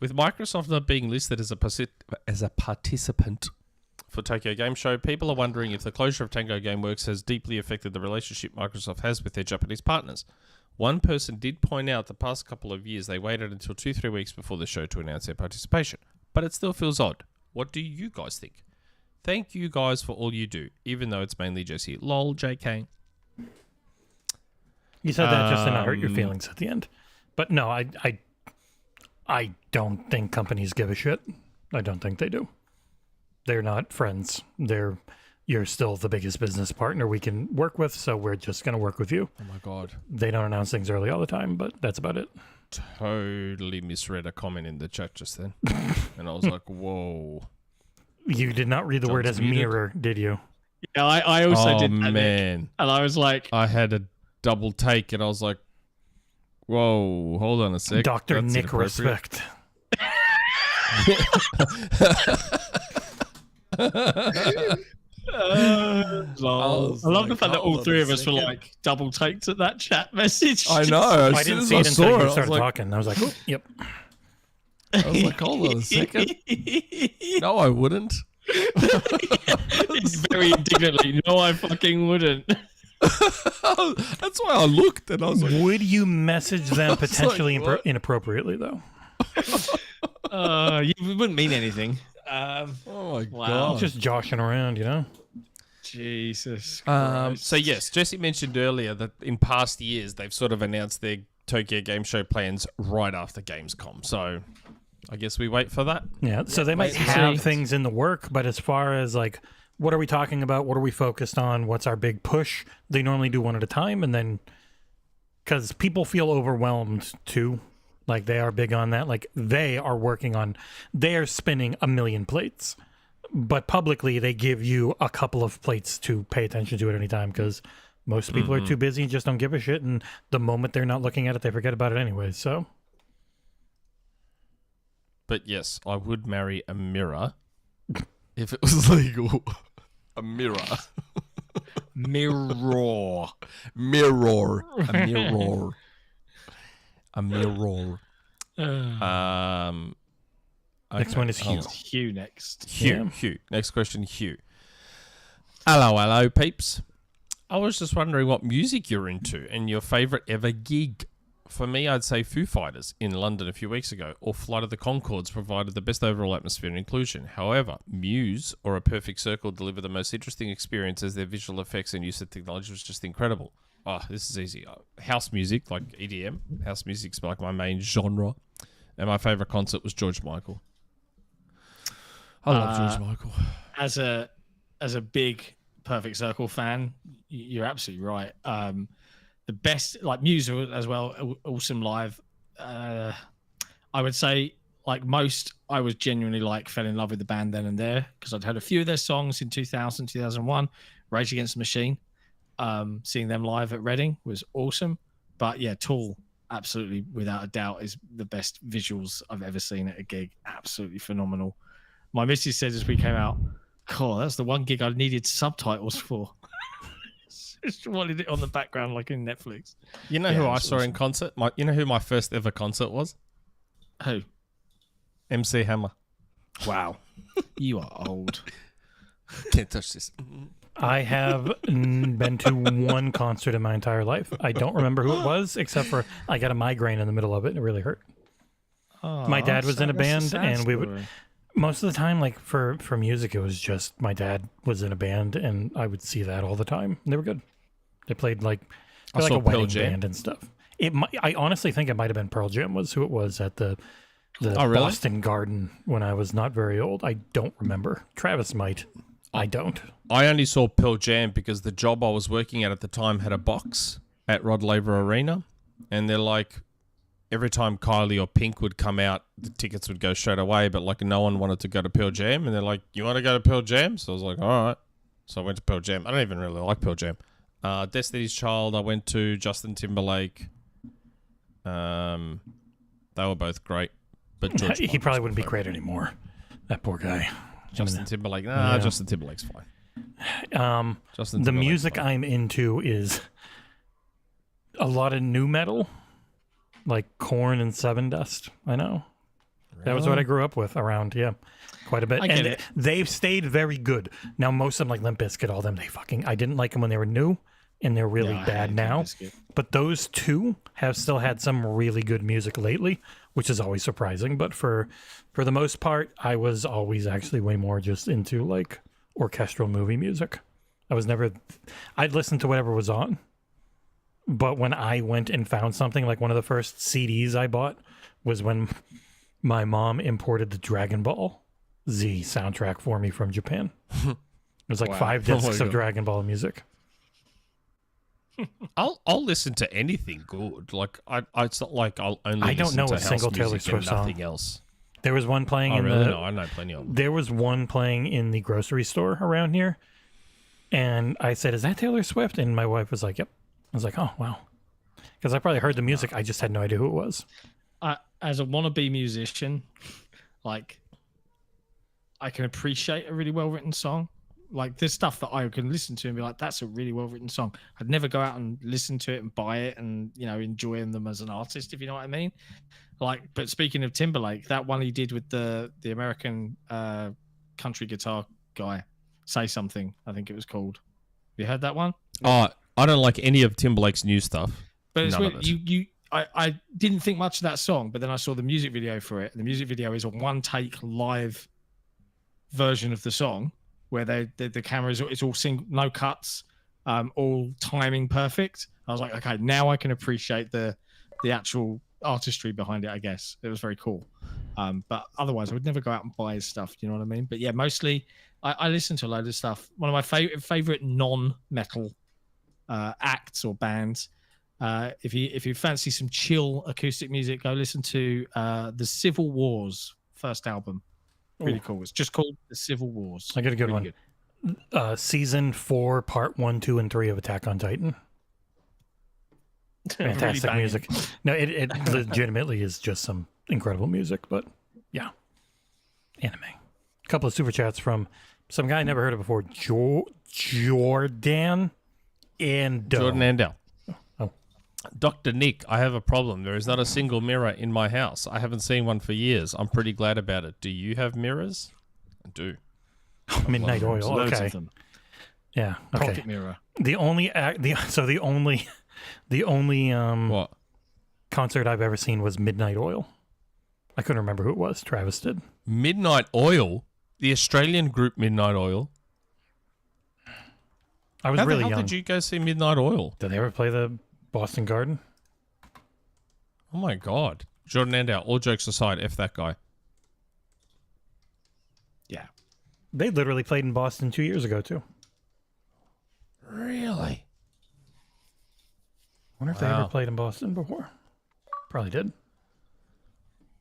With Microsoft not being listed as a participant for Tokyo Game Show, people are wondering if the closure of Tango Gameworks has deeply affected the relationship Microsoft has with their Japanese partners. One person did point out the past couple of years they waited until 2-3 weeks before the show to announce their participation. But it still feels odd. What do you guys think? Thank you guys for all you do, even though it's mainly Jesse. Lol, JK. You said that just to not hurt your feelings at the end. But no, I don't think companies give a shit. I don't think they do. They're not friends. You're still the biggest business partner we can work with, so we're just going to work with you. Oh my god. They don't announce things early all the time, but that's about it. Totally misread a comment in the chat just then. And I was like, whoa. You did not read the word John's as muted. mirror, did you? Yeah, I also Oh, did that, Nick. man. And I was like, I had a double take and I was like, whoa, hold on a sec. Dr. That's Nick inappropriate. Respect. lol. I love the fact that all hold on three a of us were second. like double taked at that chat message. I know. I didn't see it until you started talking. I was like, oh, yep. I was like, hold on a second. No, I wouldn't. He's very indignantly, no, I fucking wouldn't. That's why I looked and I was like, Would you message them potentially what? inappropriately, though? You wouldn't mean anything. oh my Wow. god. Just joshing around, you know? Jesus Christ. So yes, Jesse mentioned earlier that in past years they've sort of announced their Tokyo Game Show plans right after Gamescom. So I guess we wait for that. Yeah, so they might wait and have see. things in the work, but as far as like, what are we talking about? What are we focused on? What's our big push? They normally do one at a time, and then because people feel overwhelmed too. Like they are big on that. Like they are working on, they're spinning 1 million plates, but publicly they give you a couple of plates to pay attention to at any time because most people are too busy and just don't give a shit. And the moment they're not looking at it, they forget about it anyway. So, But yes, I would marry a mirror if it was legal. A mirror. Mirror. Mirror. A mirror. A mirror. next one is Hugh. Hugh next. Hugh. Hugh. Next question, Hugh. Hello, peeps. I was just wondering what music you're into and your favourite ever gig. For me, I'd say Foo Fighters in London a few weeks ago, or Flight of the Conchords provided the best overall atmosphere and inclusion. However, Muse or A Perfect Circle deliver the most interesting experience as their visual effects and use of technology was just incredible. Oh, this is easy. House music, like EDM. House music's like my main genre. And my favourite concert was George Michael. I love George Michael. As a big Perfect Circle fan, you're absolutely right. The best, like Muse as well, awesome live. I would say, like most, I was genuinely like fell in love with the band then and there because I'd heard a few of their songs in 2000, 2001. Rage Against the Machine. Seeing them live at Reading was awesome. But yeah, Tool, absolutely, without a doubt, is the best visuals I've ever seen at a gig. Absolutely phenomenal. My missus said as we came out, "God, that's the one gig I needed subtitles for." Just wanted it on the background like in Netflix. You know who I saw in concert? You know who my first ever concert was? Who? MC Hammer. Wow. You are old. Can't touch this. I have been to one concert in my entire life. I don't remember who it was, except for I got a migraine in the middle of it, and it really hurt. My dad was in a band, and we would most of the time, like for music, it was just my dad was in a band, and I would see that all the time. And they were good. They played like I a saw Pearl wedding Jam. band and stuff. I honestly think it might have been Pearl Jam was who it was at the Oh, really? Boston Garden when I was not very old. I don't remember. Travis might. I don't. I only saw Pearl Jam because the job I was working at the time had a box at Rod Laver Arena, and they're like, every time Kylie or Pink would come out, the tickets would go straight away, but like no one wanted to go to Pearl Jam, and they're like, "You want to go to Pearl Jam?" So I was like, "All right." So I went to Pearl Jam. I don't even really like Pearl Jam. Destiny's Child, I went to. Justin Timberlake. They were both great, but George He Michael's probably my wouldn't be favourite. great anymore. That poor guy. Justin Timberlake. Yeah. Justin Timberlake's fine. Justin The Timberlake's music fine. I'm into is a lot of new metal, like Korn and Seven Dust. I know. That was what I grew up with around, quite a bit. I get And it. they've stayed very good. Now, most of them, like Limp Bizkit, all them, I didn't like them when they were new, and they're really Yeah, I bad hate now. Limp Bizkit. But those two have still had some really good music lately, which is always surprising. But for the most part, I was always actually way more just into like orchestral movie music. I'd listen to whatever was on. But when I went and found something, like one of the first CDs I bought was when my mom imported the Dragon Ball Z soundtrack for me from Japan. It was like 5 Oh my discs of God. Dragon Ball music. I'll listen to anything good. Like it's not like I'll only. I don't listen know to a single house Taylor music and Swift song. nothing else. There was one playing Oh in really? the No, I know plenty of them. There was one playing in the grocery store around here, and I said, "Is that Taylor Swift?" And my wife was like, "Yep." I was like, "Oh wow," because I probably heard the music. I just had no idea who it was. As a wannabe musician, like I can appreciate a really well written song. Like there's stuff that I can listen to and be like, "That's a really well written song." I'd never go out and listen to it and buy it and enjoy them as an artist, if you know what I mean. Like, but speaking of Timberlake, that one he did with the American country guitar guy. Say Something, I think it was called. You heard that one? Oh, I don't like any of Timberlake's new stuff. But it's None weird. of it. I didn't think much of that song, but then I saw the music video for it. And the music video is a one take live version of the song where the camera is it's all no cuts, all timing perfect. I was like, okay, now I can appreciate the actual artistry behind it. I guess it was very cool. But otherwise, I would never go out and buy his stuff. Do you know what I mean? But yeah, mostly I listen to a load of stuff. One of my favorite non-metal acts or bands. If you fancy some chill acoustic music, go listen to the Civil Wars first album. Really cool. It's just called the Civil Wars. I got a good Really one. good. Season 4, Part 1, 2, and 3 of Attack on Titan. Fantastic Really music. No, it legitimately is just some incredible music, but yeah. Anime. A couple of super chats from some guy I never heard of before, Jordan and Jordan Andel. Oh. Dr. Nick, I have a problem. There is not a single mirror in my house. I haven't seen one for years. I'm pretty glad about it. Do you have mirrors? I do. Midnight Oil. Loads Okay. of them. Yeah. Okay. Pocket mirror. The only What? concert I've ever seen was Midnight Oil. I couldn't remember who it was. Travis did. Midnight Oil? The Australian group Midnight Oil? I was How really the hell young. did you go see Midnight Oil? Did they ever play the Boston Garden? Oh my God. Jordan Andel, all jokes aside, F that guy. Yeah. They literally played in Boston 2 years ago too. Really? Wonder if they ever played in Boston before. Probably did.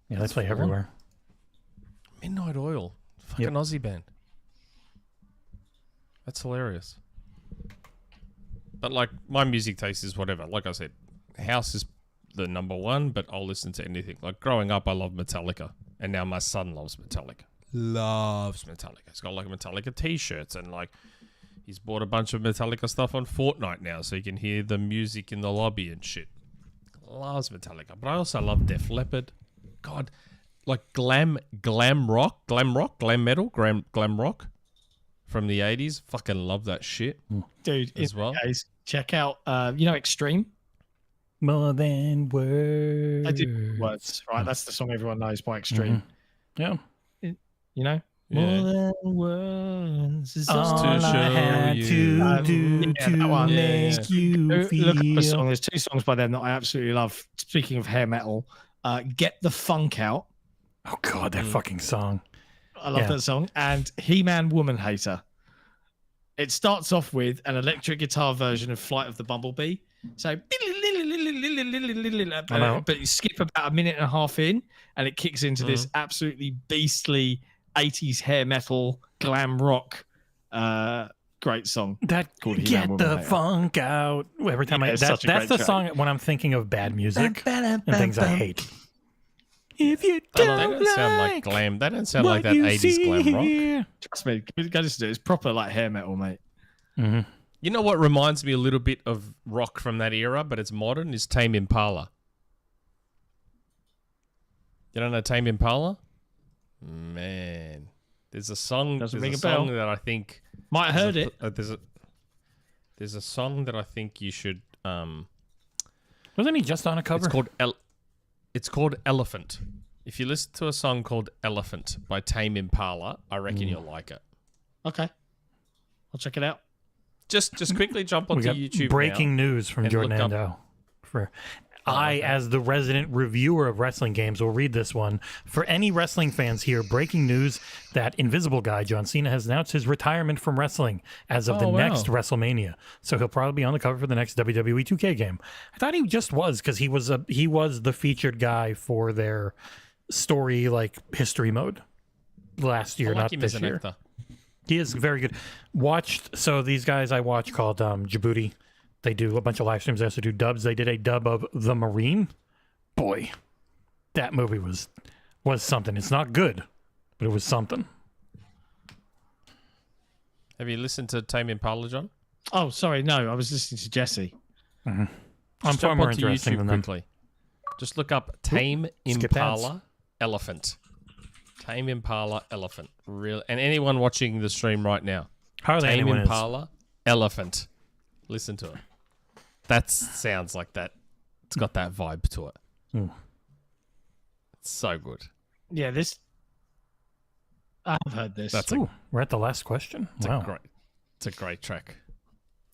Yeah, they play everywhere. Midnight Oil. Fucking Aussie band. That's hilarious. But like, my music taste is whatever. Like I said, house is the number one, but I'll listen to anything. Like growing up, I loved Metallica, and now my son loves Metallica. Loves Metallica. He's got like Metallica t-shirts, and like he's bought a bunch of Metallica stuff on Fortnite now, so you can hear the music in the lobby and shit. Loves Metallica, but I also love Def Leppard. God, like glam rock, glam metal, glam rock from the 80s. Fucking love that shit. Dude, As well. Guys, check out Extreme. More than words. I do words, right? That's the song everyone knows by Extreme. Yeah. You know? Yeah. More than words is All to I show had you. to do Yeah, to that one. make you feel. Look up the song. There's two songs by them that I absolutely love. Speaking of hair metal, Get the Funk Out. Oh God, that fucking song. I love that song. And He-Man Woman Hater. It starts off with an electric guitar version of Flight of the Bumblebee. So, but you skip about a minute and a half in, and it kicks into this absolutely beastly 80s hair metal glam rock great song. That called He-Man Get Woman the Hater. Funk Out. Every time Yeah, it's that's such a great the track. song when I'm thinking of bad music and things I hate. If you They don't don't sound like glam. They don't sound like that you 80s see glam rock. here. Trust me, go listen to it. It's proper like hair metal, mate. You know what reminds me a little bit of rock from that era, but it's modern, is Tame Impala. You don't know Tame Impala? Man. There's a song, Doesn't there's ring a a bell. song that I think... Might have heard it. There's a song that I think you should... Wasn't he just on a cover? It's called Elephant. If you listen to a song called Elephant by Tame Impala, I reckon you'll like it. Okay. I'll check it out. Just quickly jump We onto got YouTube breaking now news from and Jordan look up- Ando. As the resident reviewer of wrestling games, will read this one. For any wrestling fans here, breaking news that Invisible Guy, John Cena, has announced his retirement from wrestling as of the next WrestleMania. So he'll probably be on the cover for the next WWE 2K game. I thought he just was, because he was the featured guy for their story, like, history mode last year, I like not him this as an year. actor. He is very good. So these guys I watch called Djibouti, they do a bunch of live streams. They also do dubs. They did a dub of The Marine. Boy, that movie was something. It's not good, but it was something. Have you listened to Tame Impala, John? Oh, sorry. No, I was listening to Jesse. I'm Just far jump more onto interesting YouTube than them. quickly. Just look up Tame skip ads. Impala Elephant. Tame Impala elephant. Real, and anyone watching the stream right now. Hardly Tame anyone Impala elephant. Listen to it. That sounds like that. It's got that vibe to it. It's so good. Yeah, this. I've heard this. That's Ooh, we're at the last question. Wow. It's a great track.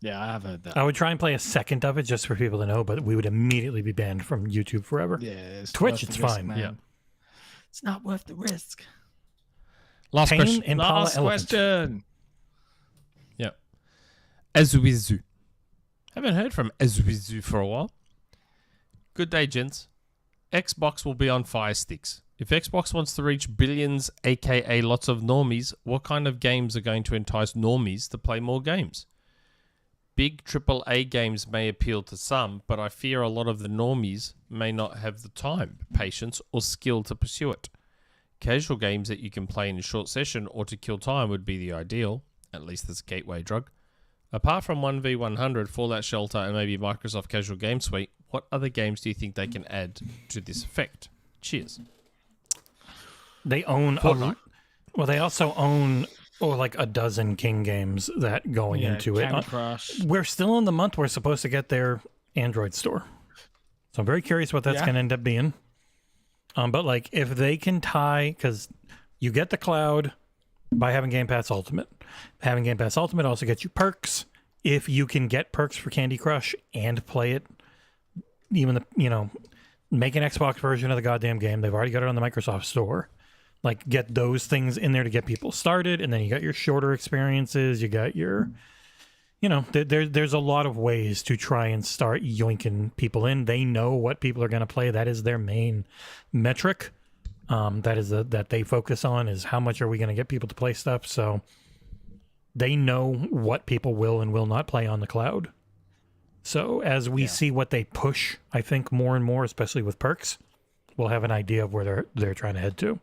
Yeah, I have heard that. I would try and play a second of it just for people to know, but we would immediately be banned from YouTube forever. Yeah, it's Twitch, worth it's the risk, fine. man. Yeah. It's not worth the risk. Last Tame question. Impala Last elephant. question. Yeah. Azuizu. Haven't heard from Azuizu for a while. Good day, gents. Xbox will be on Fire Sticks. If Xbox wants to reach billions, aka lots of normies, what kind of games are going to entice normies to play more games? Big AAA games may appeal to some, but I fear a lot of the normies may not have the time, patience, or skill to pursue it. Casual games that you can play in a short session or to kill time would be the ideal, at least as a gateway drug. Apart from 1v100, Fallout Shelter, and maybe Microsoft Casual Game Suite, what other games do you think they can add to this effect? Cheers. They own Fortnite. Well, they also own like a dozen King games that going into it. Candy Crush. We're still in the month we're supposed to get their Android store, so I'm very curious what that's going to end up being. But like, if they can tie, because you get the cloud by having Game Pass Ultimate. Having Game Pass Ultimate also gets you perks. If you can get perks for Candy Crush and play it, even make an Xbox version of the goddamn game. They've already got it on the Microsoft Store. Like, get those things in there to get people started, and then you got your shorter experiences. You got your, there's a lot of ways to try and start yoinking people in. They know what people are going to play. That is their main metric. That they focus on is how much are we going to get people to play stuff. So they know what people will and will not play on the cloud. So as we see what they push, I think more and more, especially with perks, we'll have an idea of where they're trying to head to.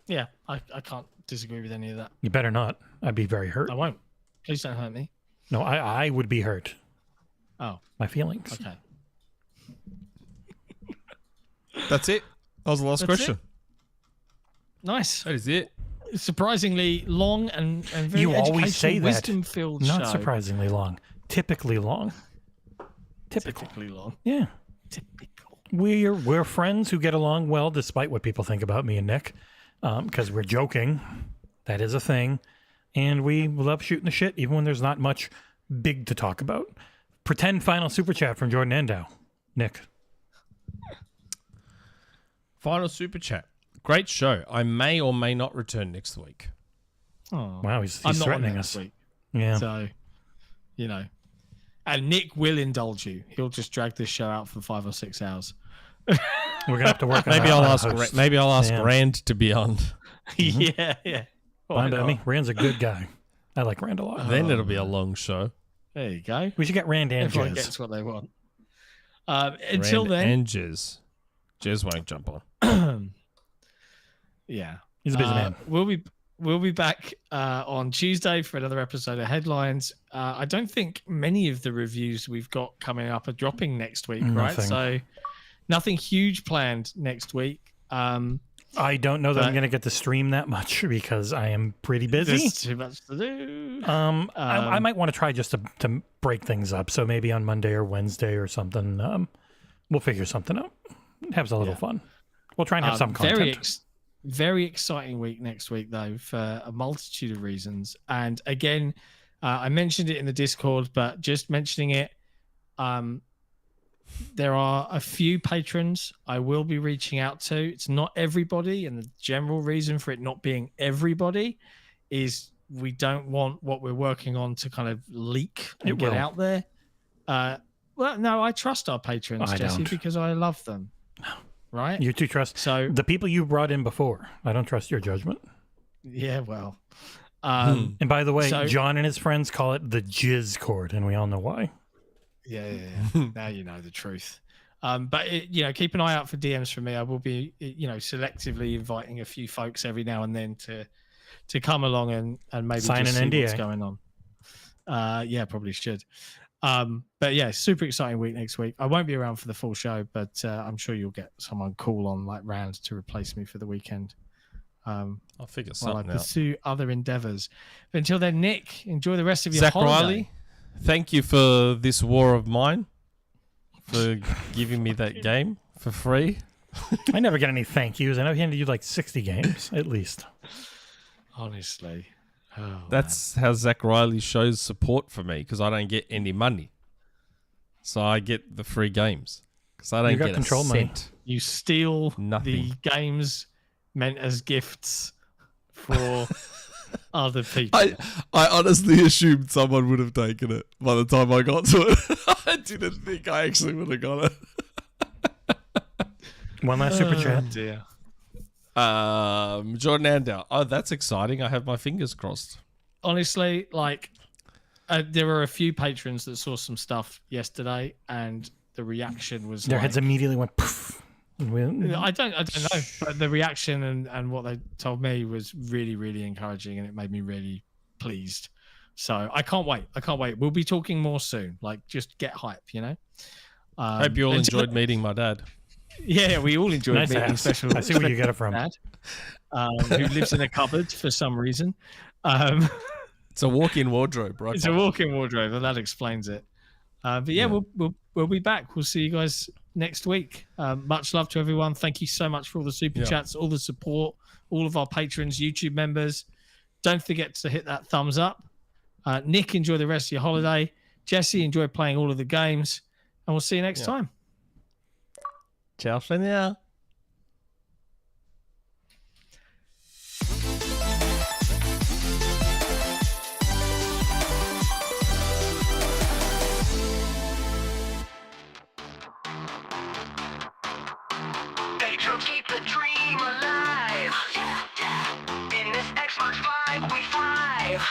Yeah, I can't disagree with any of that. You better not. I'd be very hurt. I won't. Please don't hurt me. No, I would be hurt. Oh, My feelings. okay. That's it. That was the last That's question. Nice. That is it. Surprisingly long and very You always say that. wisdom-filled Not show. surprisingly long. Typically long. Typically long. Yeah. Typical. We're friends who get along well, despite what people think about me and Nick, because we're joking. That is a thing, and we love shooting the shit, even when there's not much big to talk about. Pretend final super chat from Jordan Endow. Nick. Final super chat. Great show. I may or may not return next week. Oh, Wow, he's I'm not on threatening next us. week, Yeah. so and Nick will indulge you. He'll just drag this show out for 5 or 6 hours. We're gonna have to work on Maybe our I'll ask. host. Maybe I'll ask Sam. Rand to be on. Yeah. Why Fine by not? me. Rand's a good guy. I like Rand a lot. Then it'll be a long show. There you go. We should get Rand and Everyone Jez. gets what they want. Until Rand then, and Jez. Jez won't jump on. yeah, He's a busy man. We'll be back on Tuesday for another episode of Headlines. I don't think many of the reviews we've got coming up are dropping next week, right? Nothing. So nothing huge planned next week. I don't know that I'm but- going to get to stream that much because I am pretty busy. There's too much to do. I might want to try just to break things up. So maybe on Monday or Wednesday or something, we'll figure something out. Have a little fun. We'll try and have some content. Very exciting week next week, though, for a multitude of reasons. And again, I mentioned it in the Discord, but just mentioning it, there are a few patrons I will be reaching out to. It's not everybody, and the general reason for it not being everybody is we don't want what we're working on to kind of leak and get out there. Well, no, I trust our patrons, I Jesse, don't. because I love them. Right? You two trust. So The people you brought in before, I don't trust your judgment. yeah, well, And by the way, so- John and his friends call it the jizz cord, and we all know why. yeah. Now you know the truth. But keep an eye out for DMs from me. I will be, selectively inviting a few folks every now and then to come along and maybe Sign just an see what's NDA. going on. Yeah, probably should. But yeah, super exciting week next week. I won't be around for the full show, but I'm sure you'll get someone cool on like round to replace me for the weekend. I'll figure While I something out. pursue other endeavors. But until then, Nick, enjoy the rest of your Zack holiday. Reilly, thank you for this war of mine, for giving me that game for free. I never get any thank yous. I know he handed you like 60 games at least. Honestly. Oh, That's how Zack Reilly shows support for me, because I don't get any money. So I get the free games because I don't You got get control a money. cent. you steal Nothing. the games meant as gifts for other people. I honestly assumed someone would have taken it by the time I got to it. I didn't think I actually would have got it. One last super chat. Dear. Jordan Andau. Oh, that's exciting. I have my fingers crossed. Honestly, like, there were a few patrons that saw some stuff yesterday, and the reaction was Their like, heads immediately went poof. I don't know, but the reaction and what they told me was really, really encouraging, and it made me really pleased. So I can't wait. We'll be talking more soon. Like, just get hype, you know. Hope you all enjoyed meeting my dad. Yeah, we all enjoyed Nice meeting ass. special. I see where you get it from. Dad, who lives in a cupboard for some reason. It's a walk-in wardrobe, right? It's a walk-in wardrobe, and that explains it. But yeah, we'll be back. We'll see you guys next week. Much love to everyone. Thank you so much for all the super chats, all the support, all of our patrons, YouTube members. Don't forget to hit that thumbs up. Nick, enjoy the rest of your holiday. Jesse, enjoy playing all of the games, and we'll see you next time. Ciao for now. Patron, keep the dream alive. In this Xbox 5, we thrive.